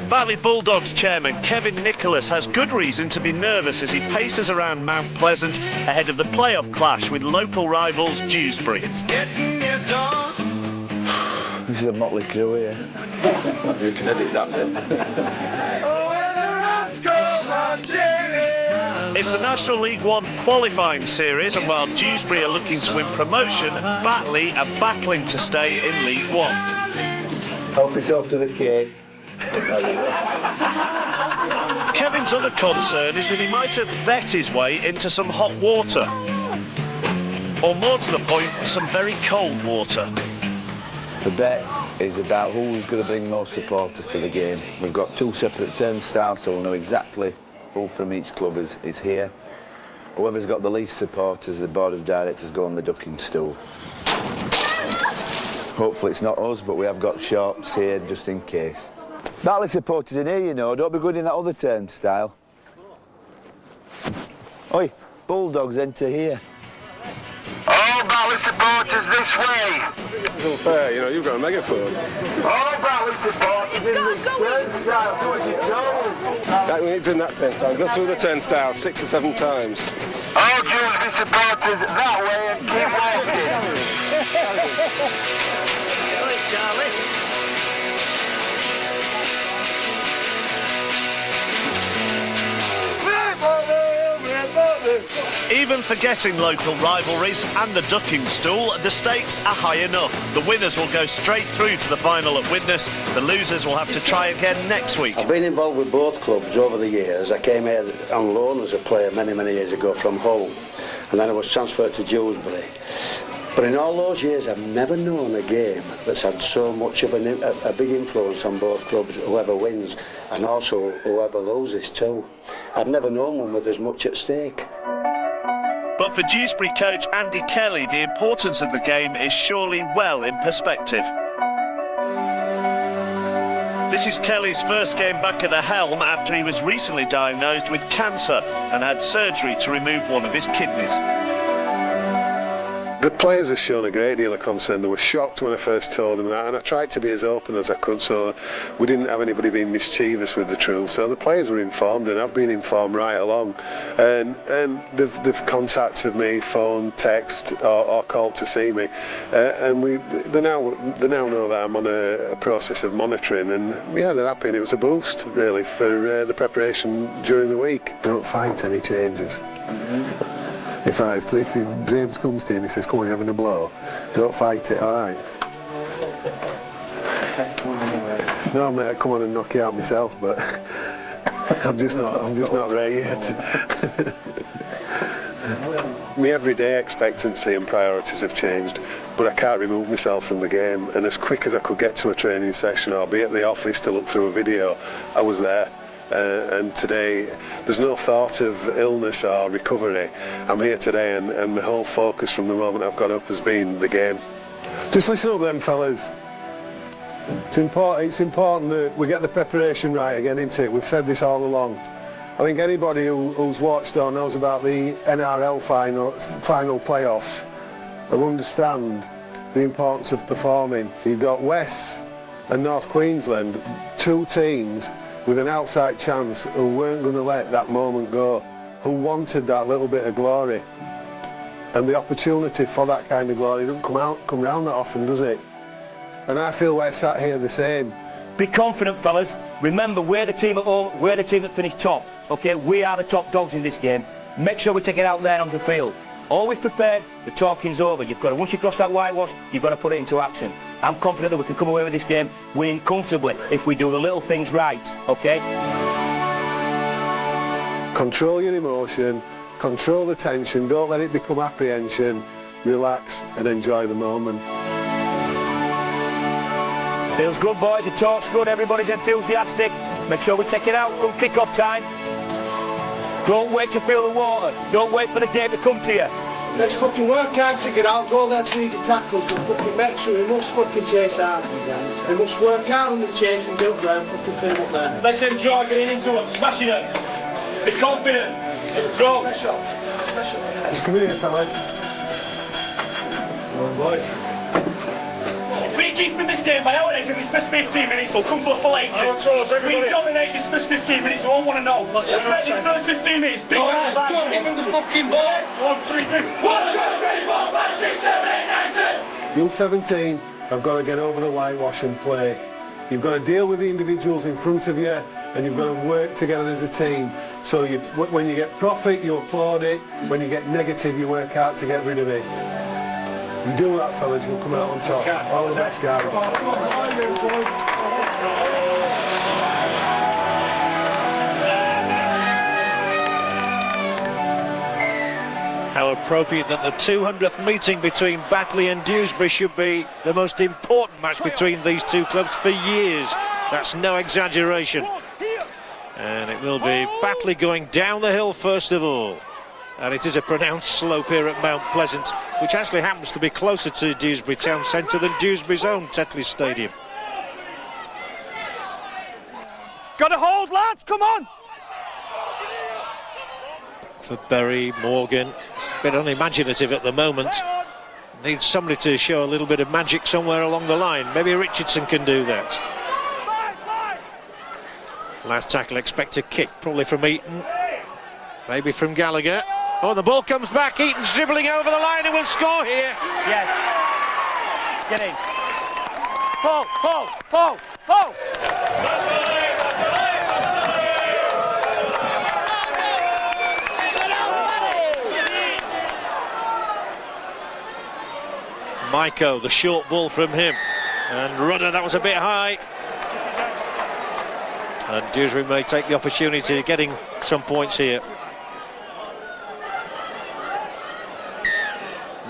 Batley Bulldogs chairman Kevin Nicholas has good reason to be nervous as he paces around Mount Pleasant ahead of the playoff clash with local rivals Dewsbury. It's getting near dawn. This is a motley crew here. You can edit that bit. It's the National League One qualifying series, and while Dewsbury are looking to win promotion, Batley are battling to stay in League One. Help yourself to the cake. Kevin's other concern is that he might have bet his way into some hot water. Or more to the point, some very cold water. The bet is about who's going to bring most supporters to the game. We've got two separate turnstiles, so we'll know exactly who from each club is here. Whoever's got the least supporters, the board of directors go on the ducking stool. Hopefully it's not us, but we have got shorts here just in case. Batley supporters in here, you know, don't be good in that other turnstile. Oi, Bulldogs enter here. All Batley supporters this way! This is unfair, you know, you've got a megaphone. All Batley supporters in this turnstile, do as you're told! That means in that turnstile, go through the turnstile 6 or 7 times. All Dewsbury supporters that way and keep walking! Even forgetting local rivalries and the ducking stool, the stakes are high enough. The winners will go straight through to the final at Widnes. The losers will have to try again next week. I've been involved with both clubs over the years. I came here on loan as a player many years ago from Halton, and then I was transferred to Dewsbury. But in all those years, I've never known a game that's had so much of a big influence on both clubs, whoever wins, and also whoever loses too. I've never known one with as much at stake. But for Dewsbury coach Andy Kelly, the importance of the game is surely well in perspective. This is Kelly's first game back at the helm after he was recently diagnosed with cancer and had surgery to remove one of his kidneys. The players have shown a great deal of concern. They were shocked when I first told them that, and I tried to be as open as I could so we didn't have anybody being mischievous with the truth. So the players were informed, and I've been informed right along. And they've contacted me, phone, text, or called to see me. And they now know that I'm on a process of monitoring, and yeah, they're happy. And it was a boost really for the preparation during the week. Don't fight any changes. If James comes to you and he says, come on, you're having a blow, don't fight it, alright? No, mate, I'd come on and knock you out myself, but I'm just not ready yet. My everyday expectancy and priorities have changed, but I can't remove myself from the game, and as quick as I could get to a training session or be at the office to look through a video, I was there. And today there's no thought of illness or recovery. I'm here today, and my whole focus from the moment I've got up has been the game. Just listen up then, fellas. It's important that we get the preparation right again, isn't it? We've said this all along. I think anybody who's watched or knows about the NRL final playoffs will understand the importance of performing. You've got West and North Queensland, two teams with an outside chance who weren't going to let that moment go, who wanted that little bit of glory. And the opportunity for that kind of glory doesn't come round that often, does it? And I feel we're sat here the same. Be confident, fellas. Remember, we're the team at home, we're the team that finished top. Okay, we are the top dogs in this game. Make sure we take it out there on the field. Always prepared, the talking's over. Once you cross that whitewash, you've got to put it into action. I'm confident that we can come away with this game winning comfortably if we do the little things right, okay? Control your emotion, control the tension, don't let it become apprehension, relax and enjoy the moment. Feels good, boys, the talk's good, everybody's enthusiastic. Make sure we take it out from kick-off time. Don't wait to feel the water, don't wait for the game to come to you. Let's fucking work out to get out, all that easy tackles, but fucking make sure we must fucking chase hard. We must work out on the chase and get around, fucking fill up there. Let's enjoy getting into them, smashing them. Be confident. Go. Special. Just come in here, fellas. Come on, boys. Free kick for Mr. game nowadays, in these first 15 minutes, we'll come for a full 80. We dominate these first 15 minutes, so I want to know. Let's make these first 15 minutes big. Go, give him the fucking ball. 1, 2, 3. 1, 2, 3, 4, 5, 6, 7, 8, 9, 10. You're 17, I've got to get over the whitewash and play. You've got to deal with the individuals in front of you, and you've got to work together as a team. So when you get profit, you applaud it. When you get negative, you work out to get rid of it. You do that, fellas, you'll come out on top. All the best, guys. How appropriate that the 200th meeting between Batley and Dewsbury should be the most important match between these two clubs for years. That's no exaggeration. And it will be Batley going down the hill first of all. And it is a pronounced slope here at Mount Pleasant, which actually happens to be closer to Dewsbury town centre than Dewsbury's own Tetley Stadium. Got to hold, lads, come on! For Berry, Morgan, a bit unimaginative at the moment. Needs somebody to show a little bit of magic somewhere along the line. Maybe Richardson can do that. Last tackle, expect a kick, probably from Eaton, maybe from Gallagher. Oh, the ball comes back, Eaton's dribbling over the line and will score here. Yes. Get in. Pull, pull, pull, pull! Maiko, the short ball from him, and Rudder, that was a bit high. And Dewsbury may take the opportunity of getting some points here.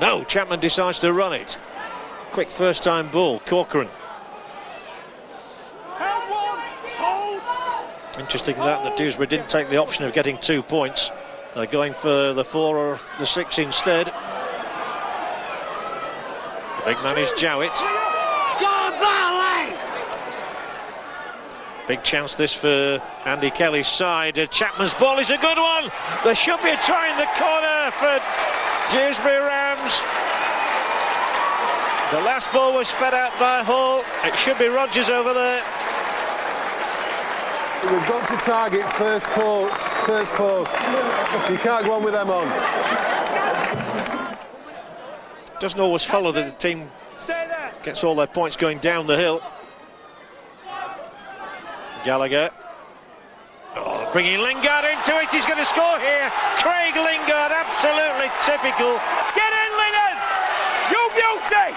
No, Chapman decides to run it. Quick first time ball, Corcoran. Interesting that Dewsbury didn't take the option of getting 2 points. They're going for the 4 or the 6 instead. The big man is Jowett. Big chance this for Andy Kelly's side. Chapman's ball is a good one. There should be a try in the corner for Dewsbury Rams. The last ball was fed out by Hall. It should be Rogers over there. We've got to target first post. You can't go on with them on. Doesn't always follow that the team gets all their points going down the hill. Gallagher. Oh, bringing Lingard into it. He's going to score here. Craig Lingard, absolutely typical. Get in, Lingers! You beauty!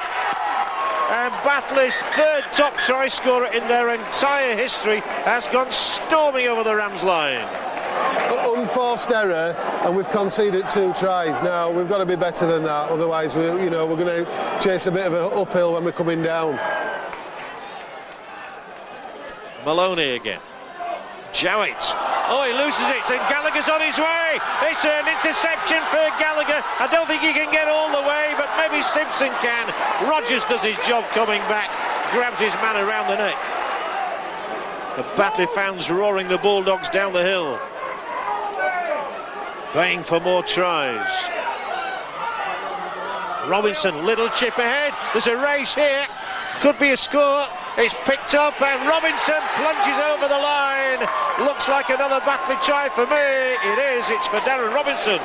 And Batley's third top try scorer in their entire history has gone storming over the Rams line. Unforced error, and we've conceded 2 tries. Now we've got to be better than that. Otherwise, we're going to chase a bit of an uphill when we're coming down. Maloney again. Jowett. Oh, he loses it, and Gallagher's on his way. It's an interception for Gallagher. I don't think he can get all the way, but maybe Simpson can. Rogers does his job coming back, grabs his man around the neck. The Batley fans roaring the Bulldogs down the hill, baying for more tries. Robinson, little chip ahead. There's a race here. Could be a score. It's picked up and Robinson plunges over the line. Looks like another Batley try for me. It is. It's for Darren Robinson.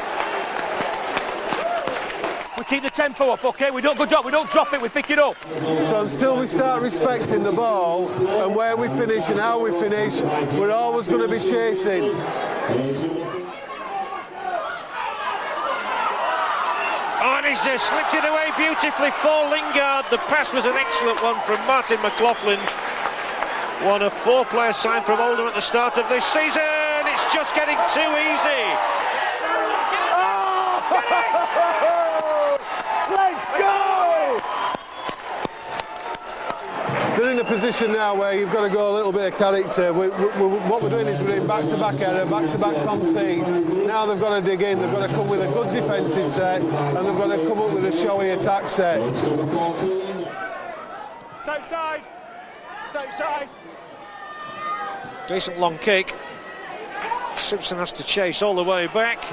We keep the tempo up, okay? We don't drop it, we pick it up. So until we start respecting the ball and where we finish and how we finish, we're always going to be chasing. Oh, and he's just slipped it away beautifully for Lingard. The pass was an excellent one from Martin McLaughlin. One of 4 players signed from Oldham at the start of this season. It's just getting too easy. Let's go! They're in a position now where you've got to go a little bit of character. What we're doing is we're doing back-to-back error, back-to-back concede. Now they've got to dig in, they've got to come with a good defensive set, and they've got to come up with a showy attack set. Same side. Same side. Decent long kick. Simpson has to chase all the way back.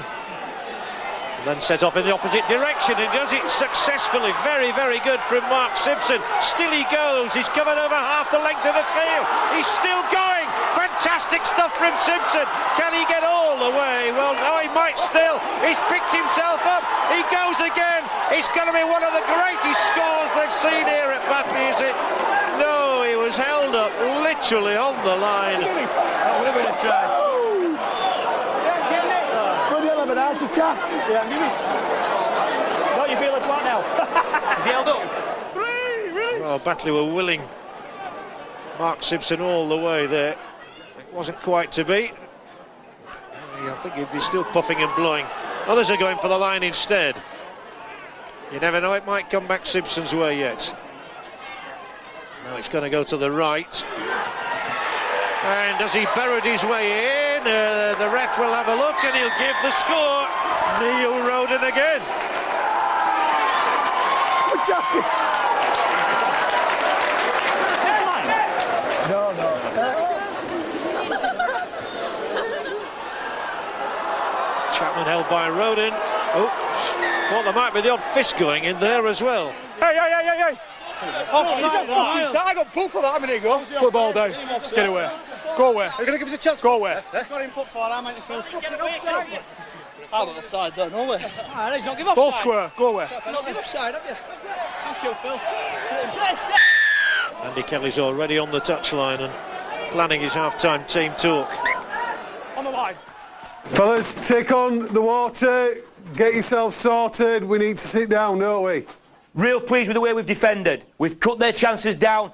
Then set off in the opposite direction, and does it successfully. Very, very good from Mark Simpson. Still he goes. He's covered over half the length of the field. He's still going. Fantastic stuff from Simpson. Can he get all the way? Well, no, he might still. He's picked himself up. He goes again. It's going to be one of the greatest scores they've seen here at Batley, is it? No, he was held up literally on the line. That would have been a try. Yeah, give it. Don't you feel it's one now? Is he held up? Well, Batley were willing. Mark Simpson all the way there. It wasn't quite to be. I think he'd be still puffing and blowing. Others are going for the line instead. You never know, it might come back Simpson's way yet. Now it's going to go to the right. And as he burrowed his way in, the ref will have a look and he'll give the score. Neil Roden again. No. Chapman held by Roden. Oh, thought there might be the odd fist going in there as well. Hey! Offside! I got pulled for that a minute ago. Put the ball down. Get away. Go away. You're going to give us a chance? Go away. Got him foot for, I meant to feel. I'm on the side, don't know. He's not give offside. Ball square. Go away. You're not give offside, have you? Thank you, Phil. Andy Kelly's already on the touchline and planning his half-time team talk. On the line. Fellas, take on the water, get yourself sorted. We need to sit down, don't we? Real pleased with the way we've defended. We've cut their chances down.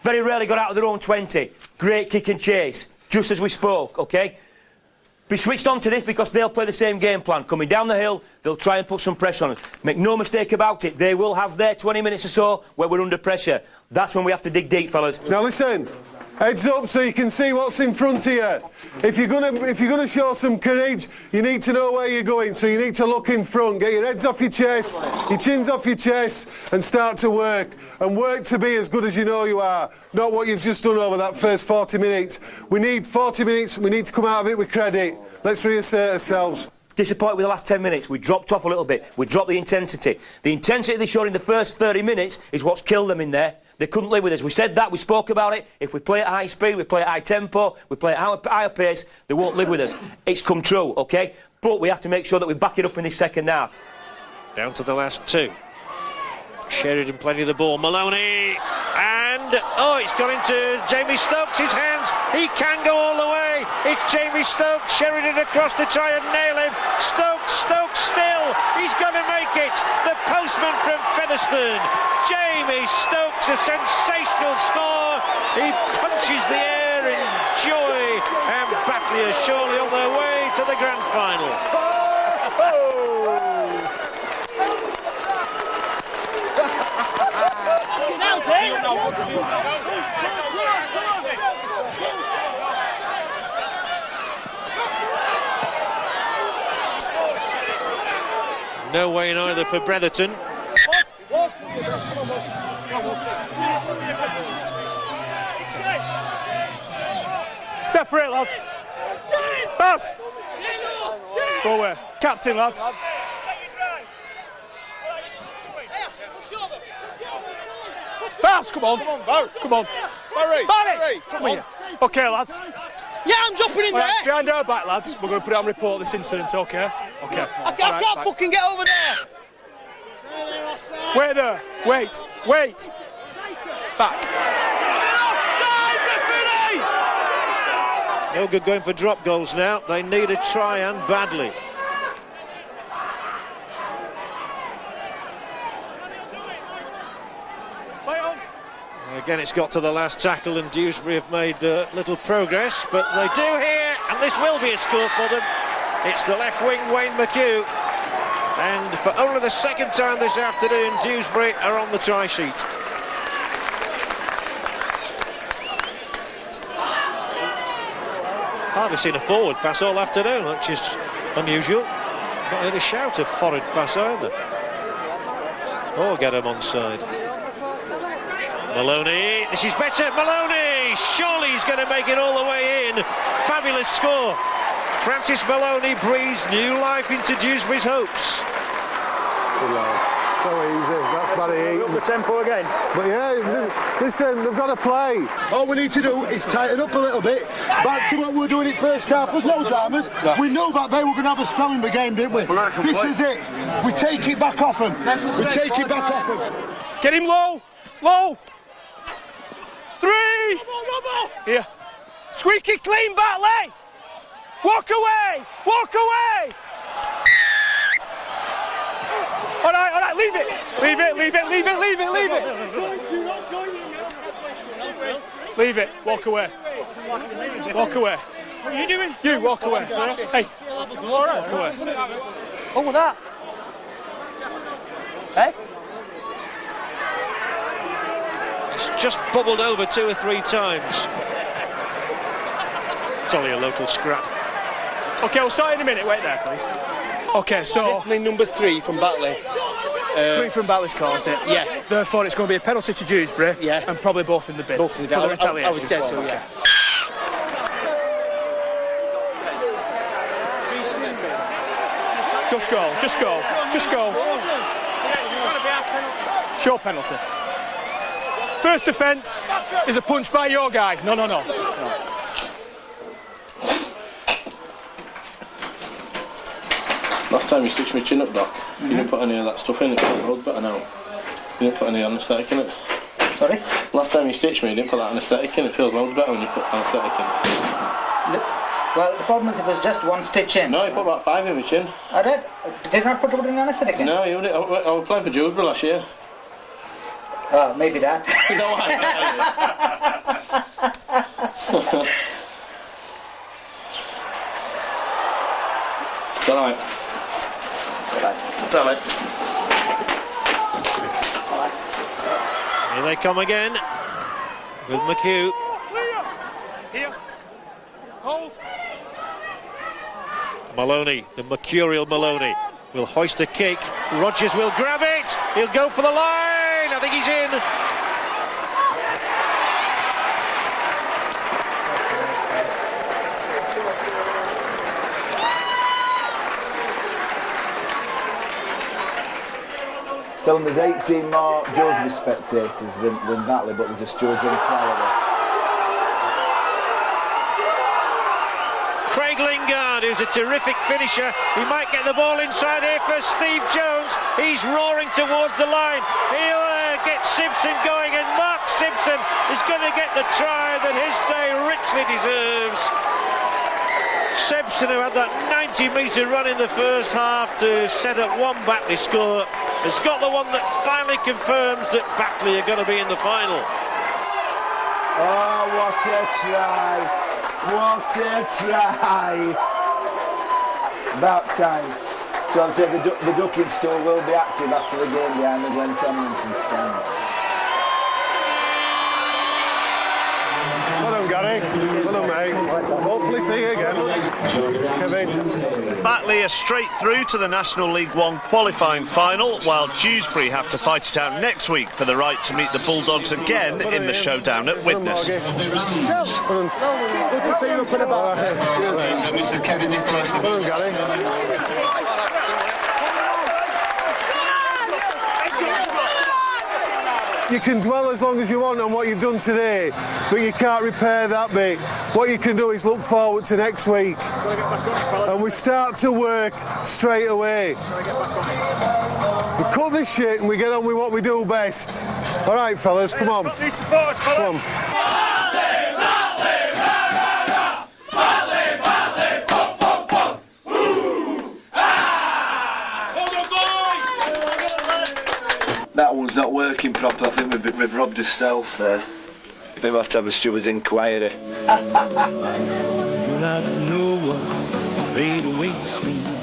Very rarely got out of their own 20. Great kick and chase, just as we spoke, OK? Be switched on to this because they'll play the same game plan. Coming down the hill, they'll try and put some pressure on us. Make no mistake about it, they will have their 20 minutes or so where we're under pressure. That's when we have to dig deep, fellas. Now listen, heads up so you can see what's in front of you. If you're gonna show some courage, you need to know where you're going. So you need to look in front, get your heads off your chest, your chins off your chest, and start to work. And work to be as good as you know you are, not what you've just done over that first 40 minutes. We need 40 minutes. We need to come out of it with credit. Let's reassert ourselves. Disappointed with the last 10 minutes. We dropped off a little bit. We dropped the intensity. The intensity they showed in the first 30 minutes is what's killed them in there. They couldn't live with us. We said that, we spoke about it. If we play at high speed, we play at high tempo, we play at higher pace, they won't live with us. It's come true, OK? But we have to make sure that we back it up in this second half. Down to the last two. Sheridan plenty of the ball. Maloney, and it's gone into Jamie Stokes' hands. He can go all the way. It's Jamie Stokes. Sheridan across to try and nail him. Stokes still. He's going to make it. The postman from Featherstone. Jamie Stokes, a sensational score. He punches the air in joy, and Batley are surely on their way to the grand final. No way in either for Bretherton. Separate, lads. Pass. Go away. Captain, lads. Pass, come on. Come on. Barry. Come here. OK, lads. Yeah, I'm jumping in there. Behind our back, lads. We're going to put it on report this incident, OK? OK. I can't fucking get over there. Wait there. Wait. Back. No good going for drop goals now. They need a try and badly. Again, it's got to the last tackle, and Dewsbury have made little progress, but they do here, and this will be a score for them. It's the left wing, Wayne McHugh, and for only the second time this afternoon, Dewsbury are on the try sheet. Hardly seen a forward pass all afternoon, which is unusual. Not heard a shout of forward pass either. Or get him onside. Maloney, this is better. Maloney, surely he's going to make it all the way in. Fabulous score. Francis Maloney breathes new life into Dewsbury's hopes. So easy, that's Barry Eaton. Up the tempo again. But yeah, listen, they've got to play. All we need to do is tighten up a little bit. Back to what we were doing in first half. There's no dramas. No. We knew that they were going to have a spell in the game, didn't we? This is it. We take it back off them. We take it back off them. Get him low. Low. 3. Here. Squeak it clean, Batley. Walk away. Walk away. All right, leave it. Leave it. Leave it. Walk away. Walk away. What are you doing? You walk away. Hey. All right. Walk away. What was that? Hey? It's just bubbled over 2 or 3 times. It's only a local scrap. Okay, we'll start in a minute. Wait there, please. Okay, so... Definitely number 3 from Batley. 3 from Batley's caused it. Yeah. Therefore, it's going to be a penalty to Dewsbury. Yeah. And probably both in the bin. Both in the bin. For the retaliation. I would say so, yeah. Just go. Just go. Just go. It's your penalty. First offence is a punch by your guy. No. Last time you stitched my chin up, Doc, you didn't put any of that stuff in it, it feels better now. You didn't put any anaesthetic in it. Sorry? Last time you stitched me, you didn't put that anaesthetic in it, feels loads better when you put anaesthetic in it. Well, the problem is if it's just one stitch in. No, you put about 5 in my chin. I did? Did not put an anaesthetic in? No, you did. I was playing for Dewsbury last year. Oh, maybe that. Is that why? It's alright. Damn it. Here they come again with McHugh. Here. Hold. Maloney, the mercurial Maloney, will hoist a kick. Rogers will grab it. He'll go for the line. I think he's in. Tell them there's 18 more Dewsbury spectators than Batley, but there's a stewards inquiry. Craig Lingard, who's a terrific finisher. He might get the ball inside here for Steve Jones. He's roaring towards the line. He'll get Simpson going, and Mark Simpson is going to get the try that his day richly deserves. Simpson, who had that 90-metre run in the first half to set up one Batley score, has got the one that finally confirms that Batley are going to be in the final. Oh, what a try! What a try! About time. So I'll take the ducking stool will be active after the game behind the Glen Tomlinson stand. Well done, Gary. Well done, mate. Hopefully see you again. Kevin. Batley are straight through to the National League One qualifying final, while Dewsbury have to fight it out next week for the right to meet the Bulldogs again in the showdown at Widnes. Good to see you up in the back. Mr. Kevin Nicholas. Well done, Gary. You can dwell as long as you want on what you've done today, but you can't repair that bit. What you can do is look forward to next week. And we start to work straight away. We cut this shit and we get on with what we do best. All right, fellas, come on. Come on. That one's not working properly. I think we've robbed ourselves there. Maybe we'll have to have a steward's inquiry.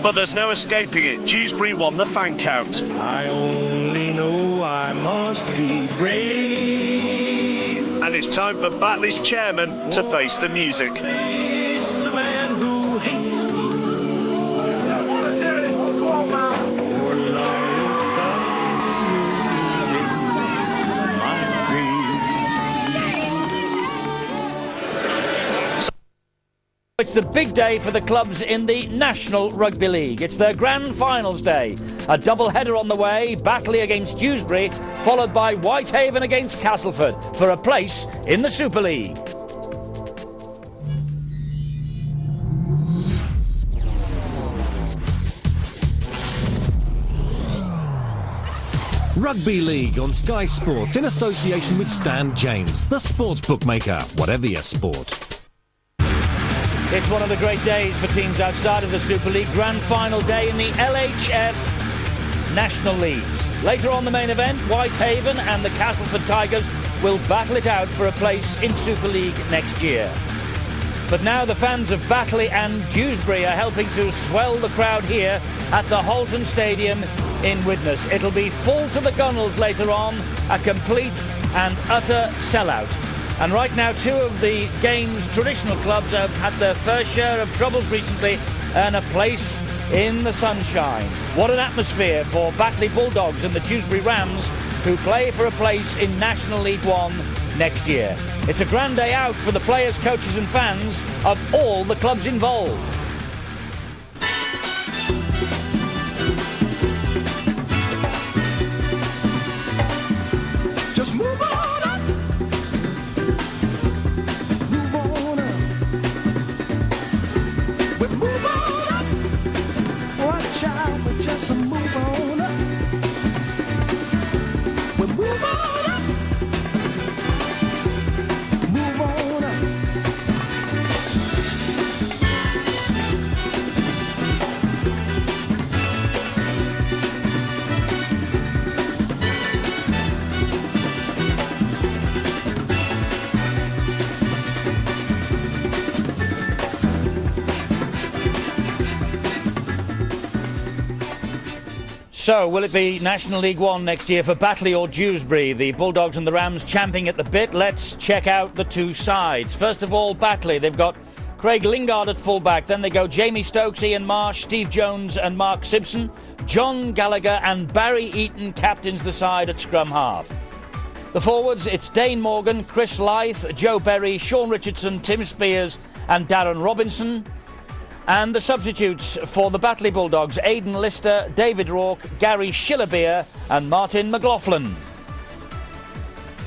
But there's no escaping it. Dewsbury won the fan count. I only know I must be brave. And it's time for Batley's chairman to face the music. It's the big day for the clubs in the National Rugby League. It's their grand finals day. A double header on the way, Batley against Dewsbury, followed by Whitehaven against Castleford for a place in the Super League. Rugby League on Sky Sports in association with Stan James, the sports bookmaker, whatever your sport. It's one of the great days for teams outside of the Super League. Grand final day in the LHF National Leagues. Later on the main event, Whitehaven and the Castleford Tigers will battle it out for a place in Super League next year. But now the fans of Batley and Dewsbury are helping to swell the crowd here at the Halton Stadium in Widnes. It'll be full to the gunnels later on, a complete and utter sellout. And right now, two of the game's traditional clubs have had their fair share of troubles recently and a place in the sunshine. What an atmosphere for Batley Bulldogs and the Dewsbury Rams, who play for a place in National League One next year. It's a grand day out for the players, coaches and fans of all the clubs involved. Just move on. Just move on up. We'll move on up. Move on up. So, will it be National League One next year for Batley or Dewsbury? The Bulldogs and the Rams champing at the bit. Let's check out the two sides. First of all, Batley. They've got Craig Lingard at fullback. Then they go Jamie Stokes, Ian Marsh, Steve Jones and Mark Simpson. John Gallagher and Barry Eaton captains the side at scrum half. The forwards, it's Dane Morgan, Chris Lyth, Joe Berry, Sean Richardson, Tim Spears and Darren Robinson. And the substitutes for the Batley Bulldogs, Aidan Lister, David Rourke, Gary Schillerbeer and Martin McLaughlin.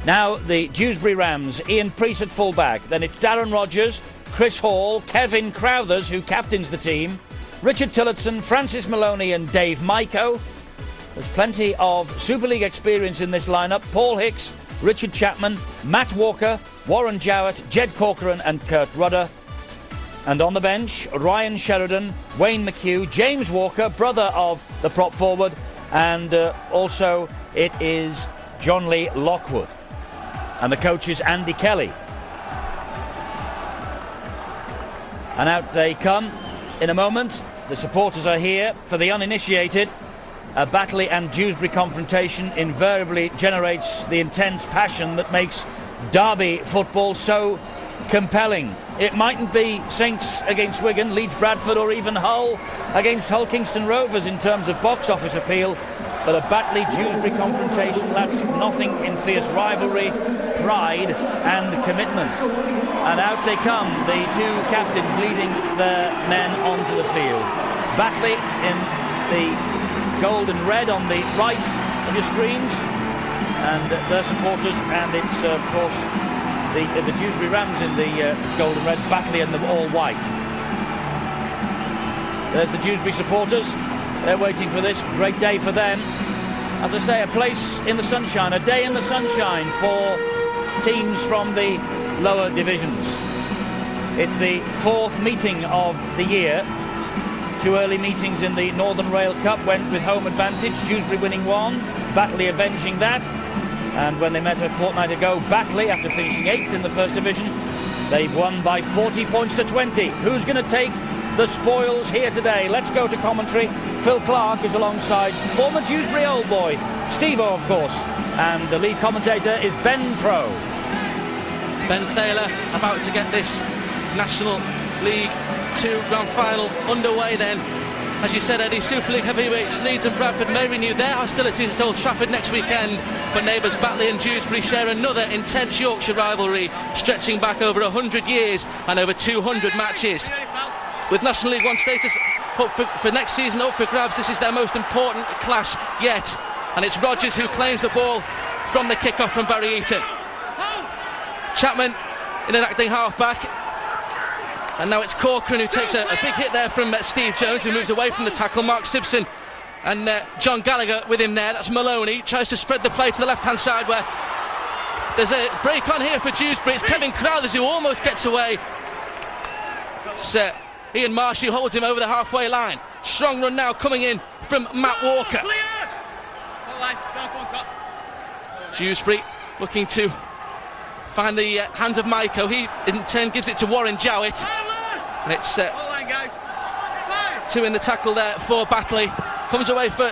Now the Dewsbury Rams, Ian Priest at fullback. Then it's Darren Rogers, Chris Hall, Kevin Crowthers, who captains the team, Richard Tillotson, Francis Maloney and Dave Maiko. There's plenty of Super League experience in this lineup. Paul Hicks, Richard Chapman, Matt Walker, Warren Jowett, Jed Corcoran and Kurt Rudder. And on the bench, Ryan Sheridan, Wayne McHugh, James Walker, brother of the prop forward, and also it is John Lee Lockwood. And the coach is Andy Kelly. And out they come in a moment. The supporters are here. For the uninitiated, a Batley and Dewsbury confrontation invariably generates the intense passion that makes derby football so compelling. It mightn't be Saints against Wigan, Leeds Bradford or even Hull against Hull Kingston Rovers in terms of box office appeal, but a Batley-Dewsbury confrontation lacks nothing in fierce rivalry, pride and commitment. And out they come, the two captains leading their men onto the field. Batley in the gold and red on the right of your screens, and their supporters, and it's of course the Dewsbury Rams in the gold and red, Batley in the all white. There's the Dewsbury supporters. They're waiting for this great day for them. As I say, a place in the sunshine, a day in the sunshine for teams from the lower divisions. It's the fourth meeting of the year. Two early meetings in the Northern Rail Cup went with home advantage, Dewsbury winning one, Batley avenging that. And when they met a fortnight ago, Batley, after finishing 8th in the First Division, they won by 40 points to 20. Who's going to take the spoils here today? Let's go to commentary. Phil Clark is alongside former Dewsbury old boy, Steve-O, of course. And the lead commentator is Ben Pro. Ben Thaler about to get this National League 2 grand final underway then. As you said, Eddie, Super League heavyweights Leeds and Bradford may renew their hostilities at Old Trafford next weekend, but neighbours Batley and Dewsbury share another intense Yorkshire rivalry stretching back over 100 years and over 200 matches. With National League 1 status for next season up for grabs, this is their most important clash yet, and it's Rogers who claims the ball from the kick-off from Barry Eaton. Chapman in an acting half-back, and now it's Corcoran who takes a big hit there from Steve Jones, who moves away from the tackle. Mark Simpson and John Gallagher with him there. That's Maloney, tries to spread the play to the left-hand side where there's a break on here for Dewsbury. It's Kevin Crowthers who almost gets away. It's Ian Marsh who holds him over the halfway line. Strong run now coming in from Matt Walker. Dewsbury looking to find the hands of Maiko. He in turn gives it to Warren Jowett, and it's two in the tackle there for Batley. Comes away for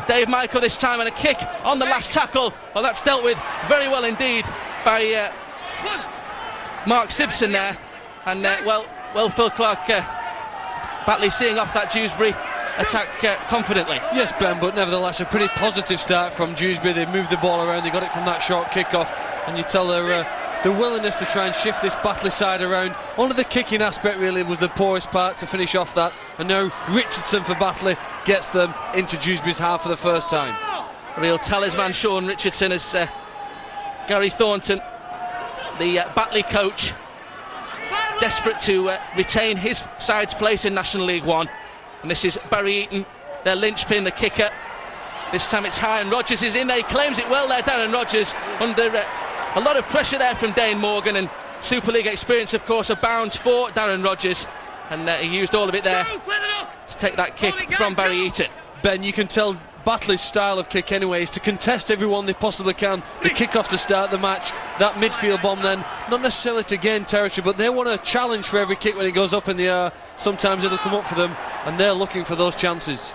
Dave Maiko this time, and a kick on the last tackle. Well, that's dealt with very well indeed by Mark Simpson there, and well Phil Clark, Batley seeing off that Dewsbury attack confidently. Yes, Ben, but nevertheless a pretty positive start from Dewsbury. They moved the ball around, they got it from that short kick-off, and you tell their willingness to try and shift this Batley side around. Only the kicking aspect really was the poorest part to finish off that, and now Richardson for Batley gets them into Dewsbury's half for the first time. Real talisman Sean Richardson as Gary Thornton, the Batley coach, desperate to retain his side's place in National League 1. And this is Barry Eaton, their linchpin, the kicker. This time it's high and Rogers is in there. He claims it well there, Darren Rogers, under a lot of pressure there from Dane Morgan, and Super League experience of course abounds for Darren Rogers, and he used all of it there to take that kick from Barry Eaton. Ben, you can tell Batley's style of kick anyway is to contest everyone they possibly can. The kick-off to start the match, that midfield bomb then, not necessarily to gain territory, but they want a challenge for every kick when it goes up in the air. Sometimes it'll come up for them, and they're looking for those chances.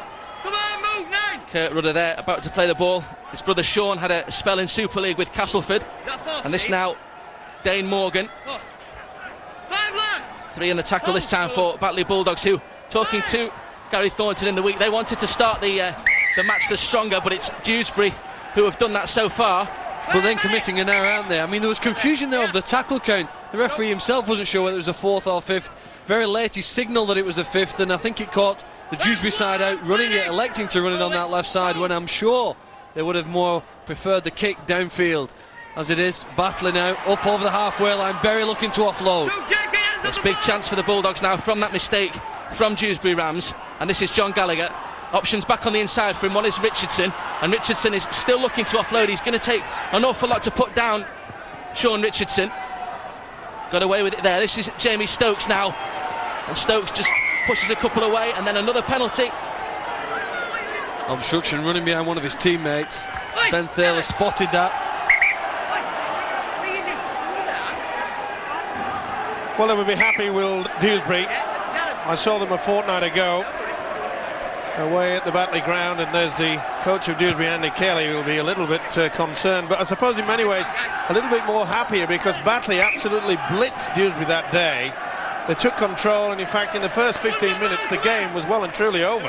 Kurt Rudder there, about to play the ball. His brother Sean had a spell in Super League with Castleford, and this now Dane Morgan. 3 in the tackle this time for Batley Bulldogs, who, talking to Gary Thornton in the week, they wanted to start the match the stronger, but it's Dewsbury who have done that so far. But then committing an error, aren't they? I mean, there was confusion there of the tackle count. The referee himself wasn't sure whether it was a 4th or 5th. Very late he signalled that it was a 5th, and I think it caught the Dewsbury side out, running it, electing to run it on that left side, when I'm sure they would have more preferred the kick downfield. As it is, Batley now up over the halfway line, Berry looking to offload. There's big chance for the Bulldogs now from that mistake from Dewsbury Rams, and this is John Gallagher. Options back on the inside for him. One is Richardson, and Richardson is still looking to offload. He's going to take an awful lot to put down Sean Richardson. Got away with it there. This is Jamie Stokes now, and Stokes just pushes a couple away, and then another penalty. Obstruction running behind one of his teammates. Ben Thaler spotted that. Well, they would be happy, will Dewsbury. I saw them a fortnight ago away at the Batley ground, and there's the coach of Dewsbury, Andy Kelly, who will be a little bit concerned, but I suppose in many ways a little bit more happier, because Batley absolutely blitzed Dewsbury that day. They took control, and in fact in the first 15 minutes the game was well and truly over.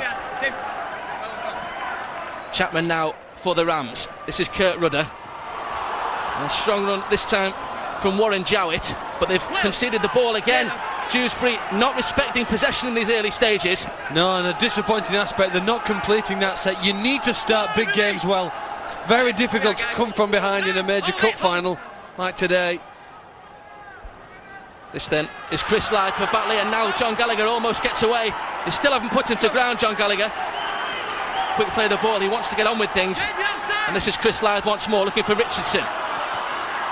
Chapman now for the Rams. This is Kurt Rudder, and a strong run this time from Warren Jowett, but they've conceded the ball again. Dewsbury not respecting possession in these early stages. No, and a disappointing aspect, they're not completing that set. You need to start big games well. It's very difficult to come from behind in a major cup final like today. This then is Chris Lyde for Batley, and now John Gallagher almost gets away. They still haven't put him to ground, John Gallagher. Quick play of the ball, he wants to get on with things. And this is Chris Lyde once more, looking for Richardson.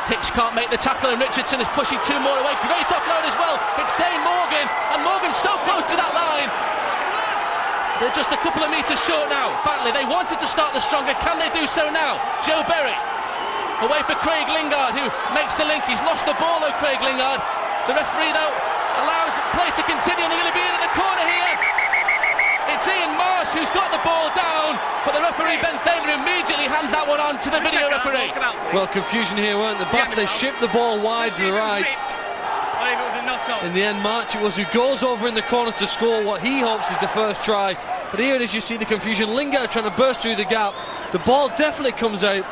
Hicks can't make the tackle, and Richardson is pushing 2 more away. Great offload as well. It's Dane Morgan, and Morgan's so close to that line. They're just a couple of metres short now. Batley, they wanted to start the stronger. Can they do so now? Joe Berry away for Craig Lingard, who makes the link. He's lost the ball though, Craig Lingard. The referee though allows play to continue, and they're going to be in at the corner here. It's Ian Marsh who's got the ball down, but the referee Ben Thaler immediately hands that one on to the video referee. Well, confusion here, weren't they? Batley shipped the ball wide to the right. In the end, March it was who goes over in the corner to score what he hopes is the first try But here it is, you see the confusion. Lingard trying to burst through the gap. The ball definitely comes out.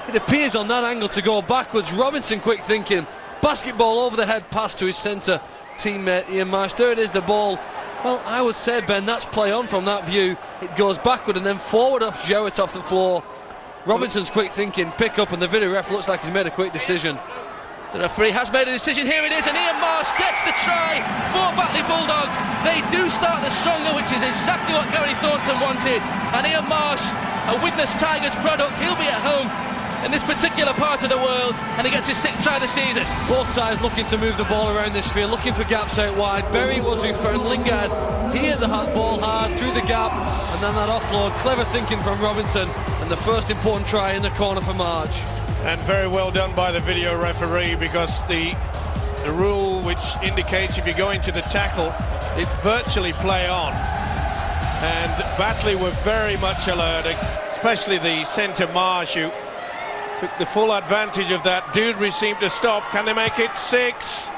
It appears on that angle to go backwards. Robinson quick thinking. Basketball over the head pass to his centre teammate Ian Marsh. There it is, the ball. Well, I would say, Ben, that's play on from that view. It goes backward and then forward off Jowett off the floor. Robinson's quick thinking, pick up, and the video ref looks like he's made a quick decision. The referee has made a decision. Here it is, and Ian Marsh gets the try for Batley Bulldogs. They do start the stronger, which is exactly what Gary Thornton wanted. And Ian Marsh, a Widnes Tigers product, he'll be at home in this particular part of the world, and he gets his 6th try of the season. Both sides looking to move the ball around this field, looking for gaps out wide. Berry was who found Lingard. He hit the ball hard through the gap, and then that offload. Clever thinking from Robinson, and the first important try in the corner for March. And very well done by the video referee, because the rule which indicates if you go into the tackle, it's virtually play on. And Batley were very much alert, especially the centre Marsh, who took the full advantage of that. Dewsbury seemed to stop. Can they make it 6?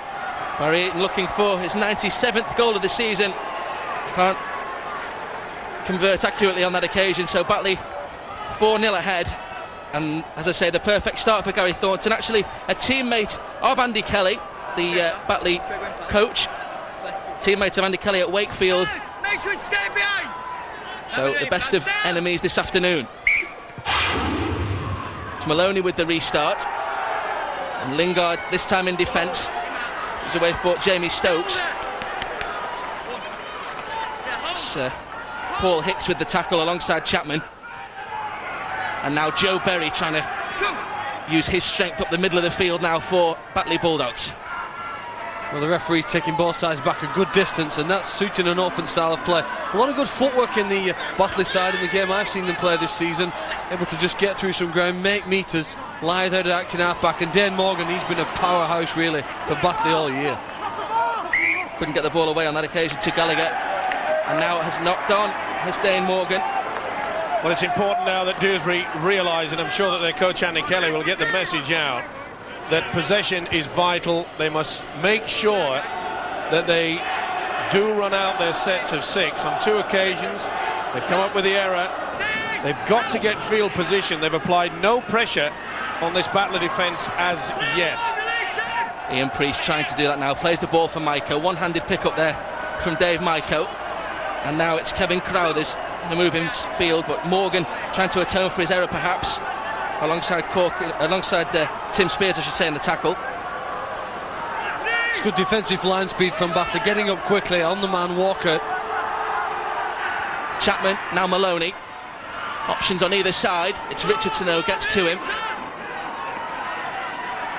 Barry Eaton looking for his 97th goal of the season. Can't convert accurately on that occasion, so Batley 4-0 ahead. And as I say, the perfect start for Gary Thornton, actually a teammate of Andy Kelly, the Batley coach, teammate of Andy Kelly at Wakefield. So the best of enemies this afternoon. It's Maloney with the restart, and Lingard this time in defence. He's away for Jamie Stokes. It's Paul Hicks with the tackle alongside Chapman. And now Joe Berry trying to use his strength up the middle of the field now for Batley Bulldogs. Well, the referee taking both sides back a good distance, and that's suiting an open style of play. A lot of good footwork in the Batley side in the game I've seen them play this season. Able to just get through some ground, make meters, lie there to acting half-back. And Dane Morgan, he's been a powerhouse really for Batley all year. Couldn't get the ball away on that occasion to Gallagher. And now it has knocked on, has Dane Morgan. Well, it's important now that Dewsbury realise, and I'm sure that their coach Andy Kelly will get the message out, that possession is vital. They must make sure that they do run out their sets of 6. On 2 occasions, they've come up with the error. They've got to get field position. They've applied no pressure on this Batley defence as yet. Ian Priest trying to do that now. Plays the ball for Maiko. One-handed pick up there from Dave Maiko. And now it's Kevin Crowthers in the moving field, but Morgan trying to atone for his error perhaps, alongside Tim Spears, I should say, in the tackle. It's good defensive line speed from Batley, getting up quickly on the man Walker. Chapman, now Maloney. Options on either side. It's Richardson though, gets to him.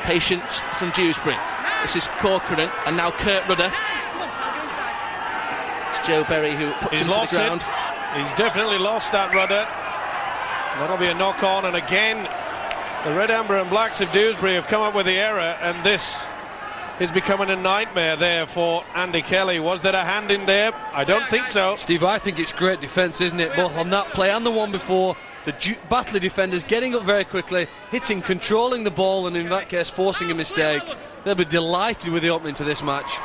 Patience from Dewsbury. This is Corcoran, and now Kurt Rudder. It's Joe Berry who puts him to the ground. He's definitely lost that Rudder. That'll be a knock on, and again the red, amber and blacks of Dewsbury have come up with the error, and this is becoming a nightmare there for Andy Kelly. Was there a hand in there? I don't think so. Steve, I think it's great defence, isn't it? Both on that play and the one before. The Batley defenders getting up very quickly, hitting, controlling the ball, and in that case forcing a mistake. They'll be delighted with the opening to this match.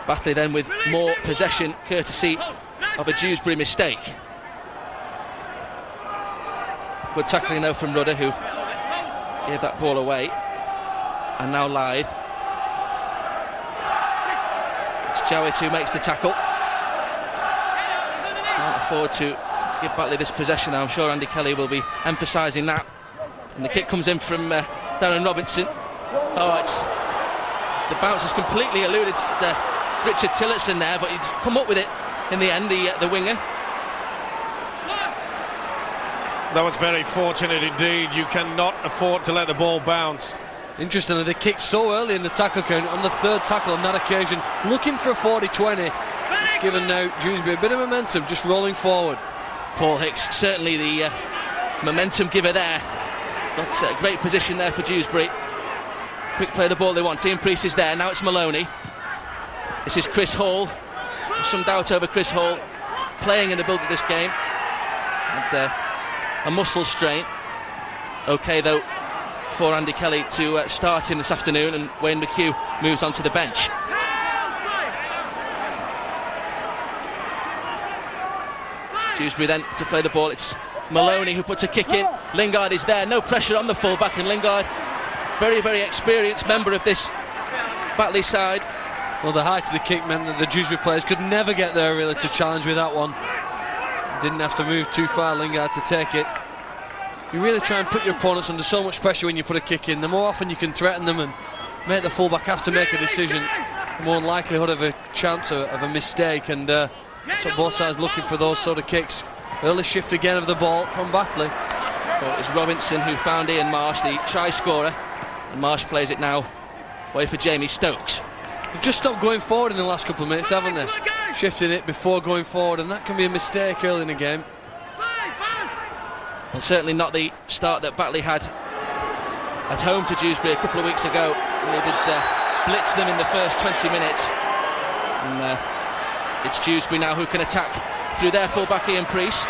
Batley then with more possession, courtesy of a Dewsbury mistake. Good tackling though from Rudder, who gave that ball away. And now Lythe. It's Jowett who makes the tackle. Can't afford to give Batley this possession now. I'm sure Andy Kelly will be emphasising that. And the kick comes in from Darren Robinson. Oh, the bounce has completely eluded Richard Tillotson there, but he's come up with it in the end, the winger. That was very fortunate indeed. You cannot afford to let the ball bounce. Interestingly, they kicked so early in the tackle count on the 3rd tackle on that occasion, looking for a 40-20. It's given now Dewsbury a bit of momentum, just rolling forward. Paul Hicks, certainly the momentum giver there. That's a great position there for Dewsbury. Quick play the ball they want. Ian Priest is there, now it's Maloney. This is Chris Hall. There's some doubt over Chris Hall playing in the build of this game. And a muscle strain. Okay though for Andy Kelly to start him this afternoon, and Wayne McHugh moves on to the bench. Dewsbury then to play the ball. It's Maloney who puts a kick in. Lingard is there, no pressure on the full-back, and Lingard, very, very experienced member of this Batley side. Well, the height of the kick meant that the Dewsbury players could never get there really to challenge with that one. Didn't have to move too far, Lingard, to take it. You really try and put your opponents under so much pressure when you put a kick in. The more often you can threaten them and make the fullback have to make a decision, the more likelihood of a chance of a mistake, and so both sides looking for those sort of kicks. Early shift again of the ball from Batley. Well, it was Robinson who found Ian Marsh, the try scorer, and Marsh plays it now away for Jamie Stokes. They've just stopped going forward in the last couple of minutes, haven't they? Shifting it before going forward, and that can be a mistake early in the game. Well, certainly not the start that Batley had at home to Dewsbury a couple of weeks ago. They did blitz them in the first 20 minutes. And it's Dewsbury now who can attack through their fullback Ian Priest.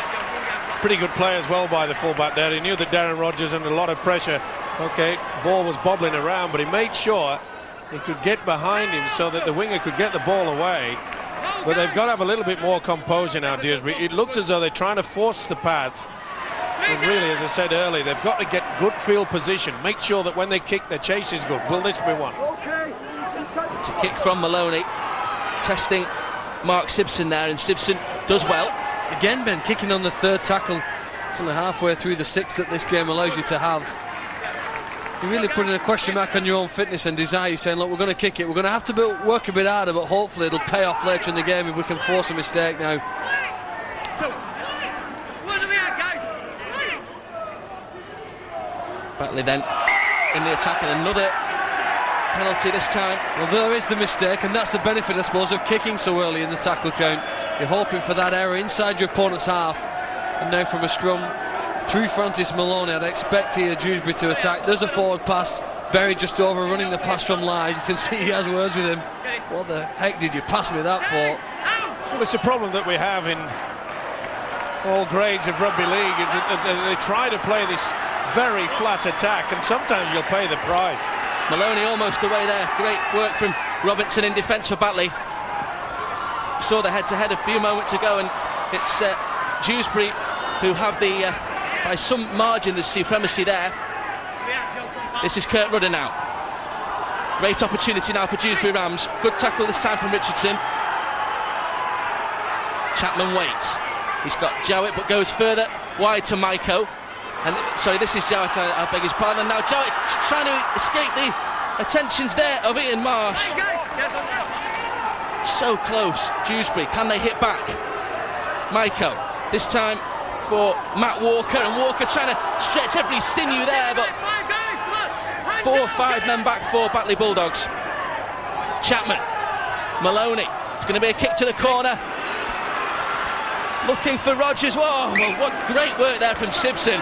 Pretty good play as well by the fullback there. He knew that Darren Rodgers under a lot of pressure. Okay, ball was bobbling around, but he made sure he could get behind him so that the winger could get the ball away. But they've got to have a little bit more composure now, Dewsbury. It looks as though they're trying to force the pass. And really, as I said earlier, they've got to get good field position. Make sure that when they kick, their chase is good. Will this be one? It's a kick from Maloney. Testing Mark Simpson there, and Simpson does well. Again, Ben, kicking on the third tackle. It's only halfway through the sixth that this game allows you to have. You're really putting a question mark on your own fitness and desire. You're saying, look, we're going to kick it. We're going to have to work a bit harder, but hopefully it'll pay off later in the game if we can force a mistake now. Batley then in the attack, and another penalty this time. Well, there is the mistake, and that's the benefit, I suppose, of kicking so early in the tackle count. You're hoping for that error inside your opponent's half, and now from a scrum through Francis Maloney, I'd expect here Dewsbury to attack. There's a forward pass, Berry just overrunning the pass from Lyde. You can see he has words with him. What the heck did you pass me that for? Well, it's a problem that we have in all grades of rugby league, is that they try to play this very flat attack, and sometimes you'll pay the price. Maloney almost away there. Great work from Robinson in defence for Batley. Saw the head-to-head a few moments ago, and it's Dewsbury who have the, by some margin, the supremacy there. This is Kurt Rudder now. Great opportunity now for Dewsbury Rams. Good tackle this time from Richardson. Chapman waits. He's got Jowett, but goes further wide to Maiko. And sorry, this is Jowett, I beg his pardon. Now Jowett trying to escape the attentions there of Ian Marsh. So close, Dewsbury. Can they hit back? Maiko, this time for Matt Walker, and Walker trying to stretch every sinew there, but 4 or 5 men back for Batley Bulldogs. Chapman, Maloney, it's going to be a kick to the corner. Looking for Rodgers. Whoa, well, what great work there from Simpson.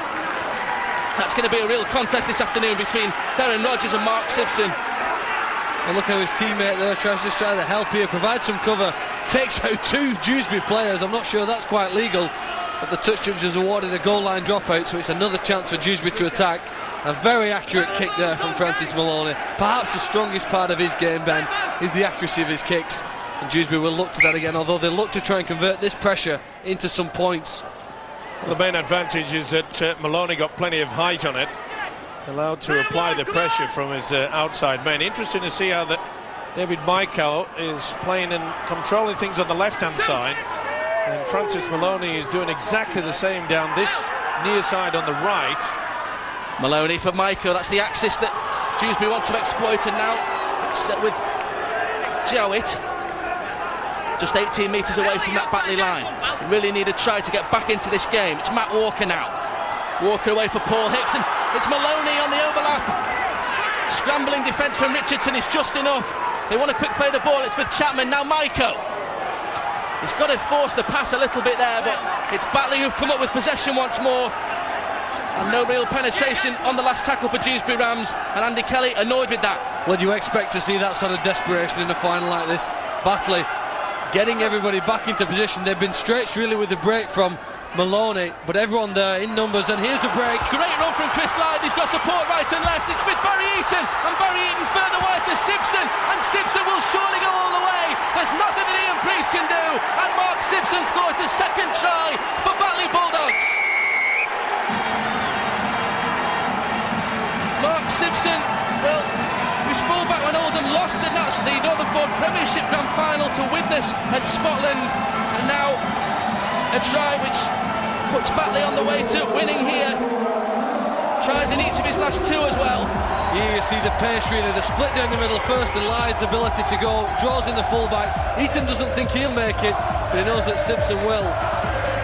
That's going to be a real contest this afternoon between Darren Rodgers and Mark Simpson. And look how his teammate there just trying to help here, provide some cover. Takes out 2 Dewsbury players. I'm not sure that's quite legal, but the touch judge has awarded a goal line dropout, so it's another chance for Dewsbury to attack. A very accurate kick there from Francis Maloney. Perhaps the strongest part of his game, Ben, is the accuracy of his kicks. And Dewsbury will look to that again, although they look to try and convert this pressure into some points. Well, the main advantage is that Maloney got plenty of height on it, allowed to apply the pressure from his outside man. Interesting to see how that David Michael is playing and controlling things on the left-hand side, and Francis Maloney is doing exactly the same down this near side on the right. Maloney for Michael, that's the axis that Dewsbury want to exploit, and now it's set with Jowett. Just 18 metres away from that Batley line. They really need to try to get back into this game. It's Matt Walker now. Walker away for Paul Hicks, and it's Maloney on the overlap. Scrambling defence from Richardson is just enough. They want to quick play the ball. It's with Chapman. Now Maiko. He's got to force the pass a little bit there, but it's Batley who've come up with possession once more. And no real penetration on the last tackle for Dewsbury Rams, and Andy Kelly annoyed with that. Well, you expect to see that sort of desperation in a final like this. Batley getting everybody back into position. They've been stretched really with the break from Maloney, but everyone there in numbers, and here's a break. Great run from Chris Lyde, he's got support right and left, it's with Barry Eaton, and Barry Eaton further wide to Simpson, and Simpson will surely go all the way. There's nothing that Ian Priest can do, and Mark Simpson scores the second try for Batley Bulldogs. Mark Simpson, well, his fullback when Oldham lost the Northern Ford Premiership Grand Final to Widnes at Scotland, and now a try which puts Batley on the way to winning here. Tries in each of his last two as well. Here you see the pace really, the split down the middle first, and Lyde's ability to go, draws in the fullback. Eaton doesn't think he'll make it, but he knows that Simpson will.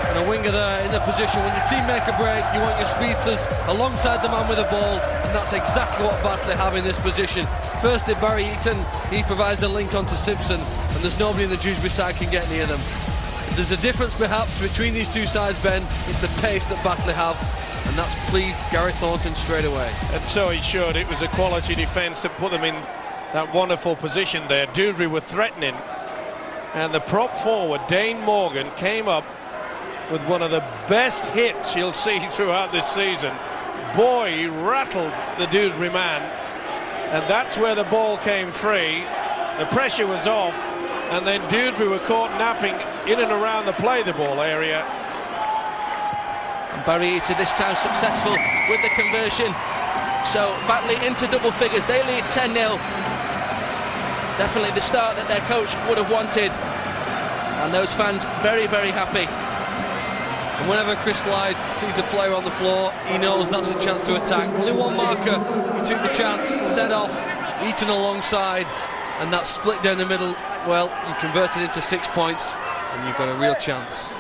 And a winger there in the position. When your team make a break, you want your speedsters alongside the man with the ball, and that's exactly what Batley have in this position. Firstly, Barry Eaton, he provides a link onto Simpson, and there's nobody in the Dewsbury side can get near them. If there's a difference perhaps between these two sides, Ben, it's the pace that Batley have, and that's pleased Gary Thornton straight away. And so he should. It was a quality defence that put them in that wonderful position there. Dewsbury were threatening, and the prop forward, Dane Morgan, came up with one of the best hits you'll see throughout this season. Boy, he rattled the Dewsbury man, and that's where the ball came free. The pressure was off, and then Dewsbury were caught napping in and around the play the ball area. And Barry Eaton this time successful with the conversion. So Batley into double figures, they lead 10-0. Definitely the start that their coach would have wanted, and those fans very, very happy. And whenever Chris Lyde sees a player on the floor, he knows that's a chance to attack. Only one marker, he took the chance, set off, Eaton alongside, and that split down the middle, well, you convert it into 6 points, and you've got a real chance.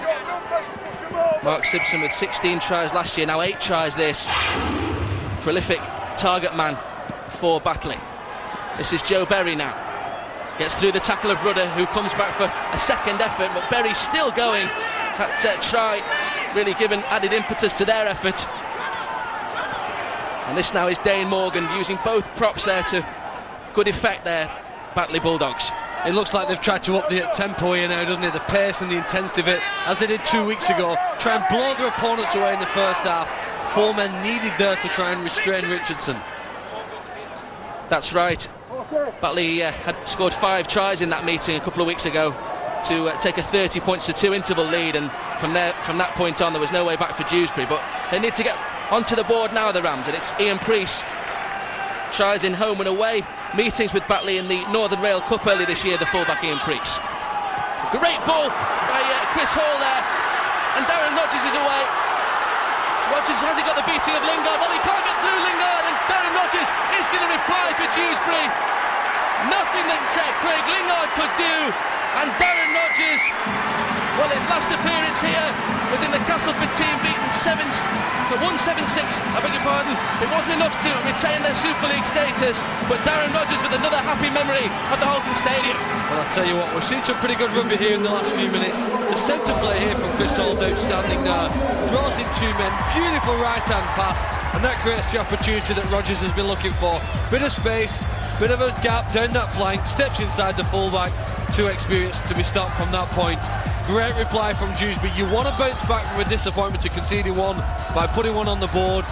Mark Simpson with 16 tries last year, now 8 tries this. Prolific target man for Batley. This is Joe Berry now. Gets through the tackle of Rudder, who comes back for a second effort, but Berry's still going. That try really given added impetus to their effort. And this now is Dane Morgan using both props there to good effect there, Batley Bulldogs. It looks like they've tried to up the tempo here now, doesn't it? The pace and the intensity of it, as they did 2 weeks ago. Try and blow their opponents away in the first half. 4 men needed there to try and restrain Richardson. That's right. Batley had scored 5 tries in that meeting a couple of weeks ago to take a 30 points to 2 interval lead, and from that point on there was no way back for Dewsbury, but they need to get onto the board now, the Rams, and it's Ian Priest. Tries in home and away meetings with Batley in the Northern Rail Cup early this year, the fullback Ian Priest. Great ball by Chris Hall there, and Darren Rogers is away. Rogers hasn't got the beating of Lingard, well he can't get through Lingard, and Darren Rogers is going to reply for Dewsbury. Nothing that Craig Lingard could do, and Darren Rogers, well, his last appearance here was in the Castleford team beaten 1-7-6, I beg your pardon. It wasn't enough to retain their Super League status, but Darren Rogers with another happy memory of the Halton Stadium. Well, I'll tell you what, we've seen some pretty good rugby here in the last few minutes. The centre play here from Chris Hall's outstanding there. Draws in 2 men, beautiful right-hand pass, and that creates the opportunity that Rogers has been looking for. Bit of space, bit of a gap down that flank, steps inside the fullback, too experienced to be stopped from that point. Great reply from Dewsbury. You want to bounce back from a disappointment to conceding one by putting one on the board.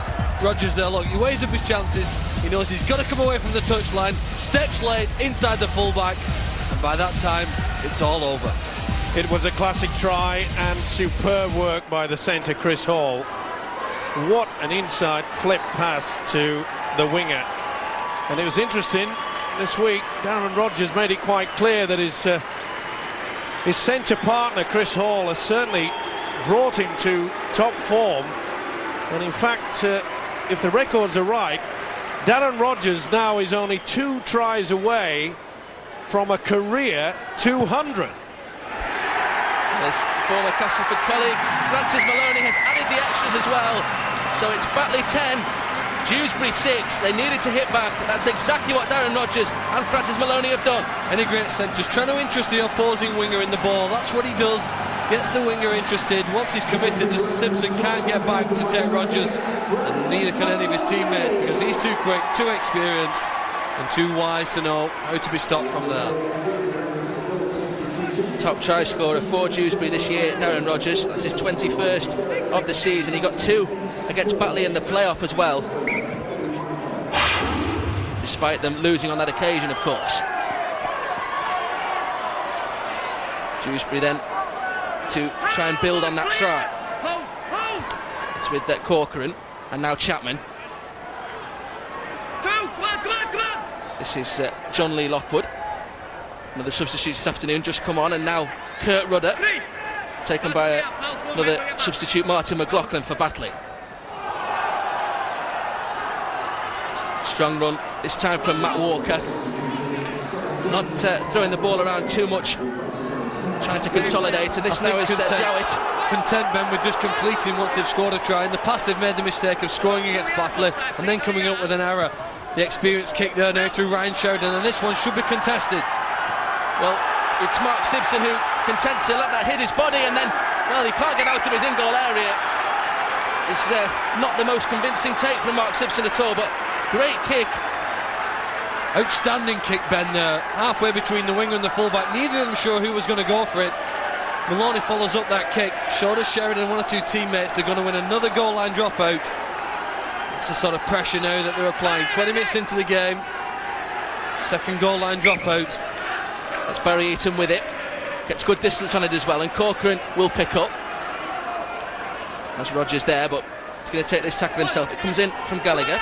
Rogers there, look, he weighs up his chances. He knows he's got to come away from the touchline. Steps late inside the fullback, and by that time, it's all over. It was a classic try and superb work by the centre, Chris Hall. What an inside flip pass to the winger. And it was interesting, this week, Darren Rogers made it quite clear that his centre partner, Chris Hall, has certainly brought him to top form. And in fact, if the records are right, Darren Rogers now is only 2 tries away from a career 200. His former Castleford colleague Francis Maloney has added the extras as well. So it's Batley 10, Dewsbury 6. They needed to hit back. That's exactly what Darren Rogers and Francis Maloney have done. Any great centres trying to interest the opposing winger in the ball. That's what he does. Gets the winger interested. Once he's committed, the Simpson can't get back to take Rogers, and neither can any of his teammates, because he's too quick, too experienced, and too wise to know how to be stopped from there. top try scorer for Dewsbury this year, Darren Rogers. That's his 21st of the season. He got 2 against Batley in the playoff as well, despite them losing on that occasion, of course. Dewsbury then to try and build on that try. It's with Corcoran and now Chapman. This is John Lee Lockwood. Another substitute this afternoon just come on, and now Kurt Rudder taken by another substitute, Martin McLaughlin, for Batley. Strong run this time from Matt Walker, not throwing the ball around too much, trying to consolidate, and this now is Jowett. Content, Ben, with just completing once they've scored a try. In the past they've made the mistake of scoring against Batley and then coming up with an error. The experienced kick there now through Ryan Sheridan, and this one should be contested. Well, it's Mark Simpson who content to let that hit his body, and then, well, he can't get out of his in-goal area. It's not the most convincing take from Mark Simpson at all, but great kick. Outstanding kick, Ben, there, halfway between the winger and the fullback. Neither of them sure who was going to go for it. Maloney follows up that kick, showed us Sheridan one or two teammates. They're going to win another goal line dropout. It's the sort of pressure now that they're applying. 20 minutes into the game, second goal line dropout. That's Barry Eaton with it, gets good distance on it as well, and Corcoran will pick up. That's Rogers there, but he's going to take this tackle himself. It comes in from Gallagher.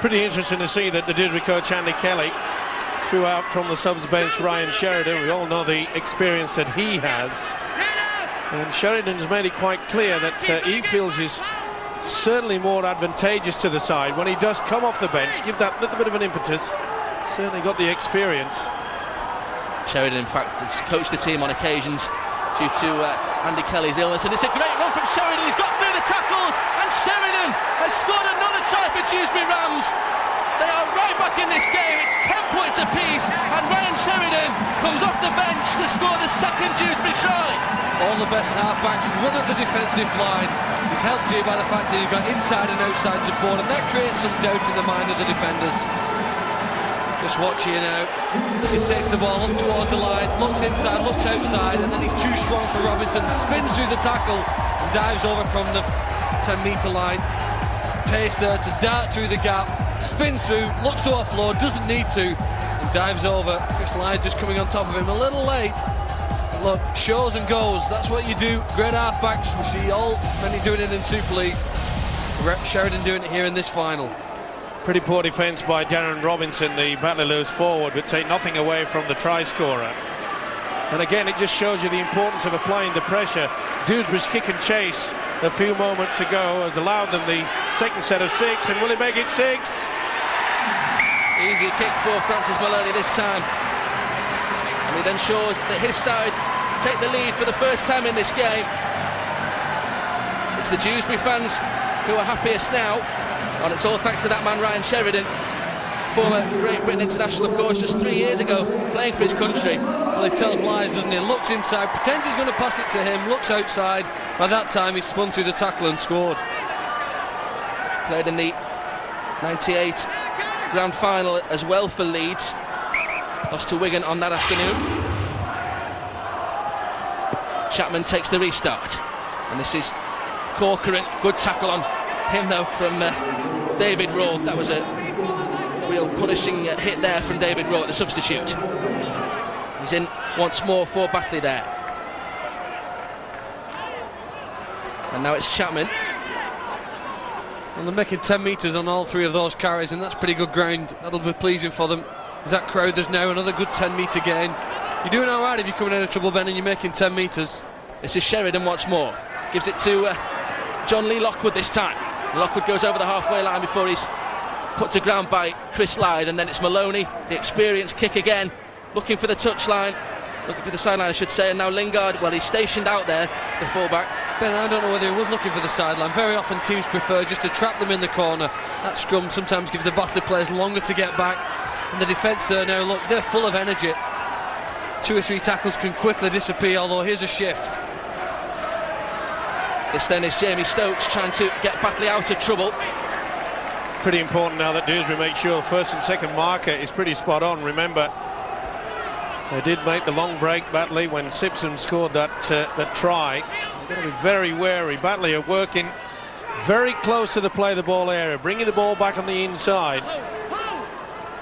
Pretty interesting to see that the Dewsbury coach Andy Kelly threw out from the subs bench Ryan Sheridan. We all know the experience that he has, and Sheridan's made it quite clear that he feels is certainly more advantageous to the side when he does come off the bench, give that little bit of an impetus. Certainly got the experience. Sheridan, in fact, has coached the team on occasions due to Andy Kelly's illness, and it's a great run from Sheridan. He's got through the tackles, and Sheridan has scored another try for Dewsbury Rams. They are right back in this game. It's 10 points apiece, and Ryan Sheridan comes off the bench to score the second Dewsbury try. All the best half-backs run at the defensive line. He's helped here by the fact that you've got inside and outside support, and that creates some doubt in the mind of the defenders. Just watch here now. He takes the ball up towards the line, looks inside, looks outside, and then he's too strong for Robinson. Spins through the tackle and dives over from the 10-metre line. Pace there to dart through the gap. Spins through, looks to offload, doesn't need to, and dives over. Chris Lyde just coming on top of him a little late. Look, shows and goes, that's what you do. Great half-backs, we see many doing it in Super League. Sheridan doing it here in this final. Pretty poor defence by Darren Robinson, the Batley forward, but take nothing away from the try scorer. And again, it just shows you the importance of applying the pressure. Dewsbury's kick and chase a few moments ago has allowed them the second set of 6, and will he make it 6? Easy kick for Francis Maloney this time, and he then shows that his side take the lead for the first time in this game. It's the Dewsbury fans who are happiest now, and it's all thanks to that man Ryan Sheridan, former Great Britain international, of course, just 3 years ago, playing for his country. Well, he tells lies, doesn't he? Looks inside, pretends he's going to pass it to him, looks outside. By that time, he's spun through the tackle and scored. Played in the 98 grand final as well for Leeds. Lost to Wigan on that afternoon. Chapman takes the restart, and this is Corcoran. Good tackle on him though from David Rowe. That was a real punishing hit there from David Rowe, the substitute. He's in once more for Batley there, and now it's Chapman. Well, they're making 10 metres on all 3 of those carries, and that's pretty good ground. That'll be pleasing for them. Is that crowd? There's now another good 10-metre gain. You're doing all right if you're coming out of trouble, Ben, and you're making 10 metres. This is Sheridan once more. Gives it to John Lee Lockwood this time. Lockwood goes over the halfway line before he's put to ground by Chris Lyde, and then it's Maloney, the experienced kick again, looking for the touchline, looking for the sideline I should say, and now Lingard, well, he's stationed out there, the fullback. Ben, I don't know whether he was looking for the sideline. Very often teams prefer just to trap them in the corner. That scrum sometimes gives the Batley players longer to get back, and the defence there now, look, they're full of energy. 2 or 3 tackles can quickly disappear, although here's a shift. This then is Jamie Stokes trying to get Batley out of trouble. Pretty important now that Dewsbury make sure the first and second marker is pretty spot on. Remember, They did make the long break, Batley, when Simpson scored that try. You've got to be very wary. Batley are working very close to the play the ball area, bringing the ball back on the inside.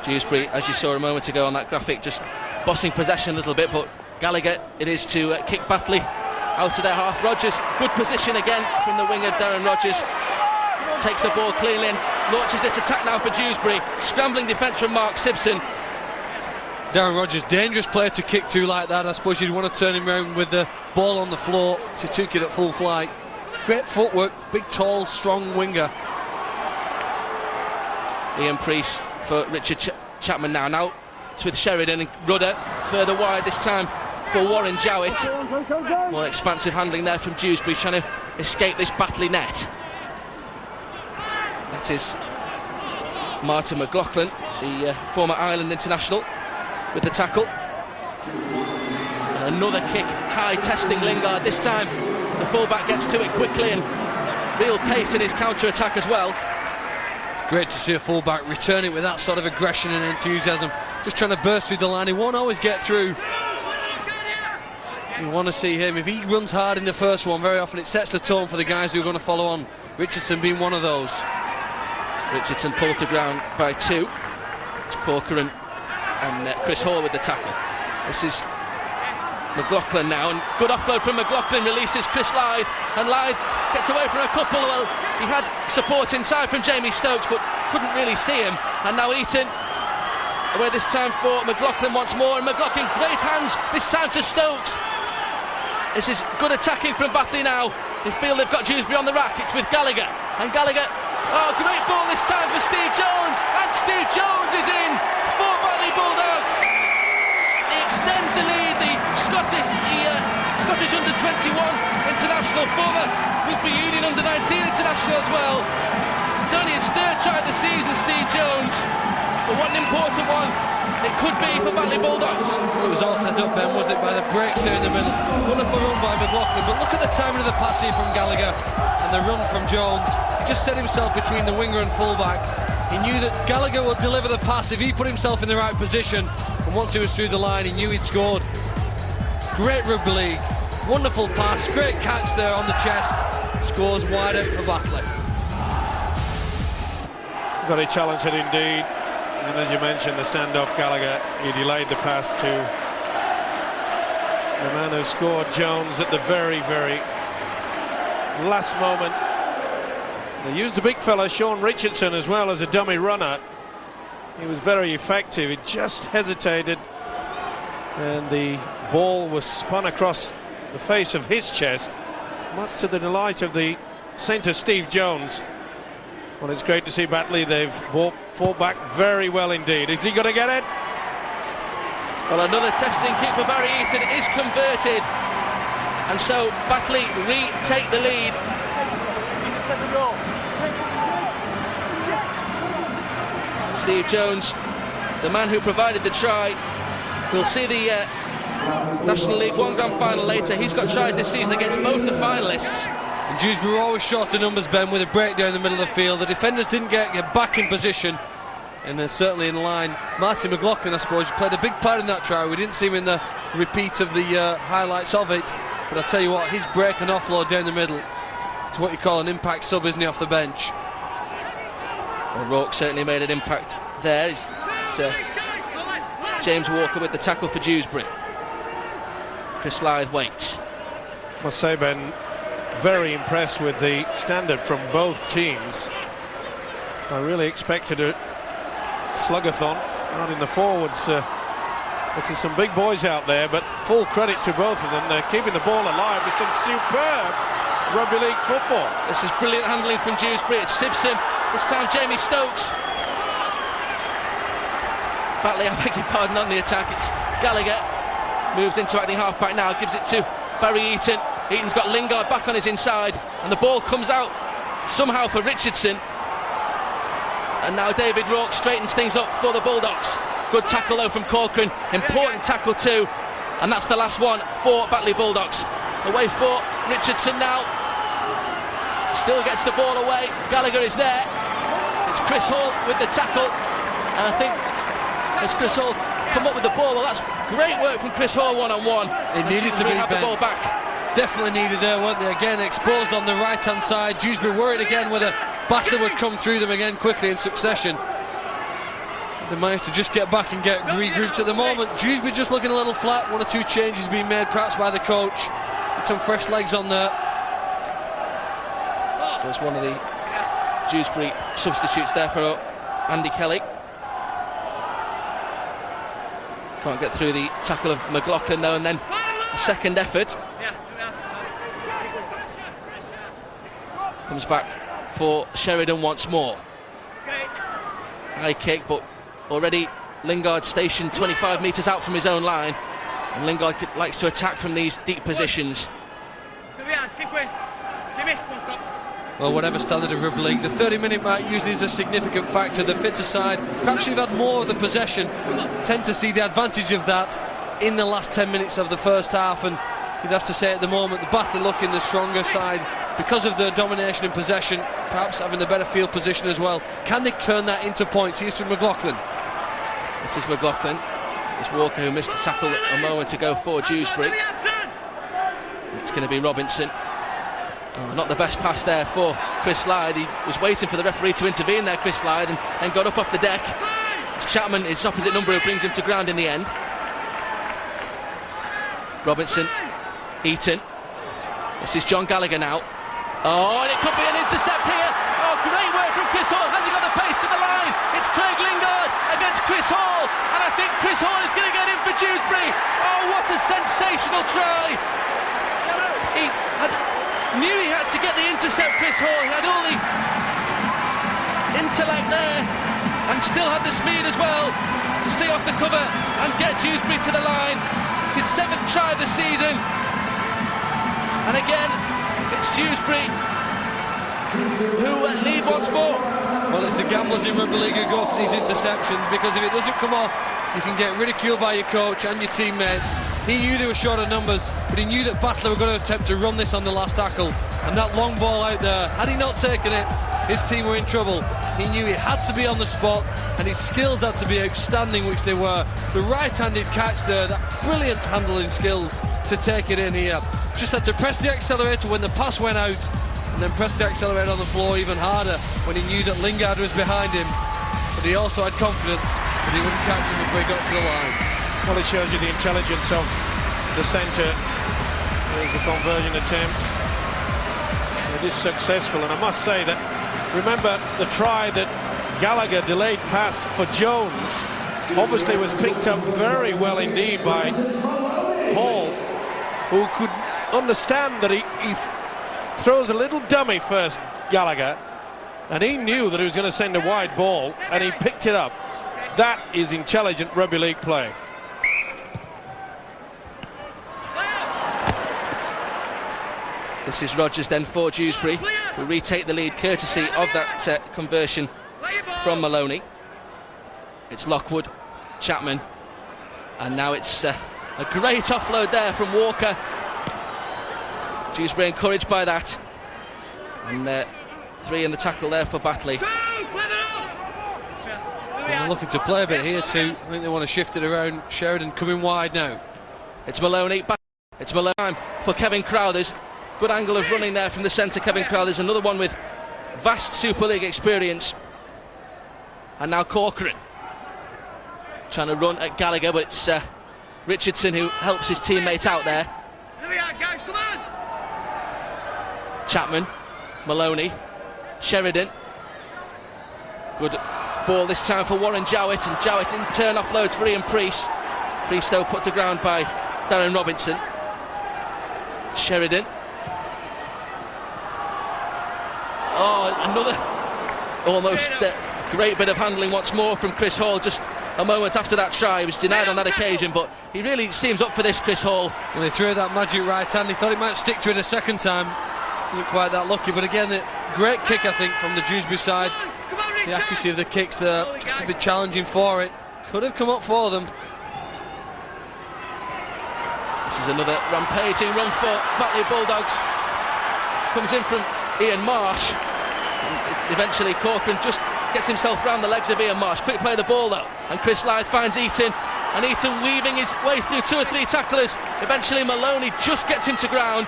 Dewsbury, as you saw a moment ago on that graphic, just bossing possession a little bit, but Gallagher, it is to kick Batley out to their half. Rogers, good position again from the winger, Darren Rogers. Takes the ball cleanly and launches this attack now for Dewsbury. Scrambling defence from Mark Simpson. Darren Rogers, dangerous player to kick to like that. I suppose you'd want to turn him around with the ball on the floor. He took it at full flight. Great footwork, big, tall, strong winger. Ian Priest for Richard Chapman now. Now it's with Sheridan and Rudder further wide this time for Warren Jowett. More expansive handling there from Dewsbury, trying to escape this Batley net. That is Martin McLaughlin, the former Ireland international, with the tackle. And another kick, high testing Lingard. This time the fullback gets to it quickly and real pace in his counter-attack as well. It's great to see a fullback return it with that sort of aggression and enthusiasm, just trying to burst through the line. He won't always get through. You want to see him, if he runs hard in the first one, very often it sets the tone for the guys who are going to follow on. Richardson being one of those. Richardson pulled to ground by 2. It's Corcoran and Chris Hall with the tackle. This is McLaughlin now, and good offload from McLaughlin, releases Chris Lythe, and Lythe gets away from a couple. Well, he had support inside from Jamie Stokes, but couldn't really see him. And now Eaton away this time for McLaughlin once more, and McLaughlin, great hands this time to Stokes. This is good attacking from Batley now. They feel they've got Dewsbury on the rack. It's with Gallagher, and Gallagher, oh, great ball this time for Steve Jones, and Steve Jones is in for Batley Bulldogs. He extends the lead, the Scottish under-21 international, former Rugby Union under-19 international as well. It's only his 3rd try of the season, Steve Jones, but what an important one it could be for Batley Bulldogs. It was all set up, Ben, wasn't it, by the breaks there in the middle. Wonderful run by McLaughlin, but look at the timing of the pass here from Gallagher and the run from Jones. He just set himself between the winger and fullback. He knew that Gallagher would deliver the pass if he put himself in the right position, and once he was through the line he knew he'd scored. Great rugby league, wonderful pass, great catch there on the chest. Scores wide out for Batley. Very talented indeed. And as you mentioned, the standoff, Gallagher, he delayed the pass to the man who scored, Jones, at the very, very last moment. They used the big fella, Sean Richardson, as well as a dummy runner. He was very effective. He just hesitated, and the ball was spun across the face of his chest, much to the delight of the centre, Steve Jones. Well, it's great to see Batley. They've fought back very well indeed. Is he going to get it? Well, another testing kick for Barry Eaton is converted, and so Batley retake the lead. Steve Jones, the man who provided the try, we'll see the National League One Grand Final later. He's got tries this season against both the finalists. And Dewsbury were always short of numbers, Ben, with a breakdown in the middle of the field. The defenders didn't get back in position, and they're certainly in line. Martin McLaughlin, I suppose, played a big part in that try. We didn't see him in the repeat of the highlights of it, but I'll tell you what, his break and offload down the middle is what you call an impact sub, isn't he, off the bench? Well, Rourke certainly made an impact there. It's James Walker with the tackle for Dewsbury. Chris Lythe waits. Must say, Ben, very impressed with the standard from both teams. I really expected a slug-a-thon out in the forwards. There's some big boys out there, but full credit to both of them. They're keeping the ball alive with some superb rugby league football. This is brilliant handling from Dewsbury. It's Simpson, this time Jamie Stokes. Batley, I beg your pardon, on the attack. It's Gallagher, moves into acting half-back now, gives it to Barry Eaton. Eaton's got Lingard back on his inside, and the ball comes out somehow for Richardson. And now David Rourke straightens things up for the Bulldogs. Good tackle though from Corcoran, important tackle too, and that's the last one for Batley Bulldogs. Away for Richardson now, still gets the ball away. Gallagher is there. It's Chris Hall with the tackle, and I think as Chris Hall come up with the ball. Well, that's great work from Chris Hall one-on-one. It needed to be have the ball back. Definitely needed there, weren't they? Again, exposed on the right-hand side. Dewsbury worried again whether Batley would come through them again quickly in succession. They managed to just get back and get regrouped at the moment. Dewsbury just looking a little flat. 1 or 2 changes being made perhaps by the coach. With some fresh legs on there. There's one of the Dewsbury substitutes there for Andy Kelly. Can't get through the tackle of McLaughlin though, and then a second effort. Comes back for Sheridan once more. High kick, but already Lingard stationed 25 metres out from his own line, and Lingard likes to attack from these deep positions. Well, whatever standard of rugby league, the 30-minute mark usually is a significant factor. The fitter side, perhaps you've had more of the possession, tend to see the advantage of that in the last 10 minutes of the first half, and you'd have to say at the moment the Batley looking the stronger side because of the domination in possession, perhaps having the better field position as well. Can they turn that into points? Here's to McLaughlin. This is McLaughlin. It's Walker who missed the tackle a moment ago for Dewsbury. It's going to be Robinson. Oh, not the best pass there for Chris Slide. He was waiting for the referee to intervene there, Chris Slide, and got up off the deck. It's Chapman, his opposite number, who brings him to ground in the end. Robinson, Eaton. This is John Gallagher now. Oh, and it could be an intercept here. Oh, great work from Chris Hall. Has he got the pace to the line? It's Craig Lingard against Chris Hall, and I think Chris Hall is going to get in for Dewsbury. Oh, what a sensational try. He knew he had to get the intercept, Chris Hall. He had all the intellect there and still had the speed as well to see off the cover and get Dewsbury to the line. It's his 7th try of the season, and again it's Dewsbury who lead once more. Well, it's the gamblers in rugby league who go for these interceptions, because if it doesn't come off, you can get ridiculed by your coach and your teammates. He knew they were short of numbers, but he knew that Batley were going to attempt to run this on the last tackle, and that long ball out there, had he not taken it, his team were in trouble. He knew he had to be on the spot, and his skills had to be outstanding, which they were. The right-handed catch there, that brilliant handling skills to take it in here. Just had to press the accelerator when the pass went out, and then press the accelerator on the floor even harder when he knew that Lingard was behind him. But he also had confidence that he wouldn't catch him before he got to the line. Well, it shows you the intelligence of the centre. There's the conversion attempt. It is successful, and I must say that, remember the try that Gallagher delayed pass for Jones obviously was picked up very well indeed by Hall, who could understand that he throws a little dummy first, Gallagher, and he knew that he was going to send a wide ball, and he picked it up. That is intelligent rugby league play. This is Rogers then for Dewsbury, who retake the lead courtesy of that conversion from Maloney. It's Lockwood, Chapman, and now it's a great offload there from Walker. Dewsbury encouraged by that, and 3 in the tackle there for Batley. They're looking to play a bit here too. I think they want to shift it around. Sheridan coming wide now. It's Maloney. It's Maloney for Kevin Crowthers. Good angle of running there from the centre. Kevin Crowthers, another one with vast Super League experience. And now Corcoran trying to run at Gallagher, but it's Richardson who helps his teammate out there. Chapman, Maloney, Sheridan. Good ball this time for Warren Jowett, and Jowett in turn offloads for Ian Priest. Priest though put to ground by Darren Robinson. Sheridan. Oh, another almost great bit of handling once more from Chris Hall. Just a moment after that try, he was denied on that occasion, but he really seems up for this, Chris Hall. When he threw that magic right hand, he thought he might stick to it a second time. Wasn't quite that lucky, but again, a great kick, I think, from the Dewsbury side. The accuracy of the kicks there, just a bit challenging for it. Could have come up for them. This is another rampaging run for Batley Bulldogs. Comes in from Ian Marsh. And eventually Corcoran just gets himself round the legs of Ian Marsh. Quick play of the ball though, and Chris Lythe finds Eaton. and Eaton weaving his way through 2 or 3 tacklers. Eventually Maloney just gets him to ground,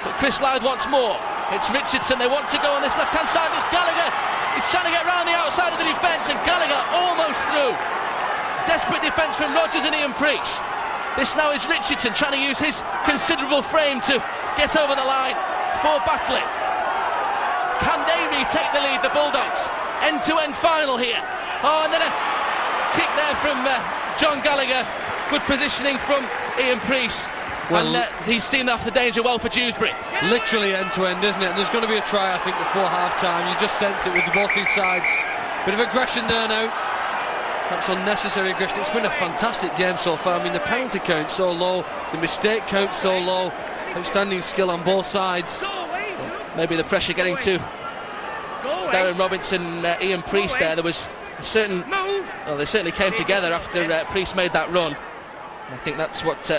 but Chris Lyde wants more. It's Richardson, they want to go on this left-hand side. It's Gallagher, he's trying to get round the outside of the defence, and Gallagher almost through. Desperate defence from Rogers and Ian Priest. This now is Richardson trying to use his considerable frame to get over the line for Batley. Can they retake the lead, the Bulldogs? End-to-end final here. Oh, and then a kick there from John Gallagher. Good positioning from Ian Priest. Well, and he's seen off the danger well for Dewsbury. Literally end-to-end, isn't it? There's going to be a try, I think, before half-time. You just sense it with both these sides. Bit of aggression there now. Perhaps unnecessary aggression. It's been a fantastic game so far. I mean, the penalty count's so low, the mistake count's so low. Outstanding skill on both sides. Maybe the pressure getting to Darren Robinson, Ian Priest there. There was a certain... Well, they certainly came together after Priest made that run. And I think that's what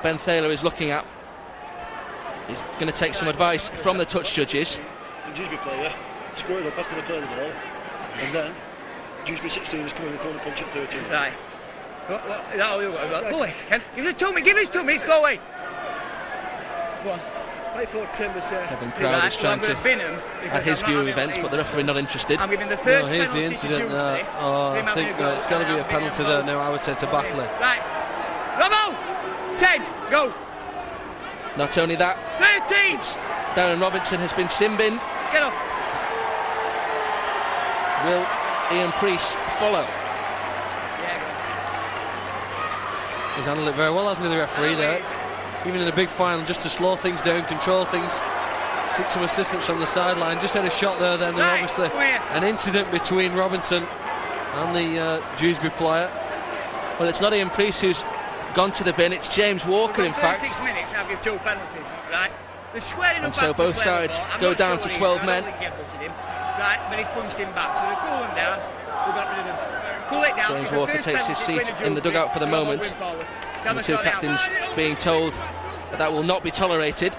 Ben Thaler is looking at. He's going to take some advice from the touch judges. Dewsbury player squared up after they played the ball, and then Dewsbury 16 is coming in front of punch at 13. Right. What, is that all you've got? Go away, Kev. Give us to me, go away. Go on. I thought Tim was Kevin Crowd is trying to add his view of events, but the referee not interested. I'm giving the first here's the incident there. Oh, I think it's got to be a penalty there now, I would say, to Batley. Right. Robbo! 10, go! Not only that, 13! Darren Robinson has been sin-binned. Get off! Will Ian Priest follow? He's handled it very well, hasn't he, the referee there? Even in a big final, just to slow things down, control things, seek some assistance from the sideline. Just had a shot there then, and obviously an incident between Robinson and the Dewsbury player. Well, it's not Ian Priest who's gone to the bin, it's James Walker, in fact. 6 minutes, I'll give 2 penalties, right? And so both sides go down to 12 men. Right, but he's punched him back, so they cool him down. We got rid of him. Cool it down. James Walker takes his seat in the dugout for the moment. And the 2 captains being told that will not be tolerated.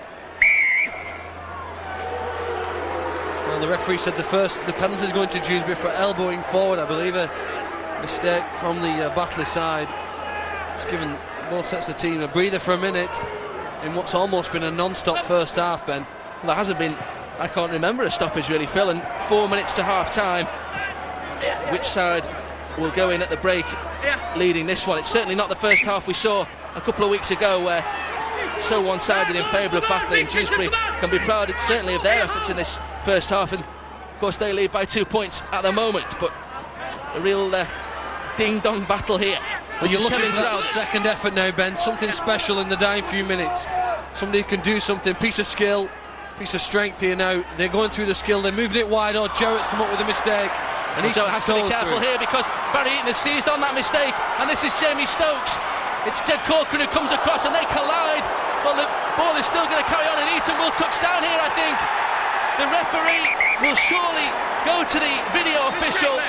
Well, the referee said the penalty is going to Dewsbury for elbowing forward. I believe a mistake from the Batley side. It's given both sets of team a breather for a minute in what's almost been a non-stop first half, Ben. Well, there hasn't been, I can't remember a stoppage really, Phil, and 4 minutes to half-time. Which side will go in at the break leading this one? It's certainly not the first half we saw a couple of weeks ago, where so one-sided in favour of Batley, and Dewsbury can be proud certainly of their efforts in this first half, and of course they lead by 2 points at the moment, but a real ding-dong battle here. Well, you're looking for that second effort now, Ben, something special in the dying few minutes. Somebody who can do something, piece of skill, piece of strength here now. They're going through the skill, they're moving it wide. Oh, Jarrett's come up with a mistake, and so has to be careful here, because Barry Eaton has seized on that mistake, and this is Jamie Stokes. It's Jed Corcoran who comes across, and they collide. Well, the ball is still going to carry on, and Eaton will touch down here, I think. The referee will surely go to the video official.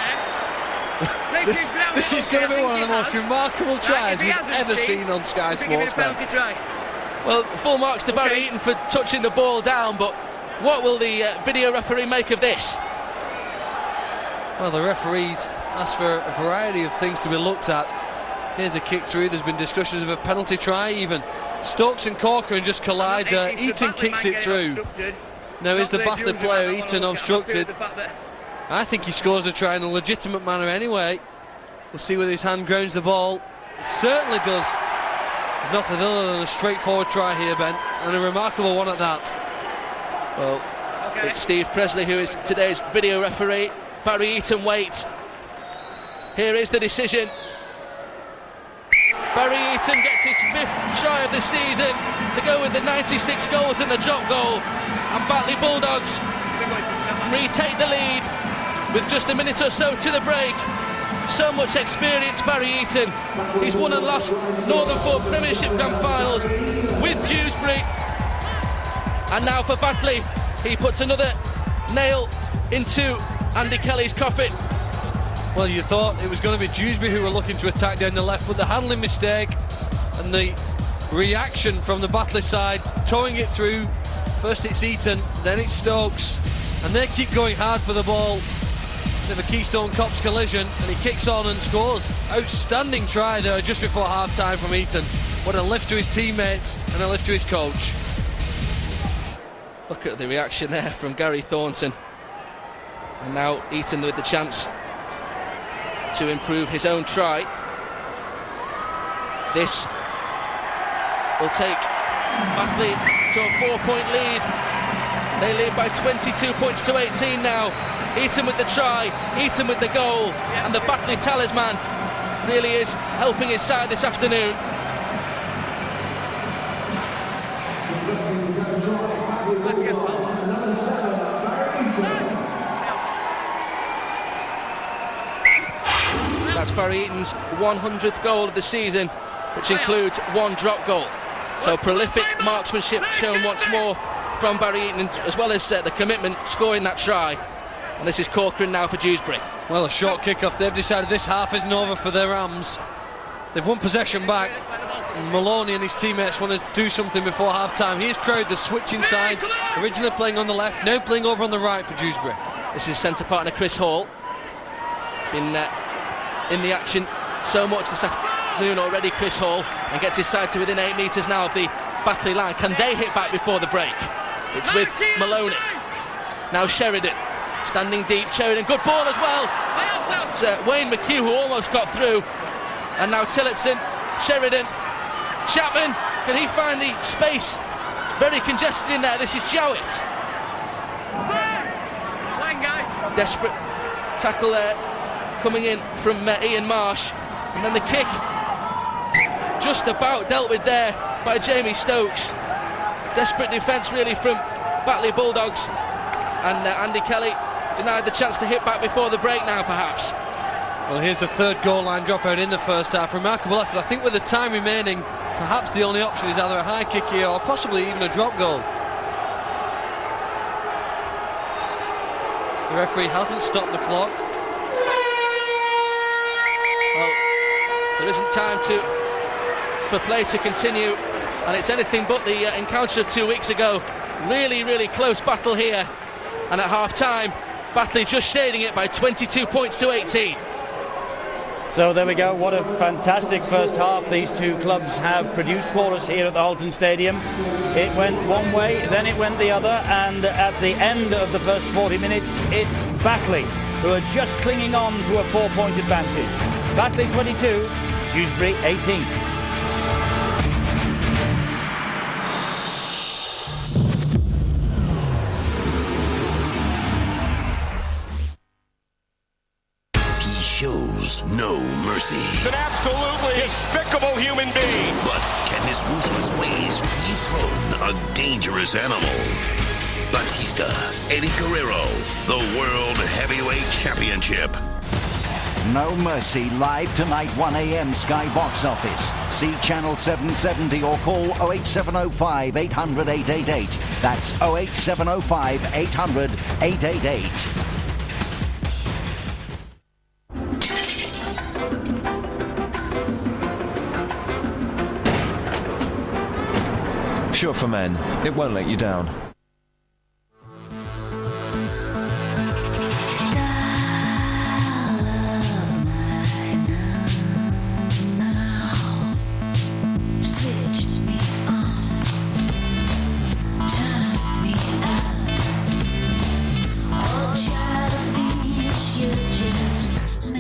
This is going to be one of the most remarkable tries we've ever seen on Sky Sports. Well, full marks to Barry Eaton for touching the ball down, but what will the video referee make of this? Well, the referees asked for a variety of things to be looked at. Here's a kick through, there's been discussions of a penalty try even. Stokes and Corcoran just collide there. Eaton kicks it through. Now is the Batley player Eaton obstructed? I think he scores a try in a legitimate manner anyway. We'll see whether his hand grounds the ball. It certainly does. There's nothing other than a straightforward try here, Ben, and a remarkable one at that. Well, it's Steve Presley who is today's video referee. Barry Eaton waits. Here is the decision. Barry Eaton gets his 5th try of the season to go with the 96 goals and the drop goal, and Batley Bulldogs retake the lead with just a minute or so to the break. So much experience, Barry Eaton. He's won and lost Northern 4 Premiership Grand Finals with Dewsbury, and now for Batley, he puts another nail into Andy Kelly's coffin. Well, you thought it was going to be Dewsbury who were looking to attack down the left, but the handling mistake and the reaction from the Batley side, towing it through. First it's Eaton, then it's Stokes, and they keep going hard for the ball. of a Keystone Cops collision, and he kicks on and scores. Outstanding try there just before half-time from Eaton. What a lift to his teammates and a lift to his coach. Look at the reaction there from Gary Thornton. And now Eaton with the chance to improve his own try. This will take Batley to a 4-point lead. They lead by 22 points to 18 now. Eaton with the try, Eaton with the goal, and the Batley talisman really is helping his side this afternoon. That's Barry Eaton's 100th goal of the season, which includes 1 drop goal. So prolific marksmanship shown once more from Barry Eaton, as well as the commitment scoring that try. And this is Corcoran now for Dewsbury. Well, a short kick-off. They've decided this half isn't over for their Rams. They've won possession back. And Maloney and his teammates want to do something before half-time. Here's Crowd, the switching sides. Originally playing on the left, now playing over on the right for Dewsbury. This is centre partner Chris Hall. Been in the action so much this afternoon already, Chris Hall, and gets his side to within 8 metres now of the Batley line. Can they hit back before the break? It's with Maloney. Now Sheridan, standing deep. Sheridan, good ball as well. It's Wayne McHugh who almost got through. And now Tillotson, Sheridan, Chapman, can he find the space? It's very congested in there. This is Jowett. Desperate tackle there coming in from Ian Marsh. And then the kick just about dealt with there by Jamie Stokes. Desperate defence really from Batley Bulldogs, and Andy Kelly denied the chance to hit back before the break now perhaps. Well, here's the third goal line dropout in the first half. Remarkable effort. I think with the time remaining, perhaps the only option is either a high kick here or possibly even a drop goal. The referee hasn't stopped the clock. Well, there isn't time for play to continue, and it's anything but the encounter of 2 weeks ago. Really, really close battle here, and at half-time, Batley just shading it by 22 points to 18. So there we go. What a fantastic first half these two clubs have produced for us here at the Halton Stadium. It went one way, then it went the other, and at the end of the first 40 minutes, it's Batley who are just clinging on to a 4-point advantage. Batley 22, Dewsbury 18. Shows no mercy. He's an absolutely despicable human being. But can his ruthless ways dethrone a dangerous animal? Batista, Eddie Guerrero, the World Heavyweight Championship. No Mercy, live tonight, 1 a.m. Sky Box Office. See Channel 770 or call 08705 800 888. That's 08705 800 888. Sure for men, it won't let you down.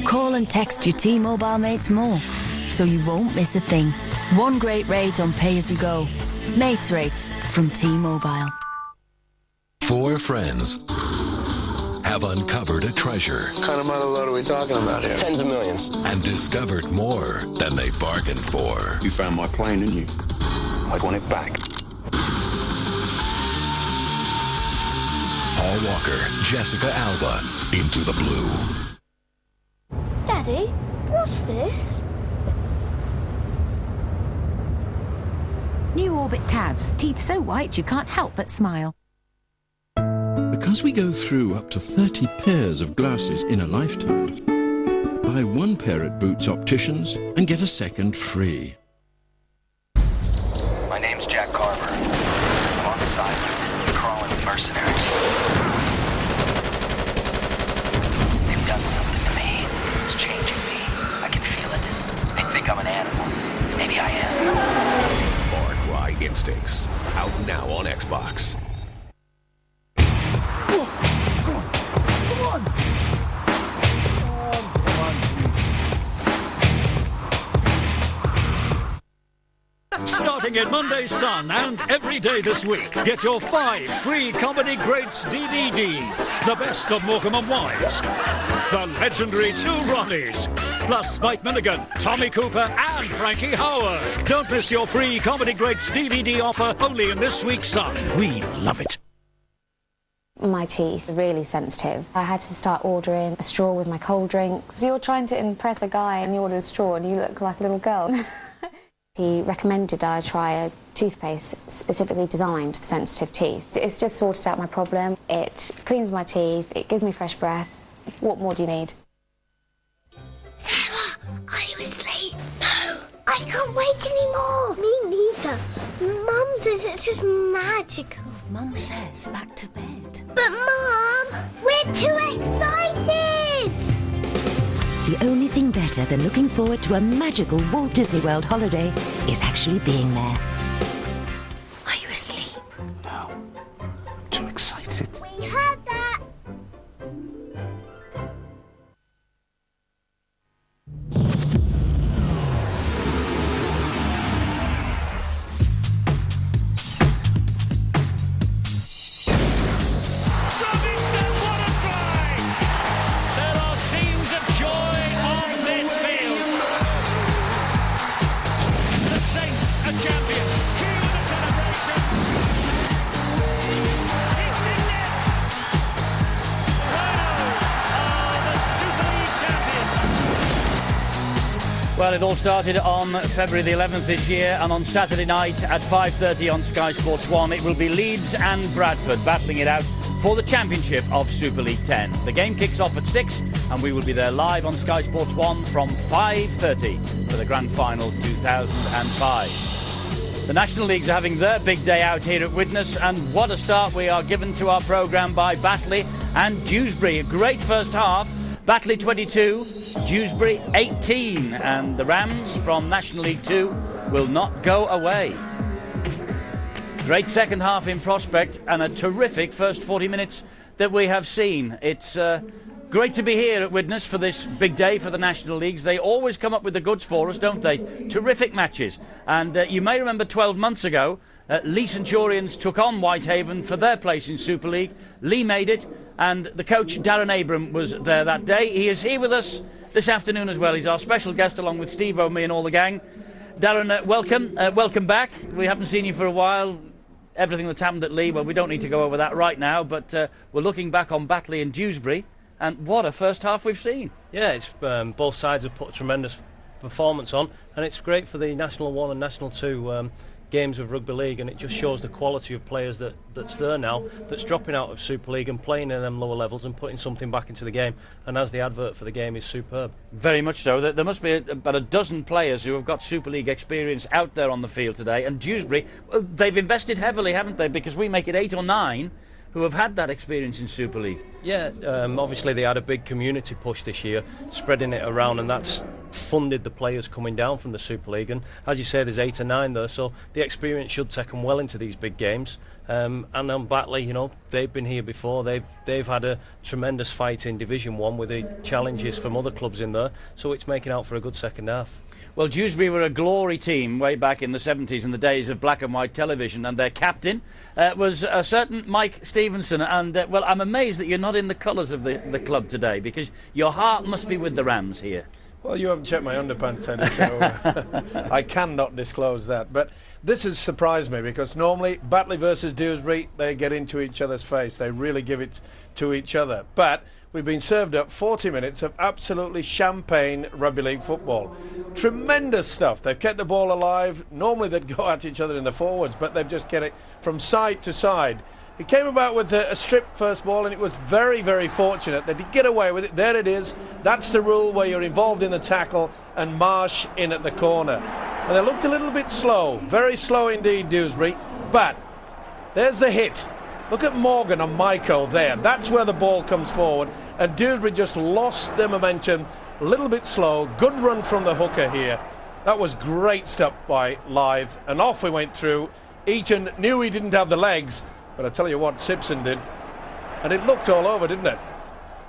Call and text your T-Mobile mates more, so you won't miss a thing. One great rate on pay-as-you-go. Mates rates from T-Mobile. 4 friends have uncovered a treasure. What kind of money load are we talking about here? Tens of millions. And discovered more than they bargained for. You found my plane, didn't you? I want it back. Paul Walker, Jessica Alba, Into the Blue. Daddy, what's this? New Orbit tabs. Teeth so white you can't help but smile. Because we go through up to 30 pairs of glasses in a lifetime, buy 1 pair at Boots Opticians and get a second free. My name's Jack Carver. I'm on the sideline, crawling with mercenaries. They've done done something to me. It's changing me. I can feel it. I think I'm an animal. Maybe I am. Far Cry Instincts. Out now on Xbox. Come on. Starting in Monday's Sun and every day this week, get your 5 free Comedy Greats DVDs. The best of Morecambe and Wise. The legendary Two Ronnies. Plus Mike Milligan, Tommy Cooper and Frankie Howard. Don't miss your free Comedy Greats DVD offer only in this week's Sun. We love it. My teeth are really sensitive. I had to start ordering a straw with my cold drinks. You're trying to impress a guy and you order a straw and you look like a little girl. He recommended I try a toothpaste specifically designed for sensitive teeth. It's just sorted out my problem. It cleans my teeth, it gives me fresh breath. What more do you need? Sarah, are you asleep? No, I can't wait anymore. Me neither. Mum says it's just magical. Mum says back to bed. But Mum, we're too excited! The only thing better than looking forward to a magical Walt Disney World holiday is actually being there. Are you asleep? No. Too excited. We heard that. Well, it all started on February the 11th this year, and on Saturday night at 5:30 on Sky Sports 1, it will be Leeds and Bradford battling it out for the championship of Super League 10. The game kicks off at 6, and we will be there live on Sky Sports 1 from 5:30 for the grand final 2005. The National Leagues are having their big day out here at Widnes, and what a start we are given to our programme by Batley and Dewsbury. A great first half. Batley 22, Dewsbury 18, and the Rams from National League 2 will not go away. Great second half in prospect and a terrific first 40 minutes that we have seen. It's great to be here at Widnes for this big day for the National Leagues. They always come up with the goods for us, don't they? Terrific matches. And you may remember 12 months ago, Lee Centurions took on Whitehaven for their place in Super League. Lee made it, and the coach, Darren Abram, was there that day. He is here with us this afternoon as well. He's our special guest along with Steve O'Mee and all the gang. Darren, welcome. Welcome back. We haven't seen you for a while. Everything that's happened at Lee, well, we don't need to go over that right now, but we're looking back on Batley and Dewsbury, and what a first half we've seen. Yeah, it's both sides have put a tremendous performance on, and it's great for the National 1 and National 2 games of rugby league, and it just shows the quality of players that's there now, that's dropping out of Super League and playing in them lower levels and putting something back into the game. And as the advert for the game is superb. Very much so. There must be about a dozen players who have got Super League experience out there on the field today, and Dewsbury, well, they've invested heavily, haven't they? Because we make it 8 or 9 who have had that experience in Super League. Yeah, obviously they had a big community push this year, spreading it around, and that's funded the players coming down from the Super League. And as you say, there's 8 or 9 there, so the experience should take them well into these big games. And on Batley, you know, they've been here before. They've had a tremendous fight in Division 1 with the challenges from other clubs in there, so it's making out for a good second half. Well, Dewsbury were a glory team way back in the 70s, in the days of black and white television, and their captain was a certain Mike Stevenson. And, well, I'm amazed that you're not in the colours of the club today, because your heart must be with the Rams here. Well, you haven't checked my underpants, Eddie, so I cannot disclose that. But this has surprised me, because normally Batley versus Dewsbury, they get into each other's face. They really give it to each other. But we've been served up 40 minutes of absolutely champagne rugby league football. Tremendous stuff. They've kept the ball alive. Normally they'd go at each other in the forwards, but they've just get it from side to side. It came about with a stripped first ball, and it was very, very fortunate that he get away with it. There it is. That's the rule, where you're involved in the tackle, and Marsh in at the corner. And they looked a little bit slow, very slow indeed, Dewsbury. But there's the hit. Look at Morgan on Michael there. That's where the ball comes forward, and Dewsbury just lost their momentum, a little bit slow. Good run from the hooker here. That was great stuff by Lythe, and off we went through. Eaton knew he didn't have the legs, but I tell you what, Simpson did. And it looked all over, didn't it?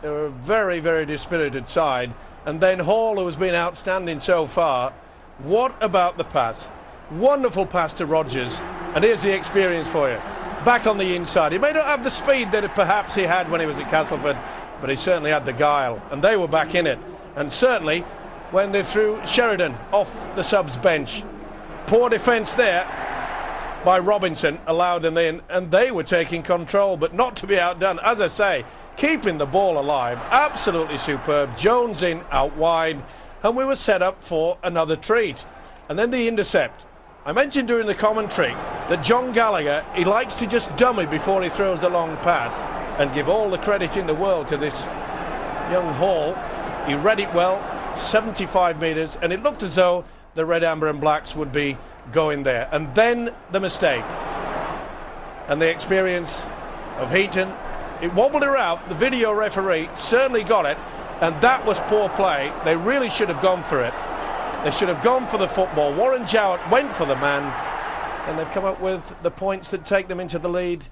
They were a very, very dispirited side. And then Hall, who has been outstanding so far. What about the pass? Wonderful pass to Rogers. And here's the experience for you. Back on the inside. He may not have the speed that perhaps he had when he was at Castleford, but he certainly had the guile. And they were back in it. And certainly when they threw Sheridan off the subs bench. Poor defence there by Robinson allowed them in, and they were taking control, but not to be outdone. As I say, keeping the ball alive, absolutely superb. Jones in out wide, and we were set up for another treat. And then the intercept. I mentioned during the commentary that John Gallagher, he likes to just dummy before he throws the long pass, and give all the credit in the world to this young Hall. He read it well, 75 metres, and it looked as though the Red, Amber and Blacks would be going there. And then the mistake and the experience of Heaton. It wobbled her out. The video referee certainly got it, and that was poor play. They really should have gone for it. They should have gone for the football. Warren Jowett went for the man, and they've come up with the points that take them into the lead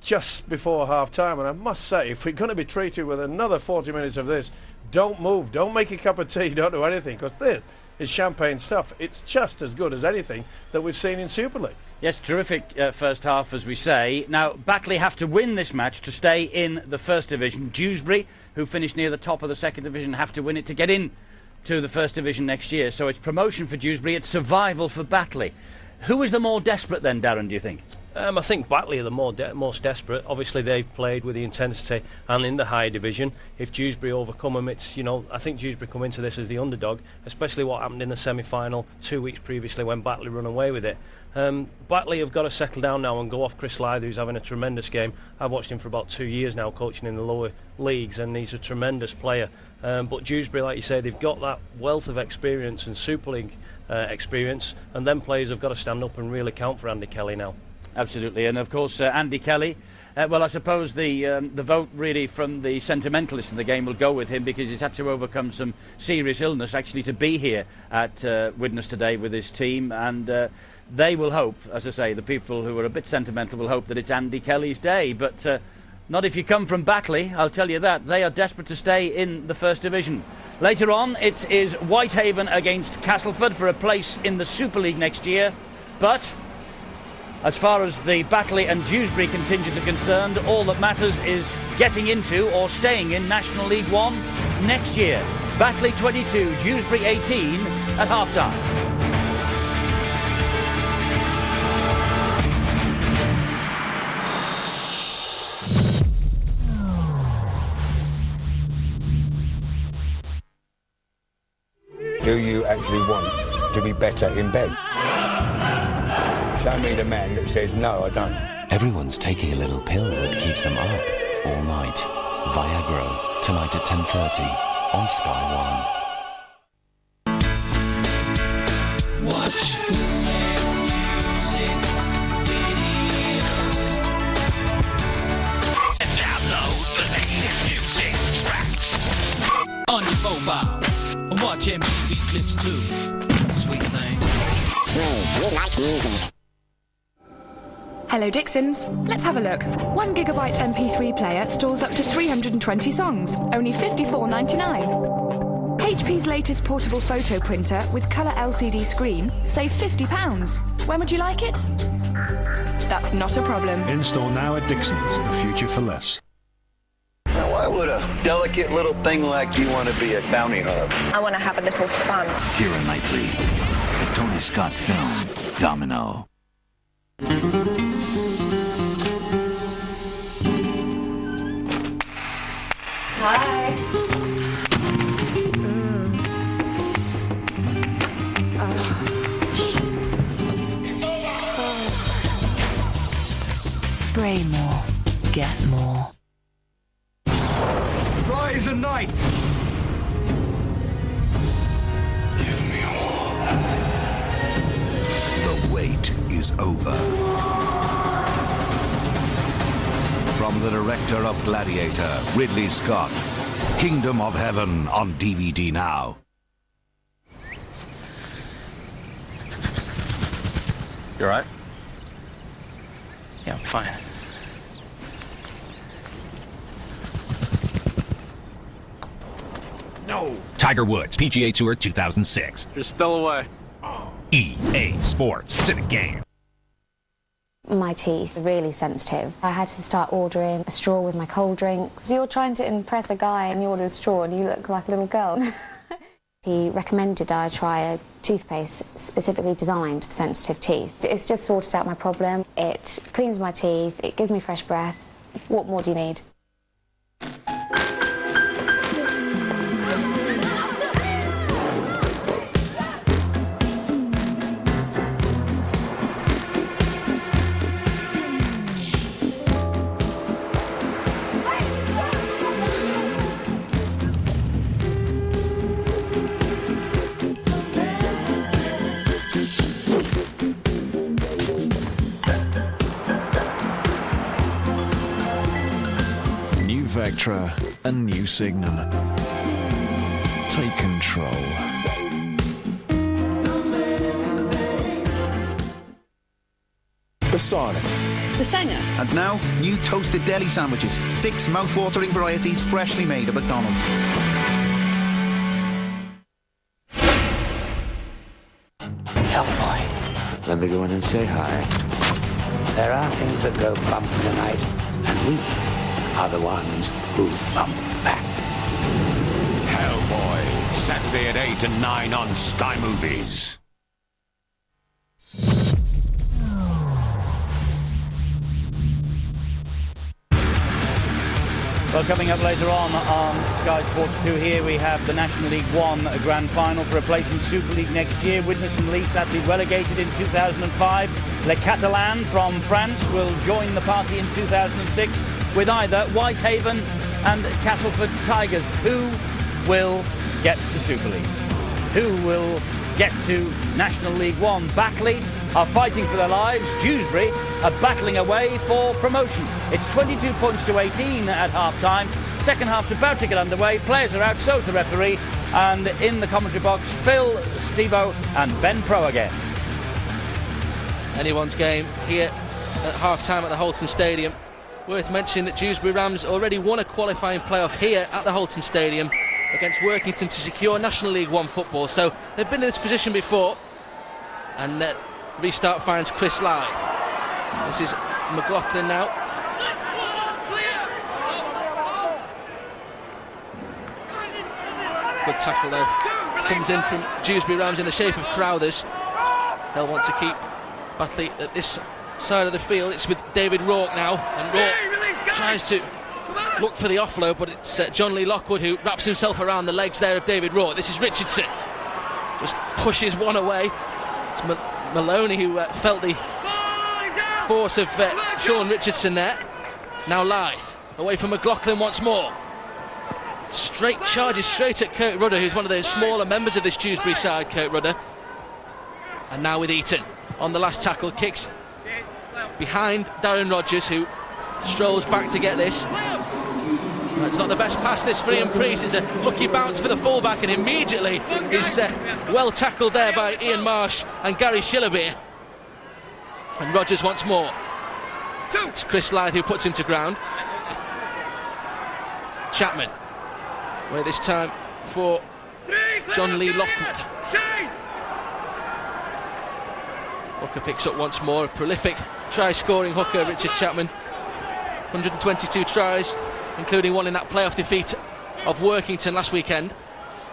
just before half-time. And I must say, if we're going to be treated with another 40 minutes of this, don't move, don't make a cup of tea, don't do anything, because this is champagne stuff. It's just as good as anything that we've seen in Super League. Yes, terrific first half, as we say. Now, Batley have to win this match to stay in the First Division. Dewsbury, who finished near the top of the Second Division, have to win it to get in to the First Division next year. So it's promotion for Dewsbury, it's survival for Batley. Who is the more desperate then, Darren, do you think? I think Batley are the most desperate. Obviously, they've played with the intensity and in the high division. If Dewsbury overcome them, it's, you know, I think Dewsbury come into this as the underdog, especially what happened in the semi-final 2 weeks previously when Batley run away with it. Batley have got to settle down now and go off Chris Lythe, who's having a tremendous game. I've watched him for about 2 years now, coaching in the lower leagues, and he's a tremendous player. But Dewsbury, like you say, they've got that wealth of experience and Super League experience, and then players have got to stand up and really count for Andy Kelly now. Absolutely, and of course Andy Kelly, well, I suppose the vote really from the sentimentalists in the game will go with him, because he's had to overcome some serious illness actually to be here at Widnes today with his team, and they will hope, as I say, the people who are a bit sentimental will hope that it's Andy Kelly's day, but not if you come from Batley, I'll tell you that. They are desperate to stay in the First Division. Later on, it is Whitehaven against Castleford for a place in the Super League next year, but as far as the Batley and Dewsbury contingent are concerned, all that matters is getting into or staying in National League One next year. Batley 22, Dewsbury 18 at half-time. Do you actually want to be better in bed? Show me the man that says, no, I don't. Everyone's taking a little pill that keeps them up all night. Viagra, tonight at 10:30 on Sky 1. Watch films, music, videos. And download the latest music tracks on your mobile. And watch MTV clips too. Sweet thing. So, you like music. Hello Dixons, let's have a look. 1 gigabyte MP3 player stores up to 320 songs, only $54.99. HP's latest portable photo printer with colour LCD screen, save £50. When would you like it? That's not a problem. Install now at Dixons, the future for less. Now why would a delicate little thing like you want to be a bounty hunter? I want to have a little fun. Keira Knightley, the Tony Scott film, Domino. Hi. Spray more, get more. Rise a knight! Give me all. The wait is over. From the director of Gladiator, Ridley Scott, Kingdom of Heaven on DVD now. You alright? Yeah, I'm fine. No. Tiger Woods, PGA Tour 2006. You're still away. EA Sports. It's in a game. My teeth are really sensitive. I had to start ordering a straw with my cold drinks. You're trying to impress a guy and you order a straw and you look like a little girl. He recommended I try a toothpaste specifically designed for sensitive teeth. It's just sorted out my problem. It cleans my teeth, it gives me fresh breath. What more do you need? Vectra, a new Signum. Take control. The Sonic. The Sanger. And now, new toasted deli sandwiches. 6 mouth-watering varieties freshly made at McDonald's. Hellboy. Let me go in and say hi. There are things that go bump in the night, and we are the ones who bump back. Hellboy, Saturday at 8 and 9 on Sky Movies. Well, coming up later on Sky Sports 2 here, we have the National League 1 Grand Final for a place in Super League next year. Widnes and Lee sadly relegated in 2005. Le Catalan from France will join the party in 2006 with either Whitehaven and Castleford Tigers. Who will get to Super League? Who will get to National League 1? Batley are fighting for their lives. Dewsbury are battling away for promotion. It's 22 points to 18 at half-time. Second half's about to get underway. Players are out, so's the referee. And in the commentary box, Phil, Stevo and Ben Pro again. Anyone's game here at half-time at the Halton Stadium. Worth mentioning that Dewsbury Rams already won a qualifying playoff here at the Halton Stadium against Workington to secure National League 1 football. So they've been in this position before. And restart finds Chris Lythe. This is McLaughlin now. Good tackle though. Comes in from Dewsbury Rams in the shape of Crowthers. They'll want to keep Batley at this side of the field. It's with David Rourke now, and Rourke tries to look for the offload, but it's John Lee Lockwood who wraps himself around the legs there of David Rourke. This is Richardson, just pushes one away. It's Maloney who felt the force of Sean Richardson there. Now Lythe away from McLaughlin once more. Straight charges straight at Kurt Rudder, who's one of the smaller members of this Dewsbury side, Kurt Rudder. And now with Eaton on the last tackle, kicks behind Darren Rogers, who strolls back to get this. It's not the best pass this for Ian Priest. It's a lucky bounce for the fullback, and immediately is well tackled there by Ian Marsh and Gary Shillerbeer. And Rogers once more. It's Chris Lythe who puts him to ground. Chapman, where this time for John Lee Lockwood. Hooker picks up once more. A prolific try-scoring hooker, Richard Chapman. 122 tries, including one in that playoff defeat of Workington last weekend.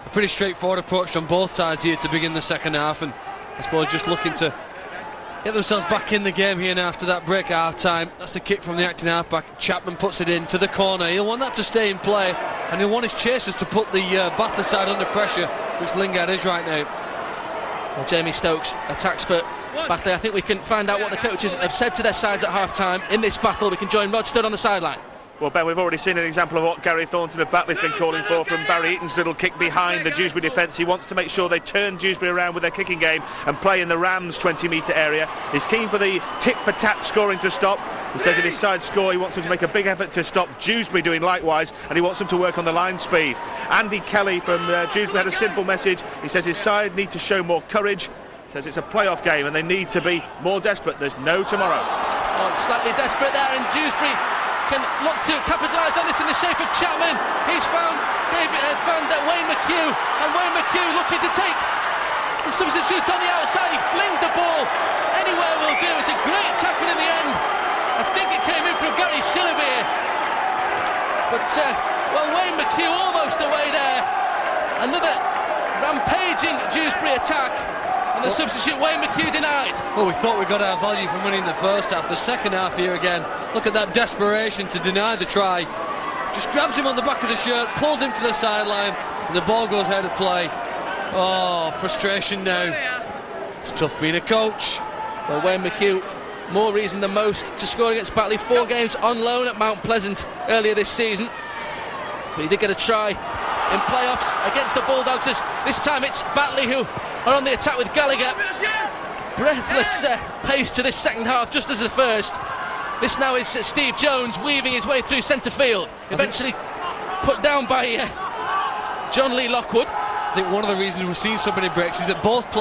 A pretty straightforward approach from both sides here to begin the second half, and I suppose just looking to get themselves back in the game here now after that break at half-time. That's the kick from the acting halfback. Chapman puts it into the corner. He'll want that to stay in play, and he'll want his chasers to put the Batley side under pressure, which Lingard is right now. Well, Jamie Stokes attacks for Batley. I think we can find out what the coaches have said to their sides at half-time in this battle. We can join Rod Studd on the sideline. Well, Ben, we've already seen an example of what Gary Thornton of Batley's been calling for from Barry Eaton's little kick behind the Dewsbury defence. He wants to make sure they turn Dewsbury around with their kicking game and play in the Rams' 20-metre area. He's keen for the tit-for-tat scoring to stop. He says if his side score, he wants them to make a big effort to stop Dewsbury doing likewise, and he wants them to work on the line speed. Andy Kelly from Dewsbury had a simple message. He says his side need to show more courage. He says it's a playoff game and they need to be more desperate. There's no tomorrow. Oh, slightly desperate there, and Dewsbury can look to capitalise on this in the shape of Chapman. He's found Wayne McHugh, and Wayne McHugh looking to take the substitute on the outside. He flings the ball anywhere will do. It's a great tackle in the end. I think it came in from Gary Shillibeer, but Wayne McHugh almost away there. Another rampaging Dewsbury attack, and the substitute Wayne McHugh denied. Well, we thought we got our value from winning the first half. The second half here again, look at that desperation to deny the try. Just grabs him on the back of the shirt, pulls him to the sideline, and the ball goes out of play. Oh, frustration now. It's tough being a coach. Well, Wayne McHugh, more reason than most to score against Batley. 4 games on loan at Mount Pleasant earlier this season, but he did get a try in playoffs against the Bulldogs. This time it's Batley who are on the attack with Gallagher. Breathless pace to this second half, just as the first. This now is Steve Jones weaving his way through centre field, eventually put down by John Lee Lockwood. I think one of the reasons we're seeing so many breaks is that both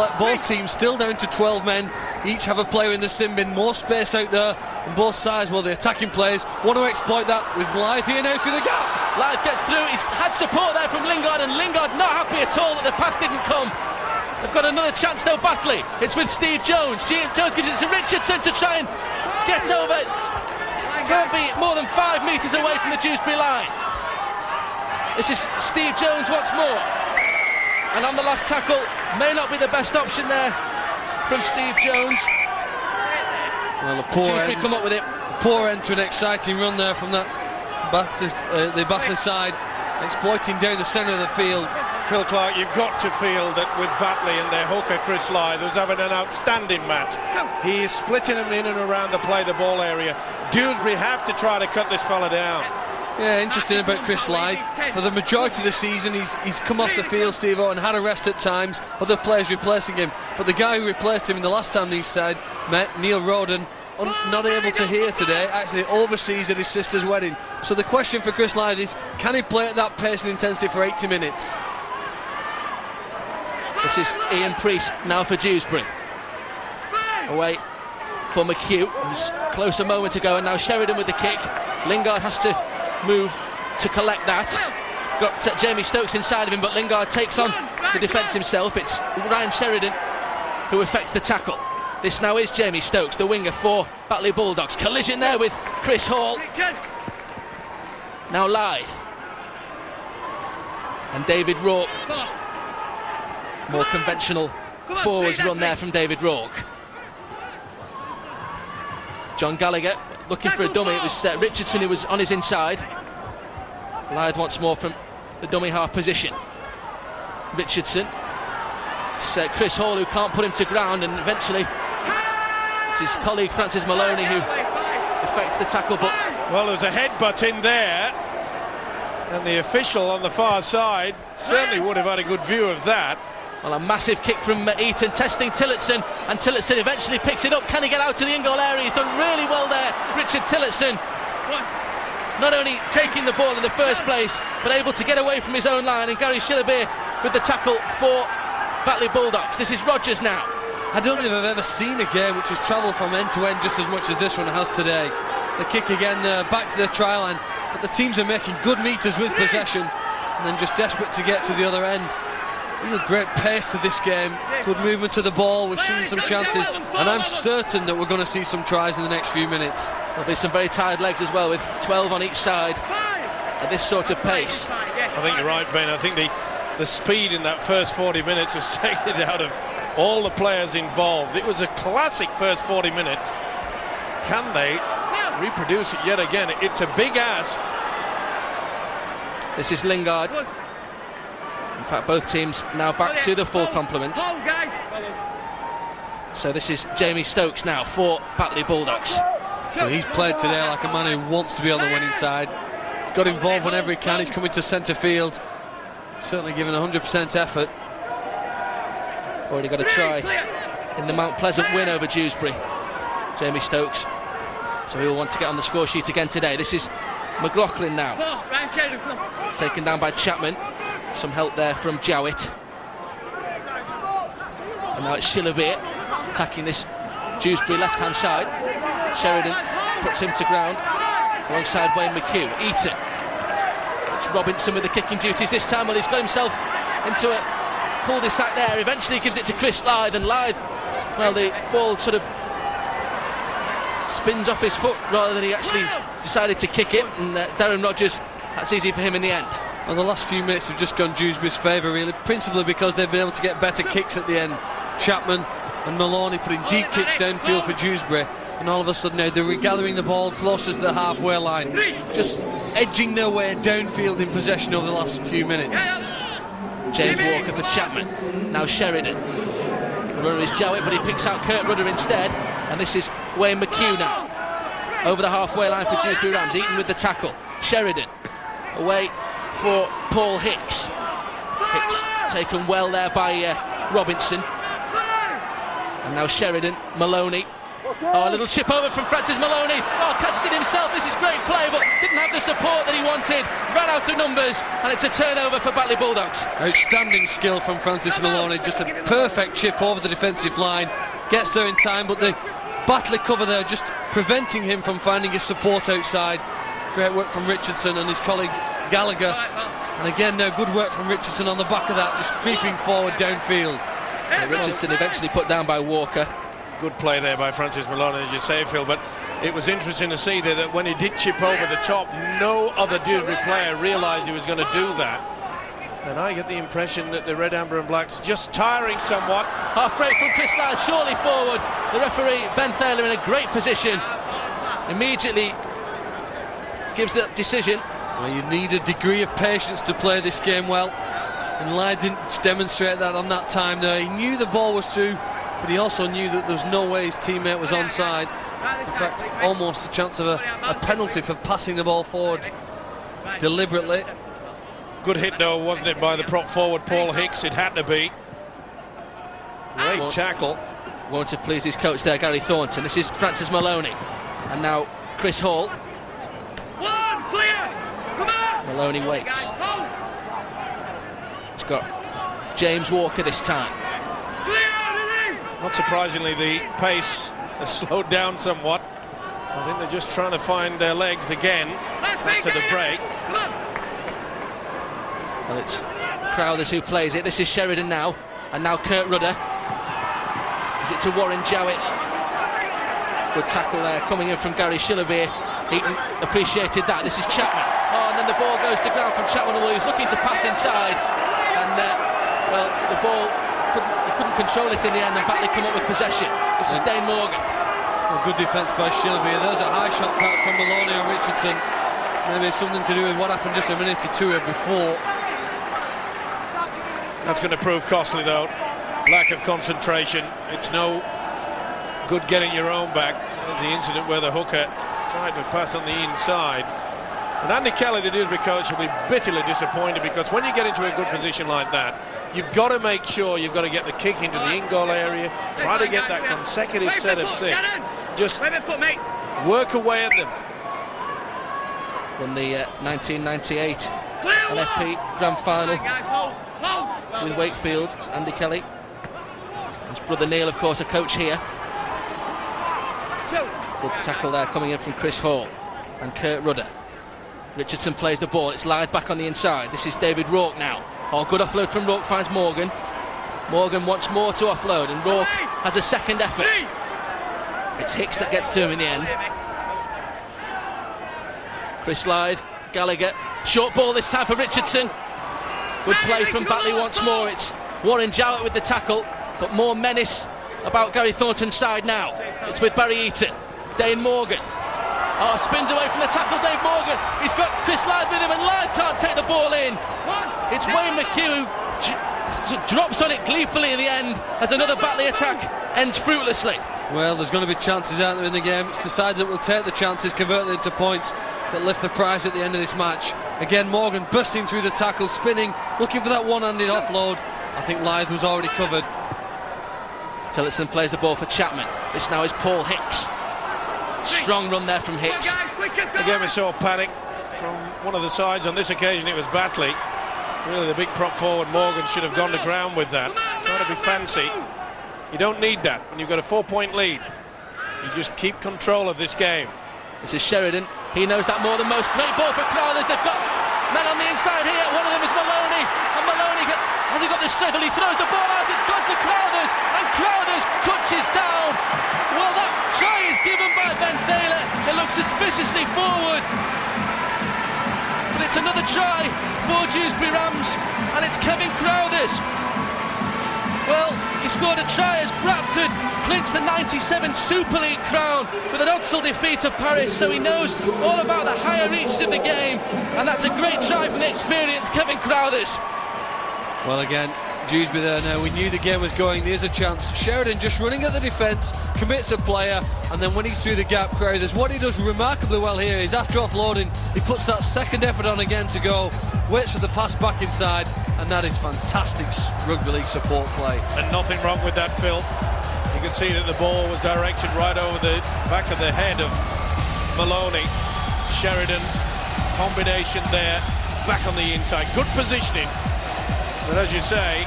teams still down to 12 men, each have a player in the sin bin, more space out there on both sides. Well, the attacking players want to exploit that with Lythe here now through the gap. Lythe gets through, he's had support there from Lingard, and Lingard not happy at all that the pass didn't come. They've got another chance though, Batley. It's with Steve Jones. Jones gives it to Richardson to try and get over. Can't be more than 5 metres away from the Dewsbury line. This is Steve Jones once more. And on the last tackle, may not be the best option there from Steve Jones. Well, Dewsbury come up with it. Poor end to an exciting run there from that the Batley side, exploiting down the centre of the field. Phil Clark, you've got to feel that with Batley and their hooker Chris Lythe, who's having an outstanding match. He is splitting them in and around the ball area. Dewsbury have to try to cut this fella down. Yeah, interesting about Chris Lythe. For the majority of the season, he's come off the field, Steve-O, and had a rest at times. Other players replacing him. But the guy who replaced him in the last time these side met, Neil Roden, not able to hear today, actually overseas at his sister's wedding. So the question for Chris Lythe is, can he play at that pace and intensity for 80 minutes? This is Ian Priest now for Dewsbury. Away for McHugh, who's close a moment ago, and now Sheridan with the kick. Lingard has to move to collect that. Got Jamie Stokes inside of him, but Lingard takes on the defence himself. It's Ryan Sheridan who effects the tackle. This now is Jamie Stokes, the winger for Batley Bulldogs. Collision there with Chris Hall. Now Lythe. And David Rourke. More conventional forwards run there from David Rourke. John Gallagher looking for a dummy. It was Richardson who was on his inside. Lythe once more from the dummy half position. Richardson. It's Chris Hall who can't put him to ground, and eventually it's his colleague Francis Maloney who effects the tackle. But well, there's a headbutt in there, and the official on the far side certainly would have had a good view of that. Well, a massive kick from Eaton, testing Tillotson, and Tillotson eventually picks it up. Can he get out to the in-goal area? He's done really well there, Richard Tillotson. Not only taking the ball in the first place, but able to get away from his own line, and Gary Shillibeer with the tackle for Batley Bulldogs. This is Rogers now. I don't think I've ever seen a game which has travelled from end to end just as much as this one has today. The kick again there, back to the try line, but the teams are making good metres with possession, and then just desperate to get to the other end. Real great pace to this game, good movement to the ball, we've seen some chances, and I'm certain that we're going to see some tries in the next few minutes. There'll be some very tired legs as well, with 12 on each side at this sort of pace. I think you're right, Ben. I think the speed in that first 40 minutes has taken it out of all the players involved. It was a classic first 40 minutes. Can they reproduce it yet again? It's a big ask. This is Lingard. In fact, both teams now back to the full complement. So this is Jamie Stokes now for Batley Bulldogs. Well, he's played today like a man who wants to be on the winning side. He's got involved whenever he can. He's coming to centre field. Certainly given 100% effort. Already got a try in the Mount Pleasant win over Dewsbury. Jamie Stokes So he will want to get on the score sheet again today. This is McLaughlin now. Taken down by Chapman. Some help there from Jowett. And now it's Shillabeer attacking this Dewsbury left-hand side. Sheridan puts him to ground alongside Wayne McHugh. Eaton. It's Robinson with the kicking duties this time. Well, he's got himself into a cul-de-sac there. Eventually gives it to Chris Lythe, and Lythe, well, the ball sort of spins off his foot rather than he actually decided to kick it, and Darren Rogers, that's easy for him in the end. Well, the last few minutes have just gone Dewsbury's favour, really, principally because they've been able to get better kicks at the end. Chapman and Maloney putting deep kicks downfield for Dewsbury, and all of a sudden now they're regathering the ball closer to the halfway line, just edging their way downfield in possession over the last few minutes. James Walker for Chapman, now Sheridan. The runner is Jowett, but he picks out Kurt Rudder instead, and this is Wayne McHugh now. Over the halfway line for Dewsbury Rams, Eaton with the tackle. Sheridan away for Paul Hicks. Hicks taken well there by Robinson. And now Sheridan, Maloney. Oh, a little chip over from Francis Maloney. Oh, catches it himself. This is great play, but didn't have the support that he wanted. Ran out of numbers, and it's a turnover for Batley Bulldogs. Outstanding skill from Francis Maloney. Just a perfect chip over the defensive line. Gets there in time, but the Batley cover there just preventing him from finding his support outside. Great work from Richardson and his colleague Gallagher. And again, now good work from Richardson on the back of that, just creeping forward downfield. Richardson eventually put down by Walker. Good play there by Francis Maloney, as you say, Phil, but it was interesting to see that when he did chip over the top, no other Dewsbury player realised he was going to do that. And I get the impression that the Red, Amber and Blacks just tiring somewhat. Half break from Chris Lythe, shortly forward. The referee, Ben Thaler, in a great position. Immediately gives the decision. Well, you need a degree of patience to play this game well, and Lythe didn't demonstrate that on that time there. He knew the ball was through, but he also knew that there was no way his teammate was onside. In fact, almost a chance of a penalty for passing the ball forward deliberately. Good hit though, wasn't it, by the prop forward Paul Hicks? It had to be. Great tackle. Won't have pleased his coach there, Gary Thornton. This is Francis Maloney, and now Chris Hall. Maloney waits. It's got James Walker this time. Not surprisingly, the pace has slowed down somewhat. I think they're just trying to find their legs again after the break. Well, it's Crowthers who plays it. This is Sheridan now, and now Kurt Rudder. Is it to Warren Jowett? Good tackle there coming in from Gary Shillabeer. Eaton appreciated that. This is Chapman. Oh, and then the ball goes to ground from Chapman, who's looking to pass inside. And, well, the ball, he couldn't control it in the end, and Batley come up with possession. This is Dane Morgan. Well, good defence by Shillabeer. There's a high shot catch from Maloney and Richardson. Maybe it's something to do with what happened just a minute or two before. That's going to prove costly, though. Lack of concentration. It's no good getting your own back. There's the incident where the hooker tried to pass on the inside. And Andy Kelly, the Dewsbury coach, will be bitterly disappointed, because when you get into a good position like that, you've got to make sure you've got to get the kick into the in-goal area, try to get that consecutive set of six. Just work away at them. From the 1998 LFP Grand Final with Wakefield, Andy Kelly. His brother Neil, of course, a coach here. Good tackle there coming in from Chris Hall and Kurt Rudder. Richardson plays the ball. It's Lythe back on the inside. This is David Rourke now. Oh, good offload from Rourke, finds Morgan. Morgan wants more to offload, and Rourke has a second effort. It's Hicks that gets to him in the end. Chris Lythe, Gallagher. Short ball this time for Richardson. Good play from Batley once more. It's Warren Jowett with the tackle, but more menace about Gary Thornton's side now. It's with Barry Eaton. Dane Morgan. Oh, spins away from the tackle, Dave Morgan. He's got Chris Lythe with him, and Lythe can't take the ball in. It's Wayne McHugh who drops on it gleefully in the end as another Batley attack ends fruitlessly. Well, there's going to be chances, aren't there, in the game? It's the side that will take the chances, convert them into points that lift the prize at the end of this match. Again, Morgan bursting through the tackle, spinning, looking for that one-handed offload. I think Lythe was already covered. Tillotson plays the ball for Chapman. This now is Paul Hicks. Strong run there from Hicks. Again, we saw panic from one of the sides. On this occasion, it was Batley. Really, the big prop forward, Morgan, should have gone to ground with that. Trying to be fancy. You don't need that when you've got a 4-point lead. You just keep control of this game. This is Sheridan. He knows that more than most. Great ball for Crowthers. They've got men on the inside here. One of them is Maloney. And Maloney, has he got the strength? He throws the ball out. It's gone to Crowthers. And Crowthers touches down. Well, that try is given by Ben Thaler. It looks suspiciously forward. But it's another try for Dewsbury Rams. And it's Kevin Crowthers. Well, he scored a try as Bradford clinched the 97 Super League crown with an Odsal defeat of Paris, so he knows all about the higher reaches of the game, and that's a great try from the experienced Kevin Crowthers. Well, again, Dewsbury there now. We knew the game was going. There's a chance. Sheridan just running at the defence, commits a player, and then when he's through the gap, Crowthers, what he does remarkably well here is after offloading, he puts that second effort on again to go, waits for the pass back inside, and that is fantastic rugby league support play. And nothing wrong with that, Phil. You can see that the ball was directed right over the back of the head of Maloney. Sheridan, combination there, back on the inside. Good positioning. But as you say,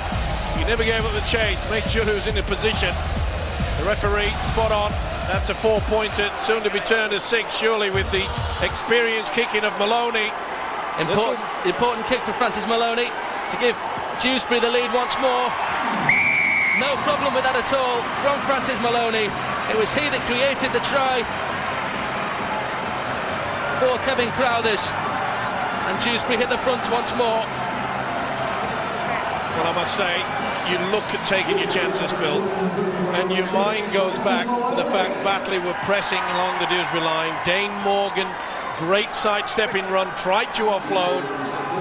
he never gave up the chase, made sure he was in the position. The referee, spot on. That's a 4-pointer, soon to be turned to 6, surely with the experienced kicking of Maloney. Important kick for Francis Maloney to give Dewsbury the lead once more. No problem with that at all from Francis Maloney. It was he that created the try for Kevin Crowthers. And Dewsbury hit the front once more. Well, I must say, you look at taking your chances, Phil, and your mind goes back to the fact Batley were pressing along the Dewsbury line. Dane Morgan, great sidestepping run, tried to offload,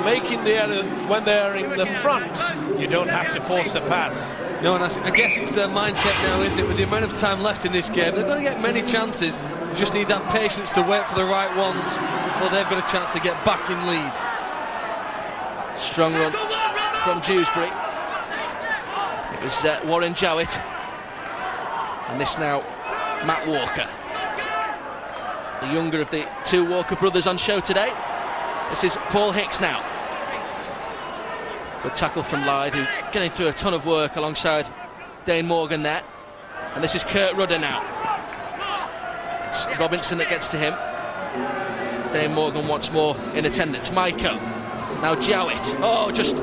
making the error when they're in the front. You don't have to force the pass. No, and I guess it's their mindset now, isn't it? With the amount of time left in this game, they're going to get many chances. They just need that patience to wait for the right ones before they've got a chance to get back in lead. Strong run from Dewsbury. It was Warren Jowett, and this now Matt Walker, the younger of the two Walker brothers on show today. This is Paul Hicks now. Good tackle from Lythe, who getting through a ton of work alongside Dane Morgan there. And this is Kurt Rudder now. It's Robinson that gets to him. Dane Morgan once more in attendance. Maiko. Now Jowett. Oh, just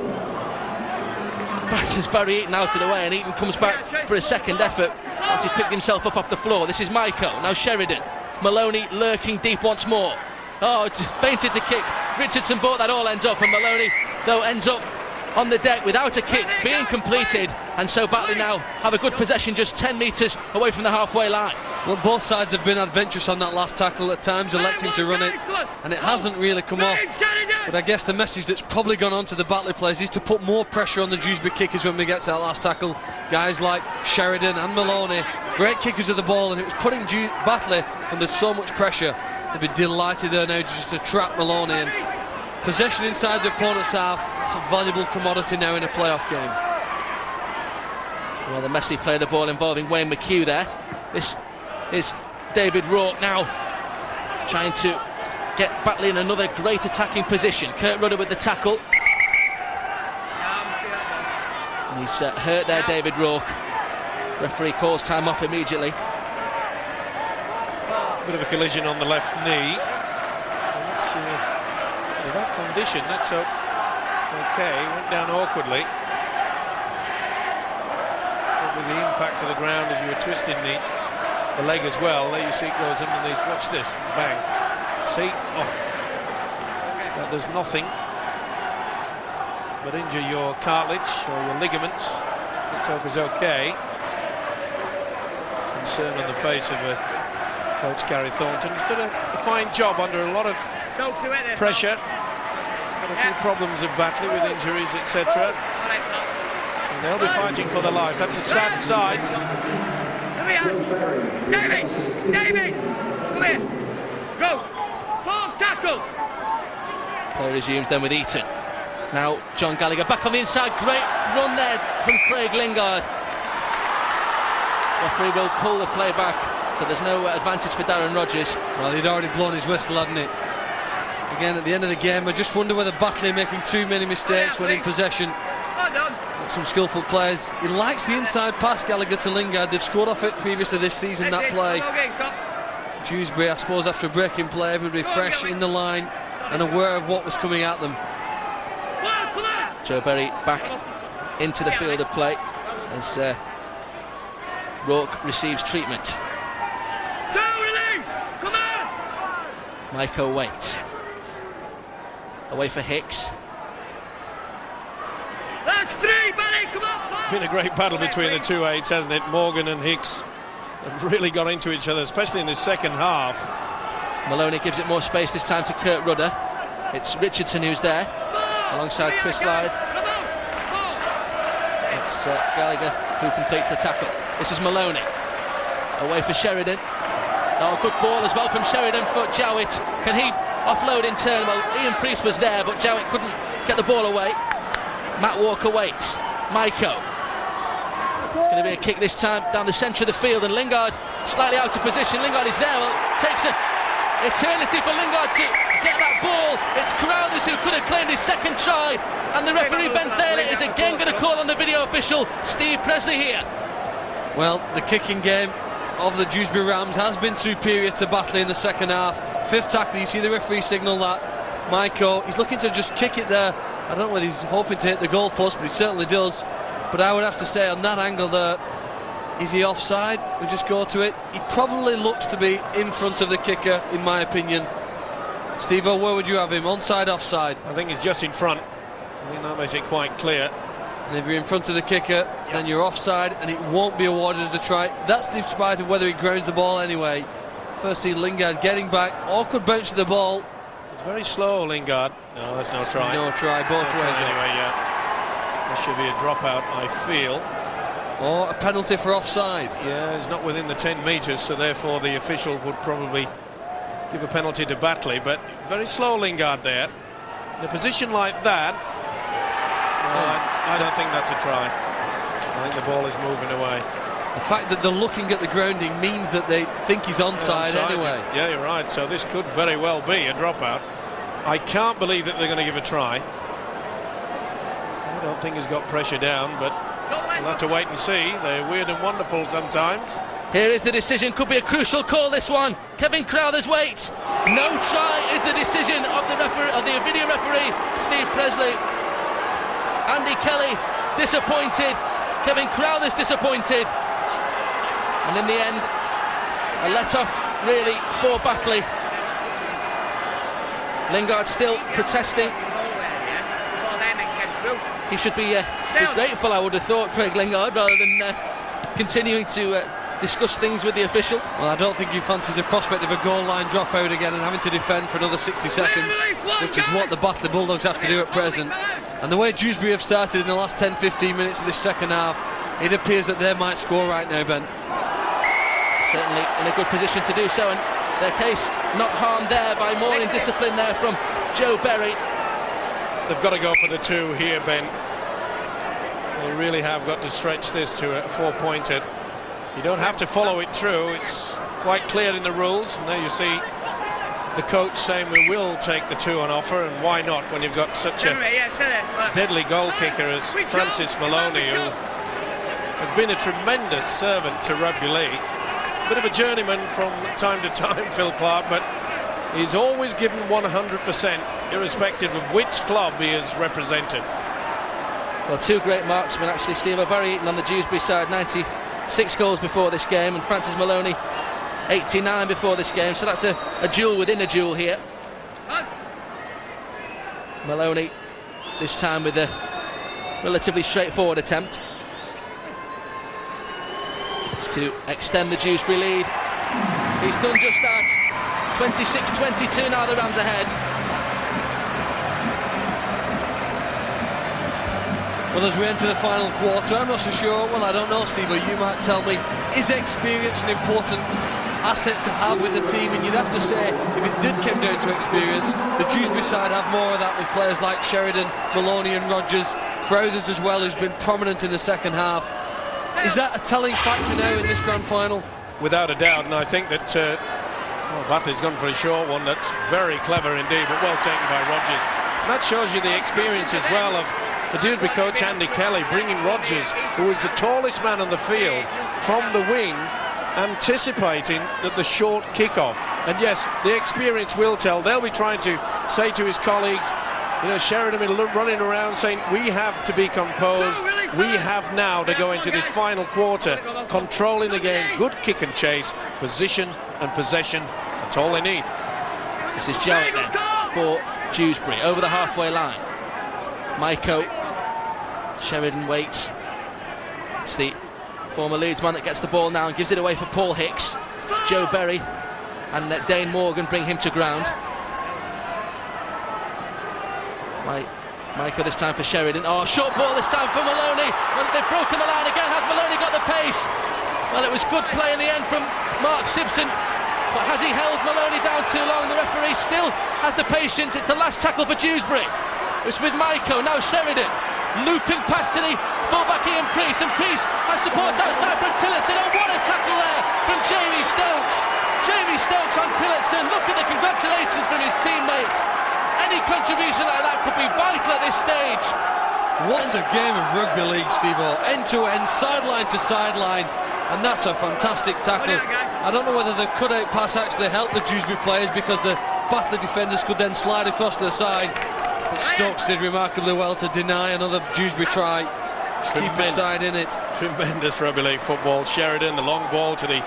batters Barry Eaton out of the way, and Eaton comes back for a second effort once he picked himself up off the floor. This is Maiko. Now Sheridan. Maloney lurking deep once more. Oh, fainted to kick. Richardson brought that all ends up, and Maloney, though, ends up on the deck without a kick being completed, and so Batley now have a good possession just 10 metres away from the halfway line. Well, both sides have been adventurous on that last tackle at times, electing to run it, and it hasn't really come off. But I guess the message that's probably gone on to the Batley players is to put more pressure on the Dewsbury kickers when we get to that last tackle. Guys like Sheridan and Maloney, great kickers of the ball, and it was putting Batley under so much pressure. They'd be delighted there now just to trap Maloney, and possession inside the opponent's half, it's a valuable commodity now in a playoff game. Well, the Messi played the ball involving Wayne McHugh there. This is David Rourke now trying to get Batley in another great attacking position. Kurt Rudder with the tackle. And he's hurt there, David Rourke. Referee calls time off immediately. Bit of a collision on the left knee. Let's with that condition, that's okay. Went down awkwardly. But with the impact of the ground as you were twisting the leg as well, there you see it goes underneath. Watch this, bang. See, that does nothing but injure your cartilage or your ligaments. Let's hope it's okay. Concern on the face of Coach Gary Thornton. He's done a fine job under a lot of pressure. Had a few problems at Batley with injuries, etc. And they'll be fighting for their life. That's a sad sight. Come here, David, come here, go, fourth tackle. Play resumes then with Eaton. Now John Gallagher back on the inside. Great run there from Craig Lingard. Referee will pull the play back. It's so there's no advantage for Darren Rogers. Well, he'd already blown his whistle, hadn't he? Again, at the end of the game, I just wonder whether Batley are making too many mistakes when in possession. Some skillful players. He likes the inside pass, Gallagher to Lingard. They've scored off it previously this season, that play. Dewsbury, I suppose, after a breaking play, everybody fresh in the line and aware of what was coming at them. Joe Berry back into the field of play as Rourke receives treatment. Maiko waits. Away for Hicks. That's 3, Benny, come on! Been a great battle between the two eights, hasn't it? Morgan and Hicks have really got into each other, especially in the second half. Maloney gives it more space this time to Kurt Rudder. It's Richardson who's there, alongside Chris Lyde. It's Gallagher who completes the tackle. This is Maloney. Away for Sheridan. Oh, good ball as well from Sheridan for Jowett. Can he offload in turn? Well, Ian Priest was there, but Jowett couldn't get the ball away. Matt Walker waits. Maiko. It's going to be a kick this time down the centre of the field, and Lingard slightly out of position. Lingard is there. Well, it takes an eternity for Lingard to get that ball. It's Crowthers who could have claimed his second try, and the referee Ben Thaler is again going to call on the video official Steve Presley here. Well, the kicking game of the Dewsbury Rams has been superior to Batley in the second half. Fifth tackle, you see the referee signal that. Maiko, he's looking to just kick it there. I don't know whether he's hoping to hit the goalpost, but he certainly does. But I would have to say, on that angle there, is he offside? We just go to it. He probably looks to be in front of the kicker, in my opinion. Steve-O, where would you have him? Onside, offside? I think he's just in front. I think that makes it quite clear. And if you're in front of the kicker, then you're offside, and it won't be awarded as a try. That's despite of whether he grounds the ball anyway. First see Lingard getting back, awkward bounce to the ball. It's very slow, Lingard. No, that's no try. No try, both ways anyway, yeah. There should be a dropout, I feel. Or a penalty for offside. Yeah, it's not within the 10 metres, so therefore the official would probably give a penalty to Batley, but very slow Lingard there. In a position like that, I don't think that's a try. I think the ball is moving away. The fact that they're looking at the grounding means that they think he's onside anyway. Yeah, you're right. So this could very well be a dropout. I can't believe that they're going to give a try. I don't think he's got pressure down, but we'll have to wait and see. They're weird and wonderful sometimes. Here is the decision. Could be a crucial call, this one. Kevin Crowthers waits. No try is the decision of the video referee, Steve Presley. Andy Kelly disappointed. Kevin Crowthers disappointed. And in the end, a let-off really for Batley. Lingard still protesting. He should be grateful, I would have thought, Craig Lingard, rather than continuing to discuss things with the official. Well, I don't think he fancies the prospect of a goal line dropout again and having to defend for another 60 seconds, which is what the Batley Bulldogs have to do at present. And the way Dewsbury have started in the last 10-15 minutes of this second half, it appears that they might score right now, Ben. Certainly in a good position to do so, and their case not harmed there by more indiscipline there from Joe Berry. They've got to go for the 2 here, Ben. They really have got to stretch this to a 4-pointer. You don't have to follow it through. It's quite clear in the rules. And there you see the coach saying we will take the 2 on offer, and why not when you've got such a deadly goal kicker as Francis Maloney, who has been a tremendous servant to rugby league. Bit of a journeyman from time to time, Phil Clark, but he's always given 100%, irrespective of which club he has represented. Well, 2 great marksmen actually, Steve. Barry Eaton on the Dewsbury side, 96 goals before this game, and Francis Maloney 89 before this game, so that's a duel within a duel here. Maloney this time with a relatively straightforward attempt to extend the Dewsbury lead. He's done just that. 26-22 now, the Rams ahead. Well, as we enter the final quarter, I'm not so sure. Well, I don't know, Steve, but you might tell me, is experience an important asset to have with the team? And you'd have to say, if it did come down to experience, the Dewsbury side have more of that with players like Sheridan, Maloney and Rogers, Crowthers as well, who's been prominent in the second half. Is that a telling factor now in this grand final? without a doubt, and I think that Batley's gone for a short one. That's very clever indeed, but well taken by Rodgers. And that shows you the experience as well of the Dewsbury coach Andy Kelly, bringing Rodgers, who is the tallest man on the field, from the wing, anticipating that the short kick-off. And yes, the experience will tell. They'll be trying to say to his colleagues, you know, Sheridan running around saying, we have to be composed. We have now to go into this final quarter, controlling the game, good kick and chase, position and possession. That's all they need. This is Jarrett then for Dewsbury, over the halfway line. Maiko, Sheridan waits. It's the former Leeds man that gets the ball now and gives it away for Paul Hicks. It's Joe Berry and Dane Morgan bring him to ground. Maiko this time for Sheridan. Oh, short ball this time for Maloney. Well, they've broken the line again. Has Maloney got the pace? Well, it was good play in the end from Mark Simpson, but has he held Maloney down too long? The referee still has the patience. It's the last tackle for Dewsbury. It's with Maiko, now Sheridan. Looping past to the fullback Ian Priest, and Priest has support outside from Tillotson. Oh, what a tackle there from Jamie Stokes. Jamie Stokes on Tillotson. Look at the congratulations from his teammates. Any contribution like that could be vital at this stage. What a game of rugby league, Steve-O. End to end, sideline to sideline, and that's a fantastic tackle. I don't know whether the cut-out pass actually helped the Dewsbury players, because the Batley defenders could then slide across to the side, but Stokes did remarkably well to deny another Dewsbury try. Keep his side in it. Tremendous rugby league football. Sheridan, the long ball to the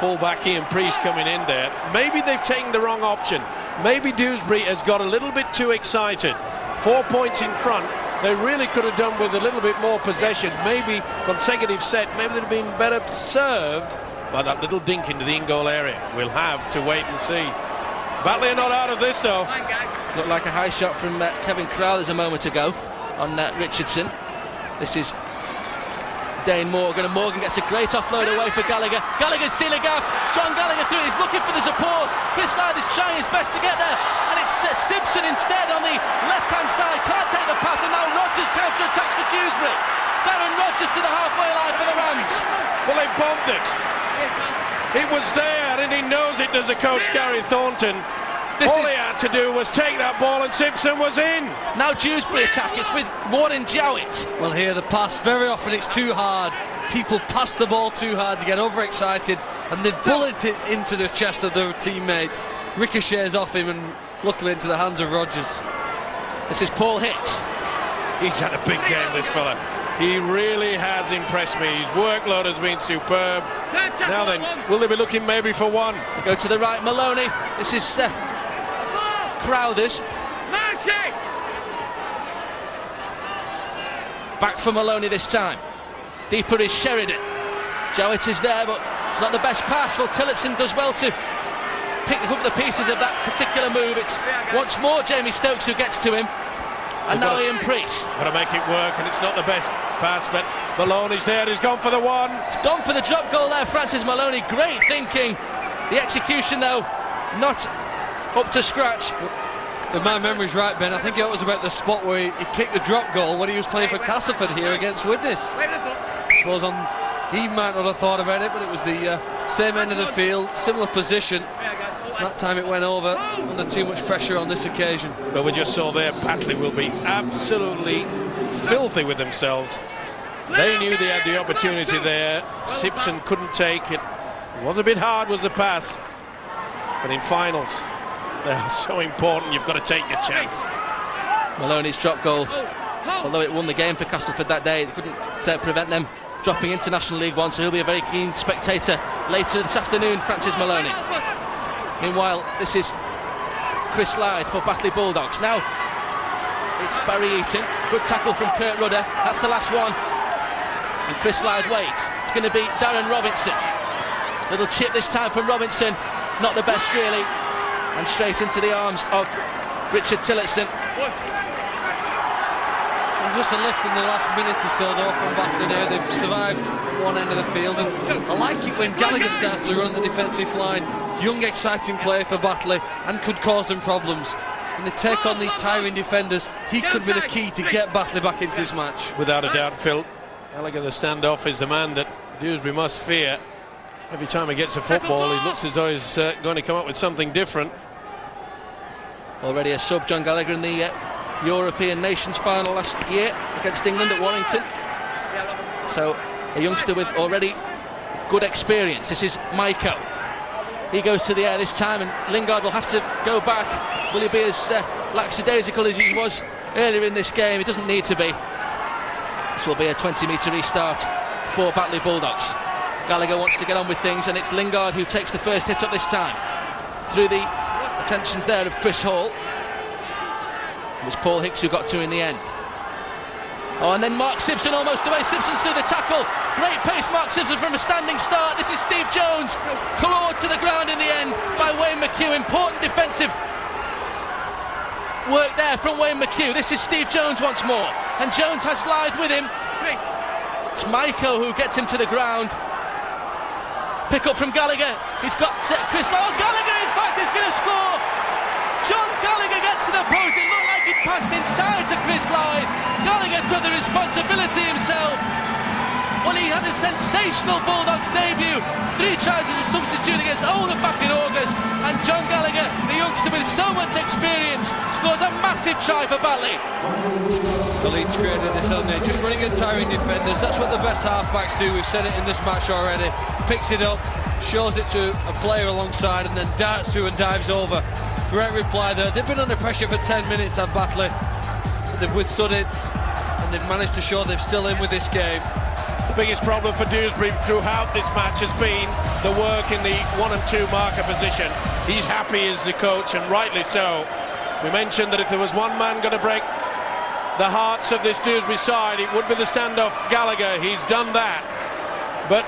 fullback Ian Priest coming in there. Maybe they've taken the wrong option. Maybe Dewsbury has got a little bit too excited. 4 points in front. They really could have done with a little bit more possession. Maybe consecutive set. Maybe they'd have been better served by that little dink into the in-goal area. We'll have to wait and see. Batley are not out of this though. Looked like a high shot from Kevin Crowthers a moment ago on Richardson. This is Dane Morgan, and Morgan gets a great offload away for Gallagher. Gallagher's seen a gap. John Gallagher through. He's looking for the support. Chris Lyde is trying his best to get there, and it's Simpson instead on the left-hand side. Can't take the pass, and now Rodgers counter-attacks for Dewsbury. Darren Rodgers to the halfway line for the Rams. Well, they bombed it. It was there, and he knows it, does the coach Gary Thornton. All he had to do was take that ball, and Simpson was in. Now Dewsbury attack. It's with Warren Jowett. Well, here the pass, very often it's too hard. People pass the ball too hard, they get overexcited, and they bullet it into the chest of their teammate. Ricochets off him and luckily into the hands of Rodgers. This is Paul Hicks. He's had a big game, this fella. He really has impressed me. His workload has been superb. Now then, will they be looking maybe for one? They go to the right, Maloney. This is Crowthers. Back for Maloney this time. Deeper is Sheridan. Jowett is there, but it's not the best pass. Well, Tillotson does well to pick up the pieces of that particular move. It's once more Jamie Stokes who gets to him. And now Ian Priest. Got to make it work, and it's not the best pass, but Maloney's there. He's gone for the one. It's gone for the drop goal there, Francis Maloney. Great thinking. The execution, though, not up to scratch. If my memory's right, Ben, I think it was about the spot where he kicked the drop goal when he was playing for Castleford here against Widnes. I suppose he might not have thought about it, but it was the same end of the field, similar position. That time it went over, under too much pressure on this occasion. But we just saw there, Batley will be absolutely filthy with themselves. They knew they had the opportunity there. Simpson couldn't take it. It was a bit hard, was the pass. But in finals, they are so important, you've got to take your chance. Maloney's drop goal, although it won the game for Castleford that day, it couldn't prevent them dropping into National League One, so he'll be a very keen spectator later this afternoon, Francis Maloney. Meanwhile, this is Chris Lyde for Batley Bulldogs. Now, it's Barry Eaton. Good tackle from Kurt Rudder. That's the last one. And Chris Lyde waits. It's going to be Darren Robinson. Little chip this time from Robinson. Not the best, really. And straight into the arms of Richard Tillotson. And just a lift in the last minute or so, though, from Batley now. They've survived one end of the field. And I like it when Gallagher starts to run the defensive line. Young, exciting player for Batley and could cause them problems. When they take on these tiring defenders, he could be the key to get Batley back into this match. Without a doubt, Phil. Gallagher, the standoff, is the man that Dewsbury must fear. Every time he gets a football, he looks as though he's going to come up with something different. Already a sub, John Gallagher, in the European Nations final last year against England at Warrington. So a youngster with already good experience. This is Maiko. He goes to the air this time, and Lingard will have to go back. Will he be as lackadaisical as he was earlier in this game? He doesn't need to be. This will be a 20-metre restart for Batley Bulldogs. Gallagher wants to get on with things, and it's Lingard who takes the first hit up this time. Through the attentions there of Chris Hall. It was Paul Hicks who got to in the end. Oh, and then Mark Simpson almost away. Simpson's through the tackle. Great pace, Mark Simpson, from a standing start. This is Steve Jones, clawed to the ground in the end by Wayne McHugh. Important defensive work there from Wayne McHugh. This is Steve Jones once more, and Jones has Lythe with him. It's Maiko who gets him to the ground. Pick up from Gallagher. He's got Chris Lythe. Oh, Gallagher, in fact, is going to score. John Gallagher gets to the post. It looked like he passed inside to Chris Lythe. Gallagher took the responsibility himself. Well, he had a sensational Bulldogs debut. 3 tries as a substitute against Oldham back in August. And John Gallagher, the youngster with so much experience, scores a massive try for Batley. The Leeds created this, hasn't it? Just running and tiring defenders. That's what the best half-backs do. We've said it in this match already. Picks it up, shows it to a player alongside, and then darts through and dives over. Great reply there. They've been under pressure for 10 minutes at Batley. They've withstood it, and they've managed to show they're still in with this game. The biggest problem for Dewsbury throughout this match has been the work in the 1 and 2 marker position. He's happy as the coach, and rightly so. We mentioned that if there was one man going to break the hearts of this Dewsbury side, it would be the standoff Gallagher. He's done that. But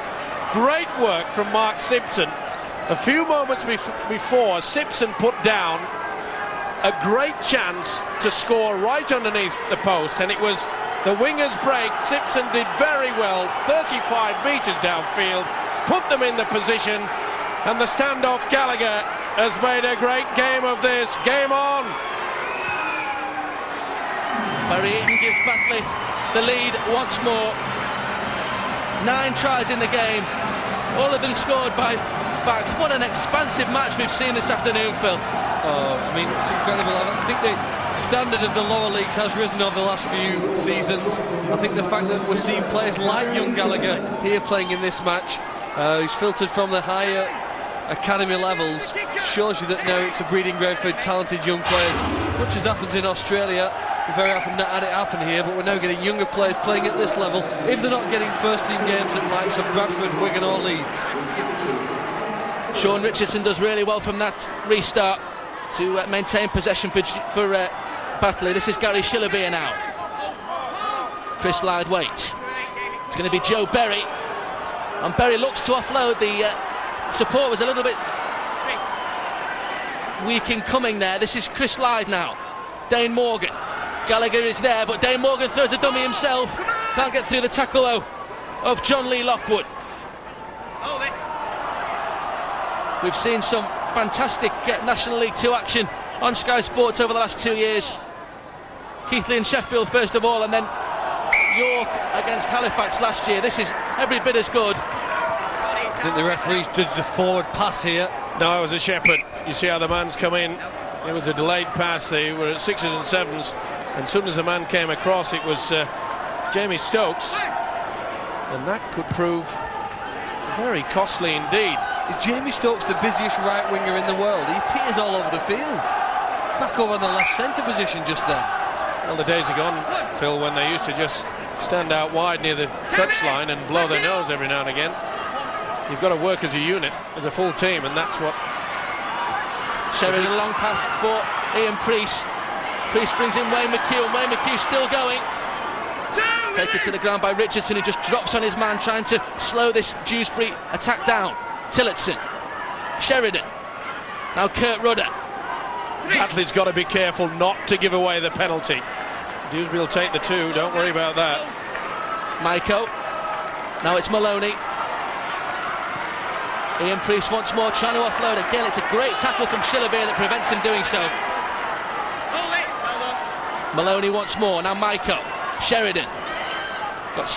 great work from Mark Simpson. A few moments before, Simpson put down a great chance to score right underneath the post, and it was the winger's break. Simpson did very well, 35 metres downfield, put them in the position, and the standoff Gallagher has made a great game of this. Game on! Barry Eaton gives Batley the lead once more. 9 tries in the game, all of them scored by backs. What an expansive match we've seen this afternoon, Phil. Oh, I mean, it's incredible. I think the standard of the lower leagues has risen over the last few seasons. I think the fact that we're seeing players like young Gallagher here playing in this match, who's filtered from the higher academy levels, shows you that now it's a breeding ground for talented young players. Much as happens in Australia, we very often not had it happen here, but we're now getting younger players playing at this level, if they're not getting first-team games at likes of Bradford, Wigan or Leeds. Sean Richardson does really well from that restart to maintain possession for Batley. This is Gary Shillerbeer now. Chris Lythe waits. It's going to be Joe Berry, and Berry looks to offload. The support was a little bit weak in coming there. This is Chris Lythe now. Dane Morgan. Gallagher is there, but Dane Morgan throws a dummy himself. Can't get through the tackle though of John Lee Lockwood. We've seen some fantastic National League 2 action on Sky Sports over the last 2 years. Keighley and Sheffield first of all, and then York against Halifax last year. This is every bit as good. I think the referees judged the forward pass here. No, it was a Shepherd. You see how the man's come in. It was a delayed pass. They were at 6s and 7s, and as soon as the man came across, it was Jamie Stokes, and that could prove very costly indeed. Is Jamie Stokes the busiest right winger in the world? He appears all over the field. Back over in the left centre position just then. Well, the days are gone, Phil, when they used to just stand out wide near the touchline and blow their nose every now and again. You've got to work as a unit, as a full team, and that's what... Sheridan, a long pass for Ian Priest. Priest brings in Wayne McHugh, and Wayne McHugh still going. Taken to the ground by Richardson, who just drops on his man, trying to slow this Dewsbury attack down. Tillotson, Sheridan, now Kurt Rudder. Batley's got to be careful not to give away the penalty. Dewsbury will take the 2, don't worry about that. Maiko, now it's Maloney. Ian Priest once more trying to offload again. It's a great tackle from Shillerbeer that prevents him doing so. Maloney once more, now Maiko. Sheridan, got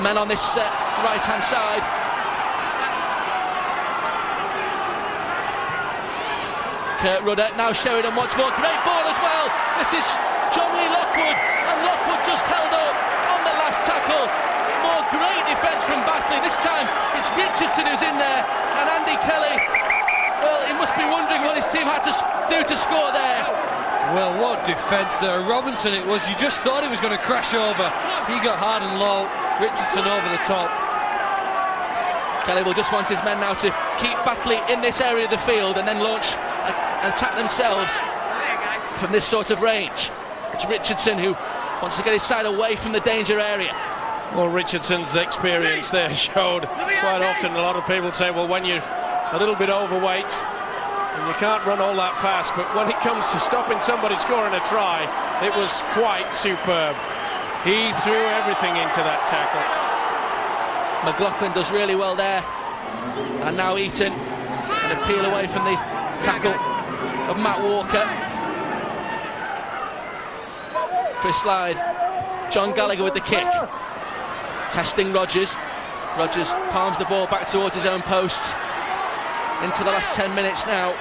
men on this right hand side. Kurt Rudder, now Sheridan once more, great ball as well. This is John Lee Lockwood, and Lockwood just held up on the last tackle. More great defence from Batley. This time it's Richardson who's in there, and Andy Kelly, well, he must be wondering what his team had to do to score there. Well, what defence there. Robinson it was, you just thought he was going to crash over. He got hard and low, Richardson over the top. Kelly will just want his men now to keep Batley in this area of the field and then launch and attack themselves from this sort of range. It's Richardson who wants to get his side away from the danger area. Well, Richardson's experience there showed quite often. A lot of people say, well, when you're a little bit overweight and you can't run all that fast, but when it comes to stopping somebody scoring a try, it was quite superb. He threw everything into that tackle. McLaughlin does really well there, and now Eaton, and a peel away from the tackle of Matt Walker. Chris Slide, John Gallagher with the kick, testing Rogers. Rogers palms the ball back towards his own post. Into the last 10 minutes now.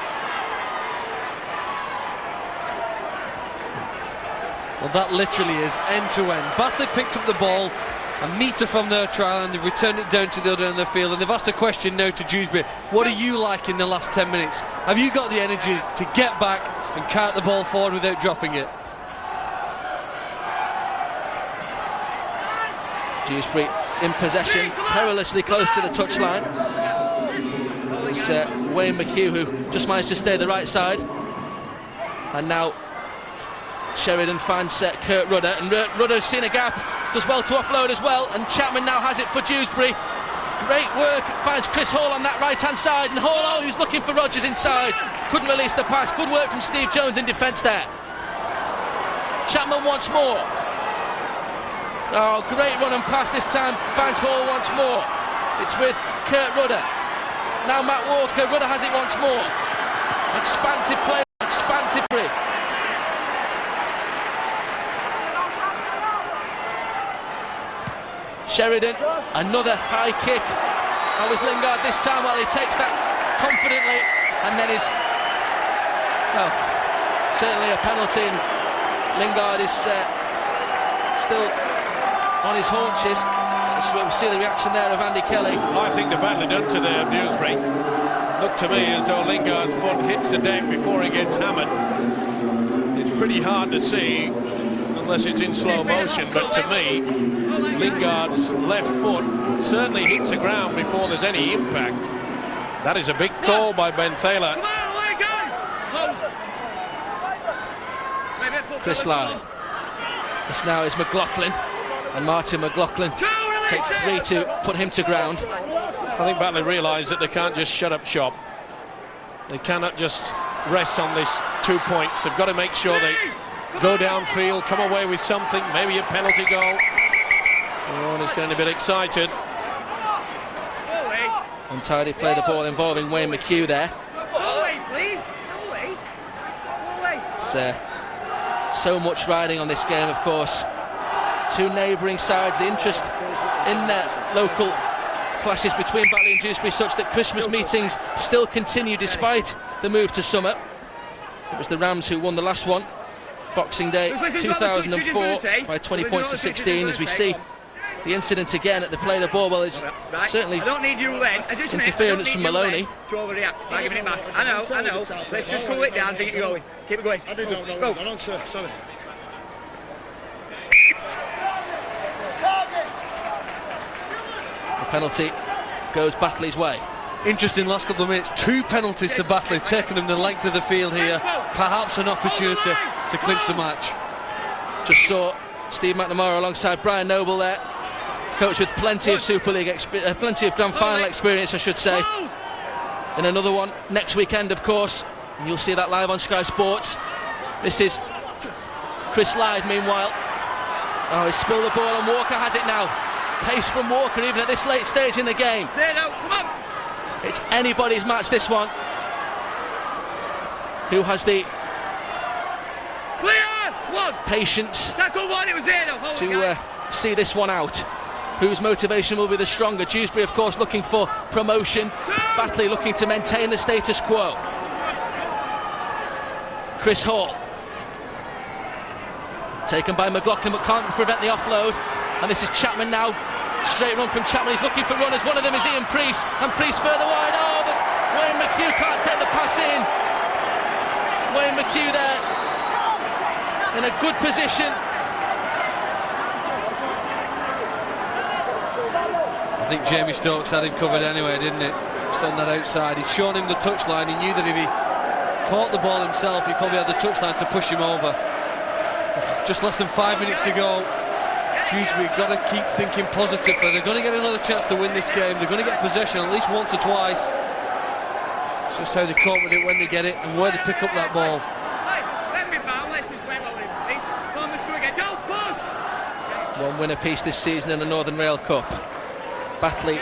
Well, that literally is end to end. Batley picked up the ball a metre from their trial and they've returned it down to the other end of the field, and they've asked a question now to Dewsbury. What are you like in the last 10 minutes? Have you got the energy to get back and cart the ball forward without dropping it? Dewsbury in possession, perilously close to the touchline. It's Wayne McHugh who just managed to stay the right side, and now Sheridan finds Kurt Rudder, and Rudder's seen a gap, does well to offload as well, and Chapman now has it for Dewsbury. Great work, finds Chris Hall on that right hand side, and Hall, who's looking for Rogers inside, couldn't release the pass. Good work from Steve Jones in defence there. Chapman once more. Oh, great run and pass this time, finds Hall once more. It's with Kurt Rudder. Now Matt Walker, Rudder has it once more. Expansive play, expansive play. Sheridan, another high kick. That was Lingard this time, while he takes that confidently, and then is, well, certainly a penalty, and Lingard is still on his haunches. We'll see the reaction there of Andy Kelly. I think they're badly done to the Dewsbury. Looked to me as though Lingard's foot hits the deck before he gets hammered. It's pretty hard to see unless it's in slow motion, but to me, Lingard's left foot certainly hits the ground before there's any impact. That is a big call by Ben Thaler. Chris Lyle. This now is McLaughlin, and Martin McLaughlin takes 3 to put him to ground. I think Batley realised that they can't just shut up shop. They cannot just rest on this 2 points. They've got to make sure they go downfield, come away with something, maybe a penalty goal. Oh, and it's getting a bit excited. Untidy play the ball involving Wayne McHugh there. It's so much riding on this game, of course. Two neighbouring sides, the interest in local clashes between Batley and Dewsbury such that Christmas meetings still continue despite the move to summer. It was the Rams who won the last one, Boxing Day 2004, by 20 points to 16, as we see the incident again at the play the ball. Well, it's certainly interference from Maloney. By giving it back. I know. Let's just cool it down, keep it going. Keep it going. Go. No, sir. Sorry. The penalty goes Batley's way. Interesting last couple of minutes. 2 penalties to Batley, taking them the length of the field here. Perhaps an opportunity to clinch the match. Just saw Steve McNamara alongside Brian Noble there, coach with plenty of Super League plenty of grand final experience, I should say. In another one next weekend, of course, and you'll see that live on Sky Sports. This is Chris Lyde, meanwhile. Oh, he spilled the ball, and Walker has it now. Pace from Walker, even at this late stage in the game. Come on. It's anybody's match, this one. Who has the patience to see this one out? Whose motivation will be the stronger? Dewsbury, of course, looking for promotion. Batley looking to maintain the status quo. Chris Hall. Taken by McLaughlin, but can't prevent the offload. And this is Chapman now. Straight run from Chapman. He's looking for runners. One of them is Ian Priest. And Priest further wide. Oh, but Wayne McHugh can't take the pass in. Wayne McHugh there in a good position. I think Jamie Stokes had him covered anyway, didn't it? Just on that outside. He'd shown him the touchline. He knew that if he caught the ball himself, he probably had the touchline to push him over. Just less than 5 minutes to go. Dewsbury got to keep thinking positive. They're going to get another chance to win this game. They're going to get possession at least once or twice. It's just how they cope with it when they get it and where they pick up that ball. One win apiece this season in the Northern Rail Cup. Batley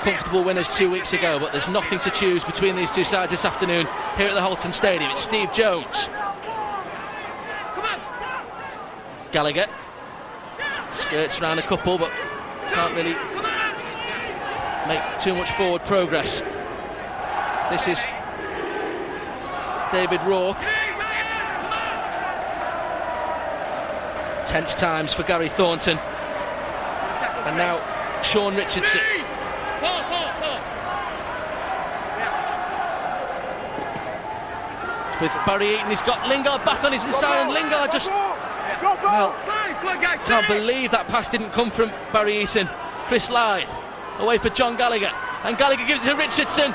comfortable winners 2 weeks ago, but there's nothing to choose between these two sides this afternoon here at the Halton Stadium. It's Steve Jones. Gallagher skirts around a couple, but can't really make too much forward progress. This is David Rourke. Tense times for Gary Thornton. And now Sean Richardson. With Barry Eaton, he's got Lingard back on his inside, and Lingard just... Well, can't believe that pass didn't come from Barry Eaton. Chris Lyde away for John Gallagher, and Gallagher gives it to Richardson.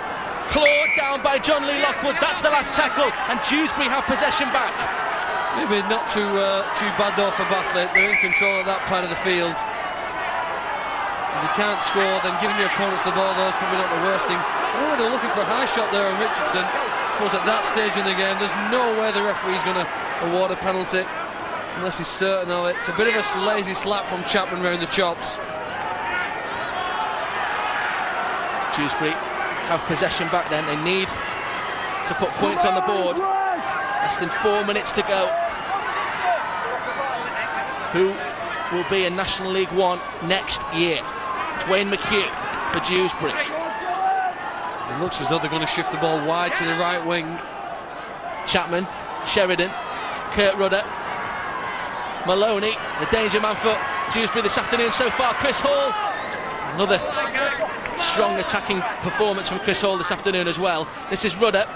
Clawed down by John Lee Lockwood. That's the last tackle, and Dewsbury have possession back. Maybe not too bad though for Batley. They're in control of that part of the field. If you can't score, then giving your opponents the ball, though, is probably not the worst thing. Oh, they were looking for a high shot there on Richardson. I suppose at that stage in the game, there's no way the referee's going to award a penalty unless he's certain of it. It's a bit of a lazy slap from Chapman round the chops. Dewsbury have possession back then. They need to put points on the board. Less than 4 minutes to go. Who will be in National League One next year? Wayne McHugh for Dewsbury. It looks as though they're going to shift the ball wide to the right wing. Chapman, Sheridan, Kurt Rudder, Maloney, the danger man for Dewsbury this afternoon so far. Chris Hall, another strong attacking performance from Chris Hall this afternoon as well. This is Rudder,